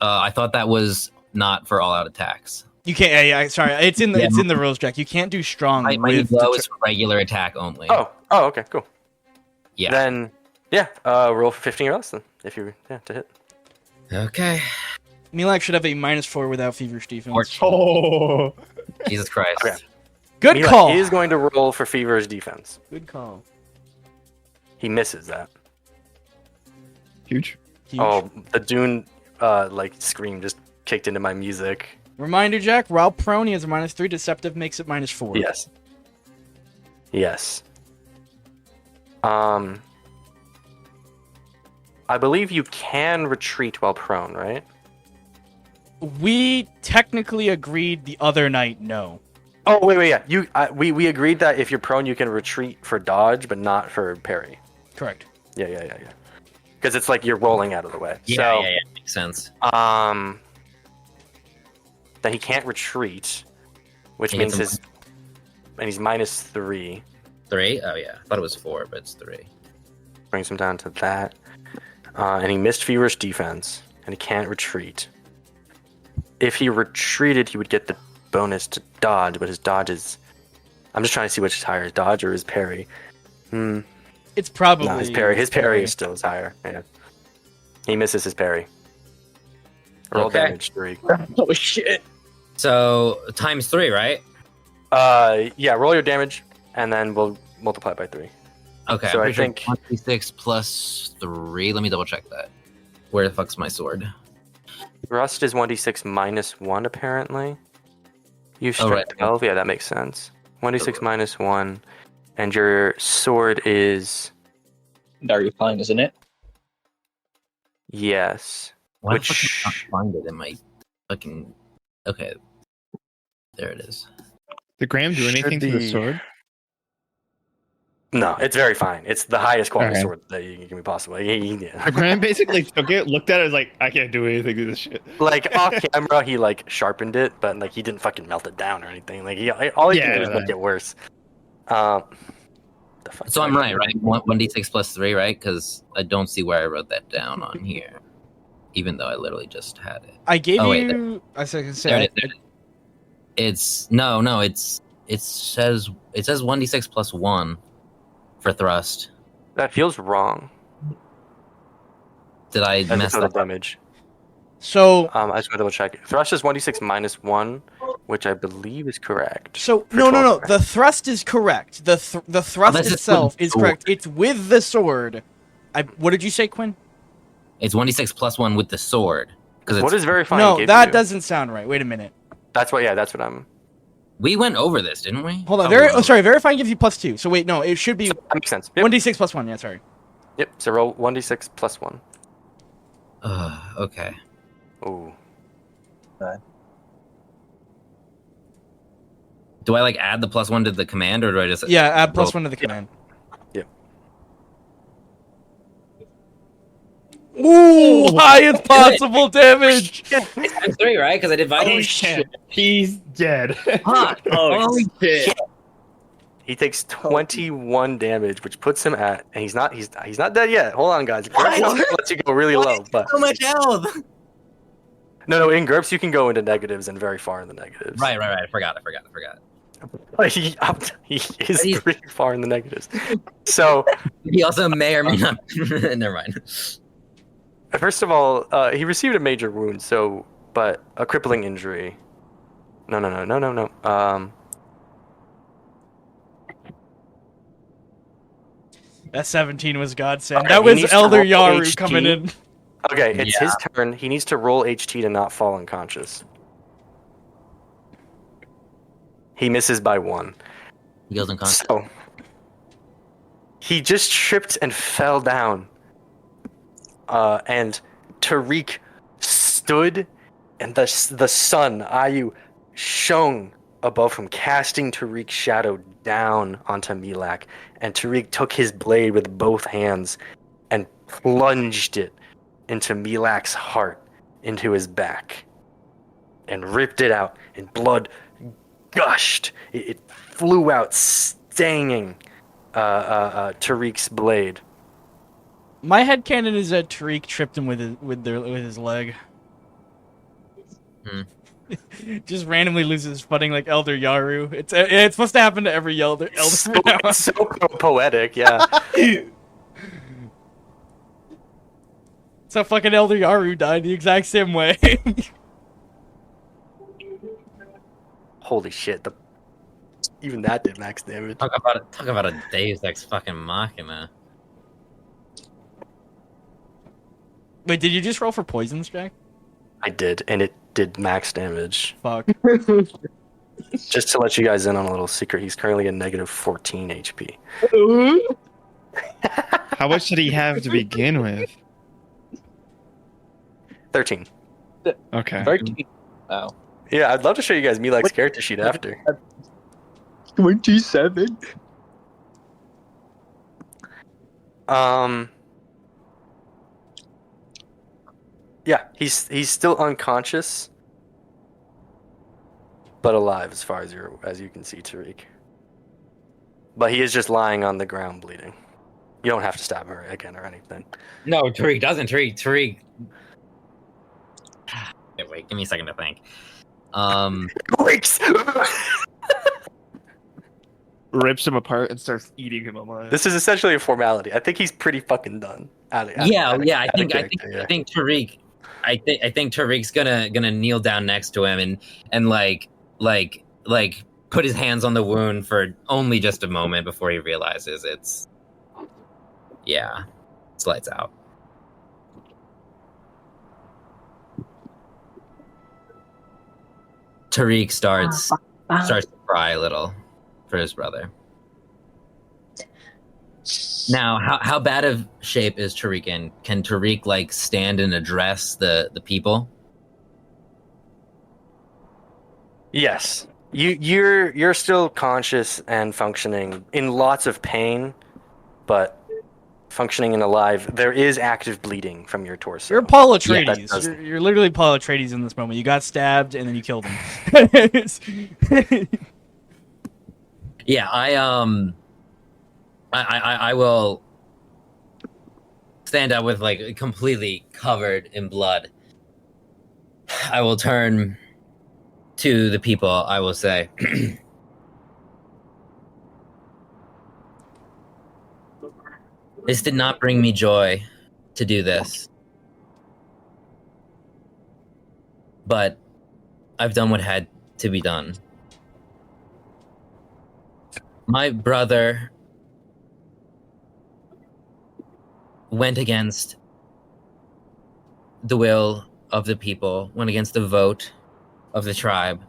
I thought that was not for all-out attacks. you can't sorry, it's in the rules, Jack. You can't do strong My with blow is for regular attack only. Oh, okay, cool. yeah. Then, roll for 15 or less then, if you to hit. Okay. Milak should have a -4 without feverish defense. Fortune. Oh. Jesus Christ. Okay. Good Milak call. is going to roll for feverish defense. Good call. He misses that. Huge. Huge. Oh, the Dune scream just kicked into my music. Reminder, Jack, while prone, he has a -3. Deceptive makes it -4. Yes. I believe you can retreat while prone, right? We technically agreed the other night, no. Oh, wait, yeah. We agreed that if you're prone, you can retreat for dodge, but not for parry. Correct. Yeah. Because it's like you're rolling out of the way. Yeah, So, makes sense. that he can't retreat, which He means gets and he's -3, 3? Oh, yeah. I thought it was 4, but it's 3. brings him down to that. And he missed feverish defense, and he can't retreat. If he retreated, he would get the bonus to dodge, but his dodge is... I'm just trying to see which is higher, his dodge or his parry. It's probably No, his parry. His parry is still higher. Yeah. He misses his parry. Roll Okay. damage 3. Oh shit! So, times 3, right? Yeah, roll your damage, and then we'll multiply it by 3. Okay, So I'm I pretty sure think- 1d6 plus 3. Let me double check that. Where the fuck's my sword? Rust is 1d6 minus 1, apparently. You Oh, strength right. 12? Yeah, that makes sense. 1d6 minus 1. And your sword is... Are you fine, isn't it? Yes. Why Which- the fuck can I not find it in my fucking... Okay. There it is. Did Graham do Should anything to the be- sword? No, it's very fine. It's the highest quality Okay. sword that you can be possible. Yeah. Graham basically took it, looked at it, was like, I can't do anything to this shit. Like, off camera, he, sharpened it, but, he didn't fucking melt it down or anything. All he can do is Yeah. make it worse. The fuck So did I'm I right, do? right? 1d6 plus 3, right? Because I don't see where I wrote that down on here. Even though I literally just had it. I gave Oh, wait, you. I was gonna There say. it is. There it is. It's... No, it says 1d6 plus 1 for thrust. That feels wrong. Did I That's mess total that up? damage. So I just want to double check. Thrust is 1d6 minus 1, which I believe is correct. So for no. 12 The thrust is correct. The thrust that's just itself with the is correct. It's with the sword. What did you say, Quinn? It's 1d6 plus 1 with the sword. Because What is verifying No, give that you? doesn't sound right. Wait a minute. That's what I'm... we went over this, didn't we? Hold on. Oh, Sorry. Verifying gives you +2. So wait, no, it should be That makes sense. Yep. 1d6 plus 1. Yeah, sorry. Yep. So roll 1d6 plus 1. Okay. Ooh. Do I like add the +1 to the command, or do I just Yeah, add roll? +1 to the command. Yep. Ooh, highest possible damage. It's times 3, right? Because I did vital. Oh shit! He's dead. Fuck! Holy shit! He takes 21 damage, which puts him at, and he's not dead yet. Hold on, guys. GURPS lets you go really low, but So much health. no. In GURPS, you can go into negatives and very far in the negatives. Right. I forgot. But he is He's- pretty far in the negatives. So He also may or may not. Never mind. first of all, he received a major wound. But a crippling injury. No. That 17 was godsend. Okay, That he was needs to Elder roll Yaru HT. coming in. Okay, it's his turn. He needs to roll HT to not fall unconscious. He misses by 1. He goes unconscious. So he just tripped and fell down. And Tariq stood, and the sun, Ayu, shone above him, casting Tariq's shadow down onto Milak. And Tariq took his blade with both hands and plunged it into Milak's heart, into his back, and ripped it out, and blood gushed. It flew out, stinging Tariq's blade. My headcanon is that Tariq tripped him with his leg. Just randomly loses footing like Elder Yaru. It's supposed to happen to every elder. It's so poetic, yeah. So fucking Elder Yaru died the exact same way. Holy shit! Even that did max damage. Talk about a Deus Ex fucking Machina. Wait, did you just roll for poisons, Jack? I did, and it did max damage. Fuck. Just to let you guys in on a little secret, he's currently at negative 14 HP. How much did he have to begin with? 13. Okay. 13. Wow. Yeah, I'd love to show you guys Milak's character sheet after. 27. Yeah, he's still unconscious, but alive as far as you can see, Tariq. But he is just lying on the ground bleeding. You don't have to stab her again or anything. No, Tariq doesn't. Tariq. Wait, give me a second to think. Weeks. Rips him apart and starts eating him alive. This is essentially a formality. I think he's pretty fucking done. I think Tariq. I think Tariq's gonna kneel down next to him and like put his hands on the wound for only just a moment before he realizes it's lights out. Tariq starts to cry a little for his brother. Now, how bad of shape is Tariq in? Can Tariq like stand and address the people? Yes. You're still conscious and functioning in lots of pain, but functioning and alive. There is active bleeding from your torso. You're Paul Yeah, Atreides. that does- You're literally Paul Atreides in this moment. You got stabbed and then you killed him. Yeah, I will stand up with like completely covered in blood. I will turn to the people. I will say, this did not bring me joy to do this. but I've done what had to be done. My brother went against the will of the people, went against the vote of the tribe.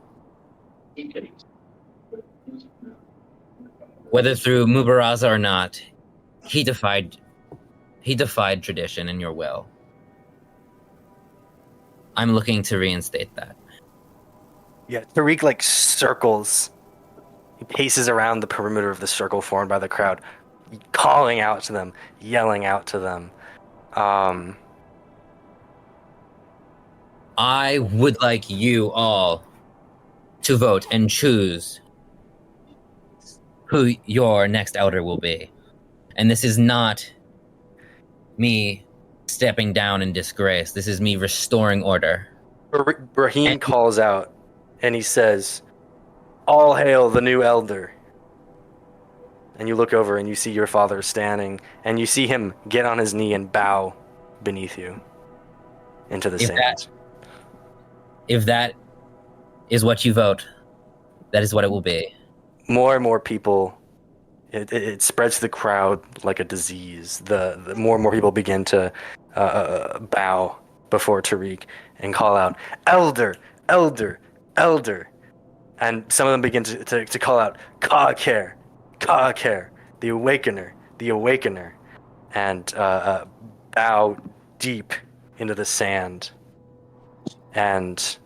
Whether through Mubaraza or not, he defied tradition and your will. I'm looking to reinstate that. Yeah, Tariq like circles. He paces around the perimeter of the circle formed by the crowd, calling out to them, yelling out to them. I would like you all to vote and choose who your next elder will be. And this is not me stepping down in disgrace. This is me restoring order. Raheem calls out, and he says, "All hail the new elder." And you look over and you see your father standing, and you see him get on his knee and bow beneath you into the sand. If that is what you vote, that is what it will be. More and more people, it spreads to the crowd like a disease. The more and more people begin to bow before Tariq and call out, "Elder, elder, elder." And some of them begin to call out, Kahina, Kahina, the Awakener, the Awakener, and bow deep into the sand. And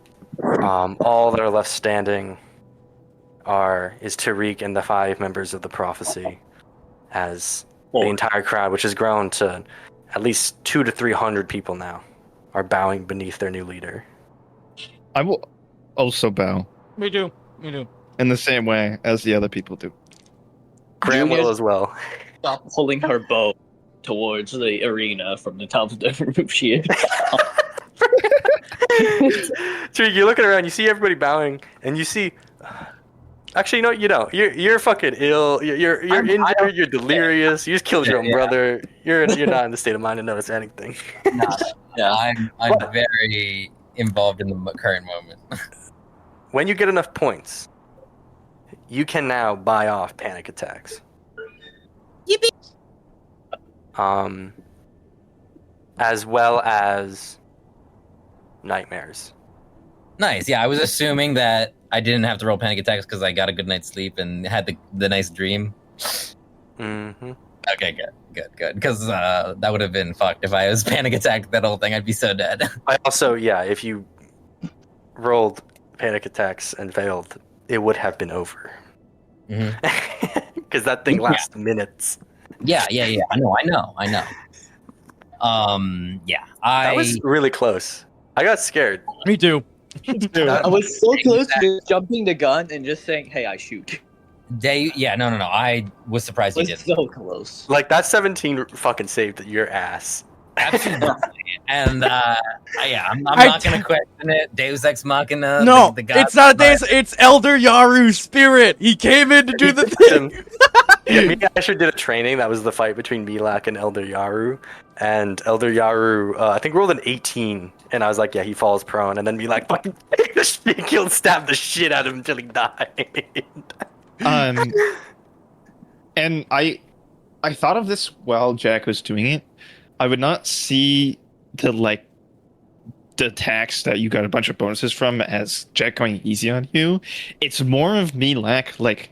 all that are left standing is Tariq and the 5 members of the prophecy, as the entire crowd, which has grown to at least 200 to 300 people now, are bowing beneath their new leader. I will also bow Me too. in the same way as the other people do. Graham will as well. Stop pulling her bow towards the arena from the top of the roof. She is. Tariq, you're looking around, you see everybody bowing, and you see... Actually, no, you don't. You're fucking ill. You're injured. You're delirious. You just killed your own brother. You're not in the state of mind to notice anything. Yeah, I'm very involved in the current moment. When you get enough points, you can now buy off panic attacks. Yippee! As well as nightmares. Nice. Yeah, I was assuming that I didn't have to roll panic attacks because I got a good night's sleep and had the nice dream. Mm-hmm. Okay, good. Because that would have been fucked if I was panic attacked that whole thing. I'd be so dead. I also, if you rolled panic attacks and failed, it would have been over. Because that thing lasts minutes. Yeah. I know. That was really close. I got scared. Me too. I was so close to jumping the gun and just saying, "Hey, I shoot." No. I was surprised It you was did. so close. Like, that 17 fucking saved your ass. Absolutely. And I'm not gonna question it. Deus Ex Machina. No, the God it's not Deus. It's Elder Yaru's spirit. He came in to do the thing. Me and Asher did a training. That was the fight between Milak and Elder Yaru. And Elder Yaru, I think, rolled an 18. And I was like, yeah, he falls prone. And then Milak fucking stabbed the shit out of him until he died. And I thought of this while Jack was doing it. I would not see the attacks that you got a bunch of bonuses from as Jack going easy on you. It's more of Milak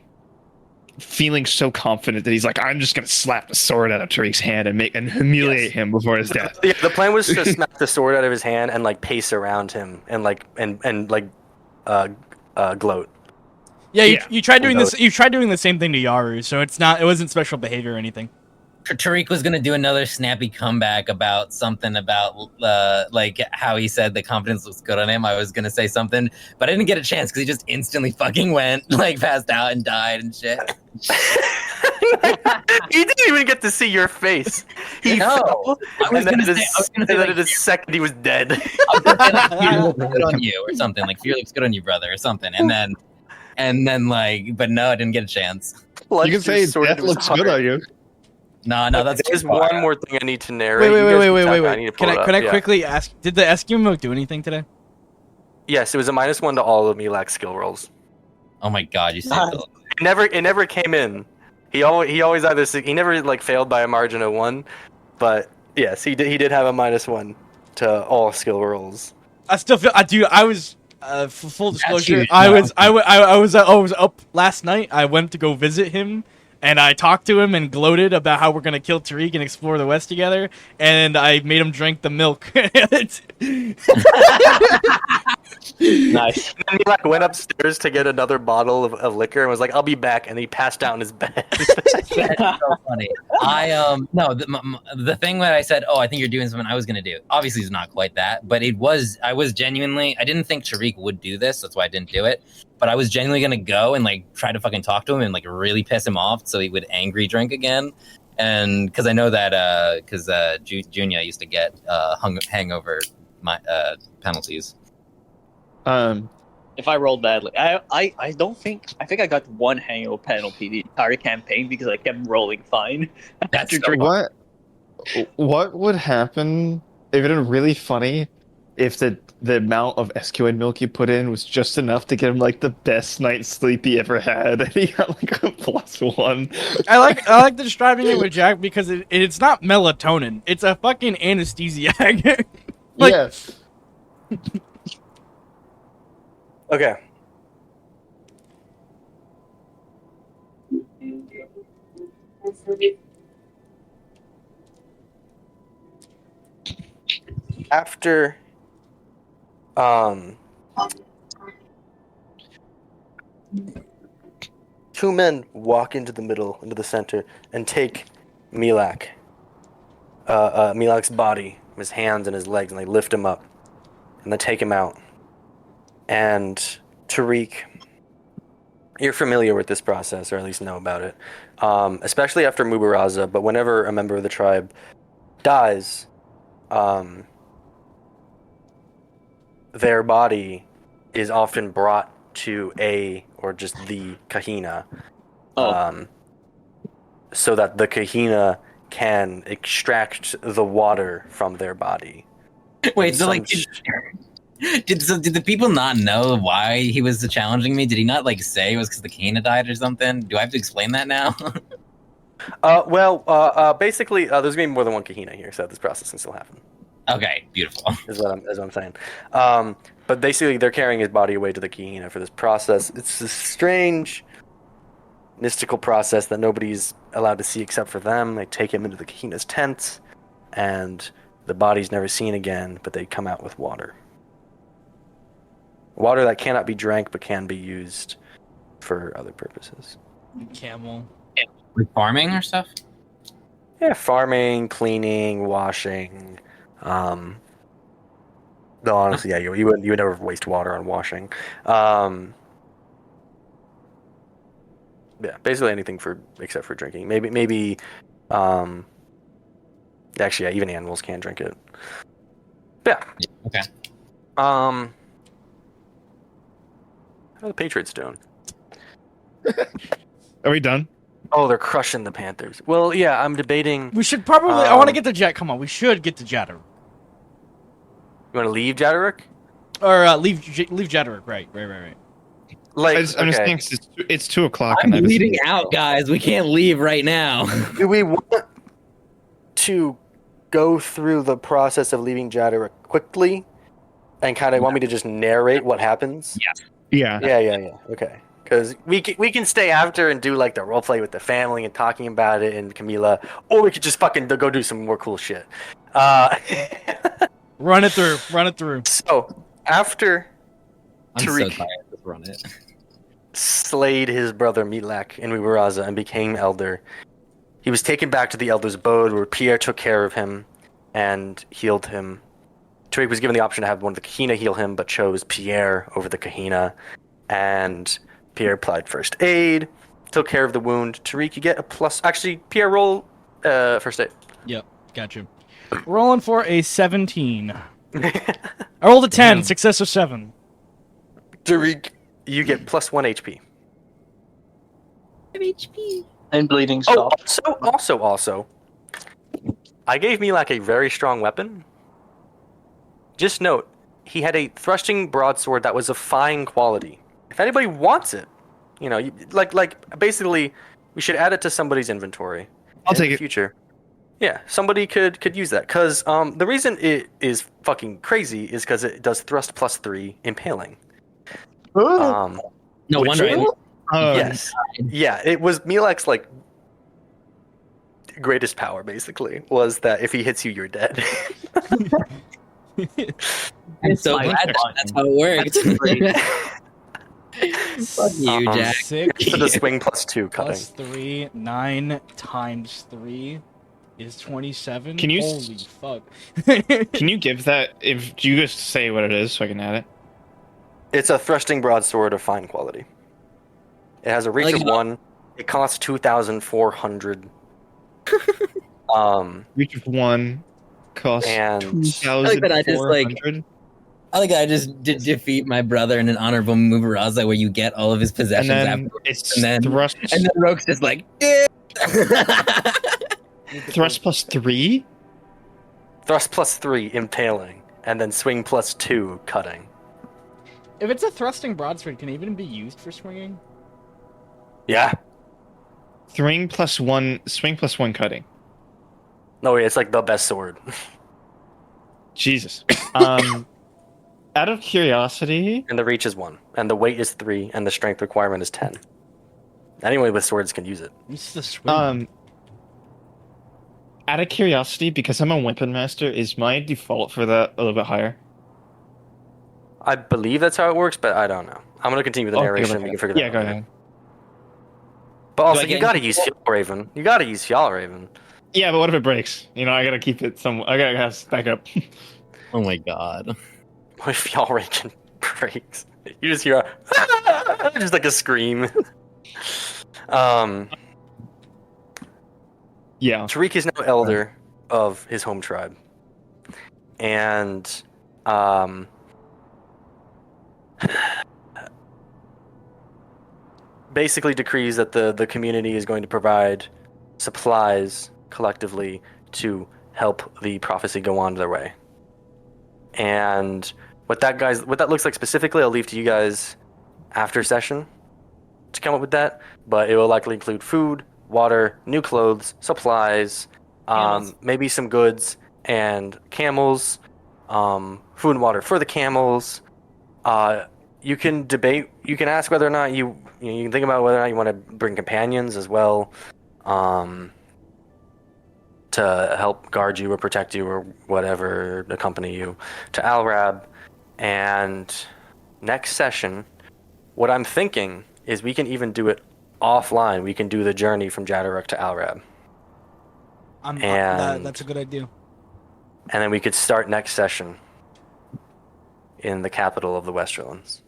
feeling so confident that he's like, I'm just gonna slap the sword out of Tariq's hand and humiliate him before his death. Yeah, the plan was to smack the sword out of his hand and pace around him and gloat. Yeah, you tried doing this. You tried doing the same thing to Yaru, so it wasn't special behavior or anything. Tariq was gonna do another snappy comeback about something about how he said the confidence looks good on him. I was gonna say something, but I didn't get a chance because he just instantly fucking went passed out and died and shit. He didn't even get to see your face. He fell, and then in a second he was dead. I was gonna say, fear looks good on you or something, fear looks good on you, brother, or something, and then but no, I didn't get a chance. You can say death looks good on you. No, that's there's one more thing I need to narrate. Wait. I need to pull Can I it up. quickly ask? Did the Eskimo do anything today? Yes, it was a -1 to all of Milak's skill rolls. Oh my god, you saved God. the It never came in. He always either he never like failed by a margin of 1, but yes, he did have a -1 to all skill rolls. I still feel. I was. For full disclosure, huge. I No. was up last night. I went to go visit him, and I talked to him and gloated about how we're gonna kill Tariq and explore the West together. And I made him drink the milk. Nice. And then he like went upstairs to get another bottle of liquor and was like, "I'll be back," and he passed out in his bed. That's so funny. No, the thing that I said, oh, I think you're doing something I was gonna do. Obviously, it's not quite that, but I was genuinely. I didn't think Tariq would do this. That's why I didn't do it. But I was genuinely gonna go and like try to fucking talk to him and like really piss him off so he would angry drink again. And because I know that Junya used to get hangover penalties. If I rolled badly, I don't think I got one hangover penalty the entire campaign because I kept rolling fine. That's After so drinking. What would happen if it was really funny if the amount of SQN milk you put in was just enough to get him like the best night's sleep he ever had, and he got like a +1. I like describing it with Jack because it's not melatonin. It's a fucking anesthesiac. Like- yeah. Okay. After, two men walk into the center, and take Milak, Milak's body, his hands and his legs, and they lift him up, and they take him out. And Tariq, you're familiar with this process, or at least know about it, especially after Mubaraza. But whenever a member of the tribe dies, their body is often brought to or just the Kahina, so that the Kahina can extract the water from their body. Wait, so like, did the people not know why he was challenging me? Did he not like say it was because the Kahina died or something? Do I have to explain that now? Basically, there's gonna be more than one Kahina here, so this process can still happen. Okay, beautiful. Is what I'm saying. But basically, they're carrying his body away to the Kahina for this process. It's a strange, mystical process that nobody's allowed to see except for them. They take him into the Kahina's tent, and the body's never seen again, but they come out with water. Water that cannot be drank, but can be used for other purposes. Camel. Like farming or stuff? Yeah, farming, cleaning, washing. No, honestly, yeah, you would never waste water on washing. Yeah, basically anything except for drinking. Maybe. Actually, yeah, even animals can drink it. Yeah. Okay. How are the Patriots doing? Are we done? Oh, they're crushing the Panthers. Well, yeah, I'm debating. We should probably. I want to get to Jack. Come on, we should get to Jatoruk. You want to leave Jatoruk? Or leave Jatoruk. Right. Like, I'm just okay. thinking it's 2 o'clock. I'm and I bleeding out, guys. We can't leave right now. Do we want to go through the process of leaving Jatoruk quickly, and kind of want me to just narrate what happens? Yeah. Yeah. Okay. Because we can stay after and do like the role play with the family and talking about it and Camila, or we could just fucking go do some more cool shit. Run it through. So after I'm so Tariq tired. Let's run it. slayed his brother Milak in Mubaraza and became elder, he was taken back to the elder's abode where Pierre took care of him and healed him. Tariq was given the option to have one of the Kahina heal him, but chose Pierre over the Kahina, and Pierre applied first aid, took care of the wound. Tariq, you get a plus. Actually, Pierre, roll first aid. Yep, gotcha. Rolling for a 17. I rolled a 10, success of 7. Tariq, you get plus 1 HP. And bleeding Oh, stop. also, I gave Milak a very strong weapon. Just note, he had a thrusting broadsword that was of fine quality. If anybody wants it, basically, we should add it to somebody's inventory. I'll in take the it. future. Yeah, somebody could use that because the reason it is fucking crazy is because it does thrust +3 impaling. No Which wonder. means- Oh, yes, yeah, it was Milak's greatest power. Basically, was that if he hits you, you're dead. I'm so glad that's how it worked. Fuck you, Jack. 6 So the swing +2 cutting. plus 3, 9 times 3 is 27. Can you Holy fuck. Can you give that? If do you just say what it is so I can add it? It's a thrusting broadsword of fine quality. It has a reach of 1. It costs 2,400. Reach of 1 costs And 2,400. I like I just did defeat my brother in an honorable Mubaraza where you get all of his And possessions then afterwards. it's And then- thrust. And then Roke's just like, "Eh." Thrust +3. thrust +3 impaling, and then swing +2 cutting. If it's a thrusting broadsword, can it even be used for swinging? Yeah. Swing +1 cutting. No, wait, it's like the best sword. Jesus. Out of curiosity, And the reach is 1, and the weight is 3, and the strength requirement is 10. Anyone with swords can use it. It's the swing. out of curiosity, because I'm a weapon master, is my default for that a little bit higher? I believe that's how it works, but I don't know. I'm gonna continue with the Okay, narration. okay. We can figure that Yeah, out. go later. ahead. But Do also, I you get gotta any- use Fjallraven. You gotta use Fjallraven. Yeah, but what if it breaks? You know, I gotta keep it some. I gotta have backup. Oh my god. What if Fjallraven breaks? You just hear just like a scream. Yeah. Tariq is now elder of his home tribe, and basically decrees that the community is going to provide supplies collectively to help the prophecy go on their way. And what that looks like specifically, I'll leave to you guys after session to come up with that. But it will likely include food, water, new clothes, supplies, Camels. maybe some goods and camels, food and water for the camels. You can debate. You can ask whether or not you can think about whether or not you want to bring companions as well, to help guard you or protect you or whatever, accompany you to Alrab. And next session, what I'm thinking is we can even do it offline. We can do the journey from Jatoruk to Alrab. And- That's a good idea. And then we could start next session in the capital of the Westerlands.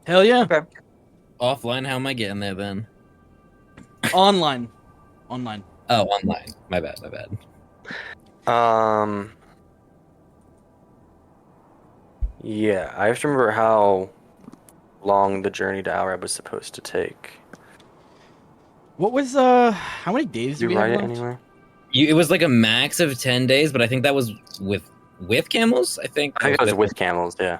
Hell yeah. Offline, how am I getting there then? Online. Oh, online. My bad. Yeah, I have to remember how long the journey to Alrab was supposed to take. What was how many days Did do you we write have it left? anywhere? It was like a max of 10 days, but I think that was with camels. I think I think it was with camels, yeah.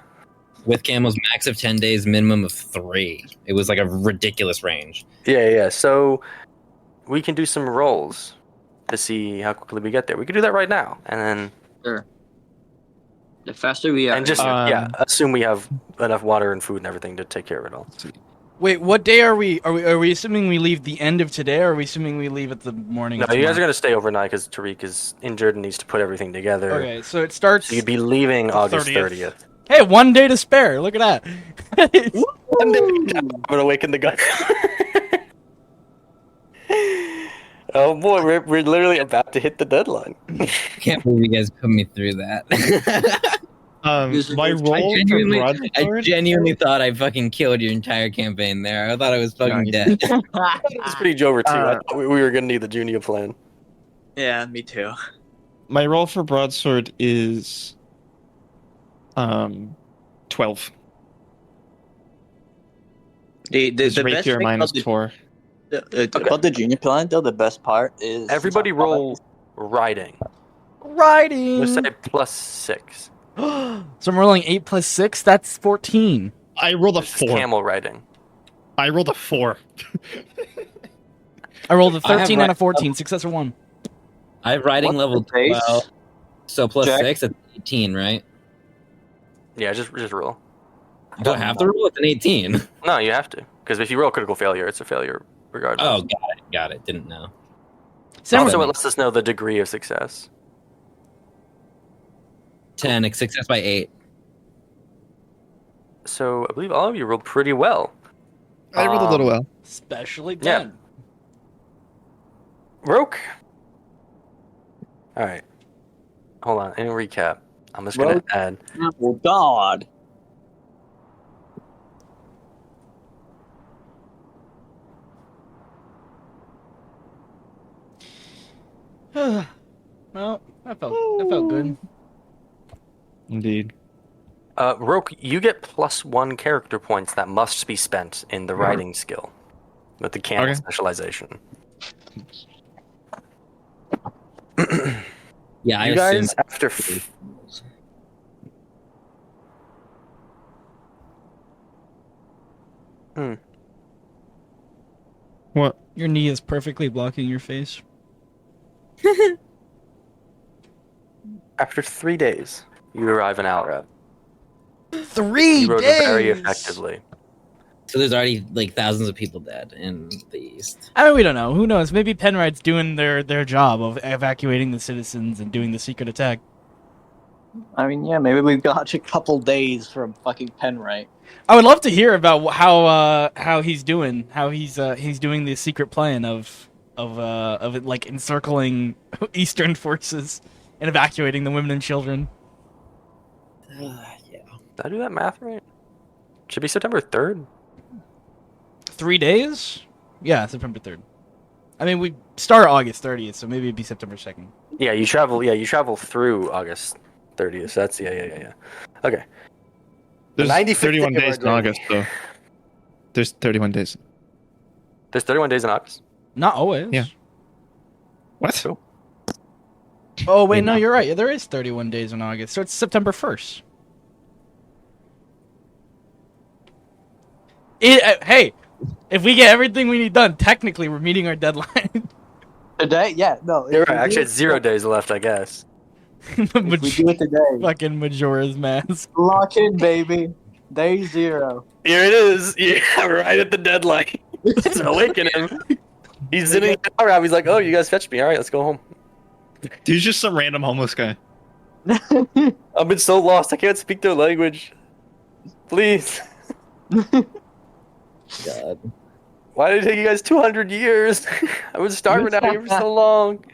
with camels, max of 10 days, minimum of 3. It was like a ridiculous range. Yeah. So we can do some rolls to see how quickly we get there. We could do that right now, and then Sure. The faster we are, and just Um, assume we have enough water and food and everything to take care of it all. Wait, what day are we? Are we assuming we leave the end of today, or are we assuming we leave at the morning? No, of you guys are tomorrow? gonna stay overnight because Tariq is injured and needs to put everything together. Okay, so it starts. So you'd be leaving the August 30th. 30th. Hey, 1 day to spare. Look at that. I'm gonna awaken the gun. Oh boy, we're literally about to hit the deadline. I can't believe you guys put me through that. My roll for I broadsword. genuinely thought I fucking killed your entire campaign there. I thought I was fucking dead. It's pretty Jover too. I thought we were gonna need the junior plan. Yeah, me too. My roll for broadsword is 12. the Is best rapier thing minus about 4. about the junior plan, though, the best part is Everybody roll riding. Riding. Let's say +6. So I'm rolling 8 plus 6. That's 14. I rolled a It's 4. camel riding. I rolled a 4. I rolled a I have 13 and a ri- 14. Success or 1. I have riding What's level the base? 12, so plus Jack? 6, it's 18, right? Yeah, just roll. Do I have to roll? It's an 18. No, you have to, because if you roll critical failure, it's a failure regardless. Oh, got it. Didn't know. Sam, Also, it lets us know the degree of success. 10, success by 8. So I believe all of you rolled pretty well. I rolled a little well. especially Yeah. 10. Roke. All right. Hold on. In recap, I'm just gonna Roke. add. Oh God. Well, that felt good. Indeed. Roke, you get +1 character points that must be spent in the riding skill with the camel Okay. specialization. Yeah, I You assumed. guys, after What? Your knee is perfectly blocking your face. after 3 days, you arrive in Alrab. 3 You rode days. very effectively. So there's already like thousands of people dead in the east. I mean, we don't know. Who knows? Maybe Penrite's doing their job of evacuating the citizens and doing the secret attack. I mean, yeah, maybe we've got a couple days from fucking Penrite. I would love to hear about how he's doing. How he's doing the secret plan of it, like encircling Eastern forces and evacuating the women and children. Yeah. Did I do that math right? Should be September 3rd. 3 days? Yeah, September 3rd. I mean, we start August 30th, so maybe it'd be September 2nd. Yeah, you travel through August 30th. So that's yeah. Okay. There's 95th 31 day of days our in August, though. There's 31 days. There's 31 days in August. Not always. Yeah. What? Cool. Oh wait, Yeah. no, you're right. There is 31 days in August, so it's September 1st. Hey, if we get everything we need done, technically we're meeting our deadline. Today? Yeah, no. You're if we right. do Actually, it- it's 0 days left, I guess. If we do it today, Fucking Majora's Mask. lock in, baby. Day 0. Here it is. Yeah, right at the deadline. It's Awaken him. He's sitting in the Alrab. He's like, "Oh, you guys fetched me. All right, let's go home." Dude's just some random homeless guy. I've been so lost. I can't speak their language. Please. God. Why did it take you guys 200 years? I was starving out here for so long.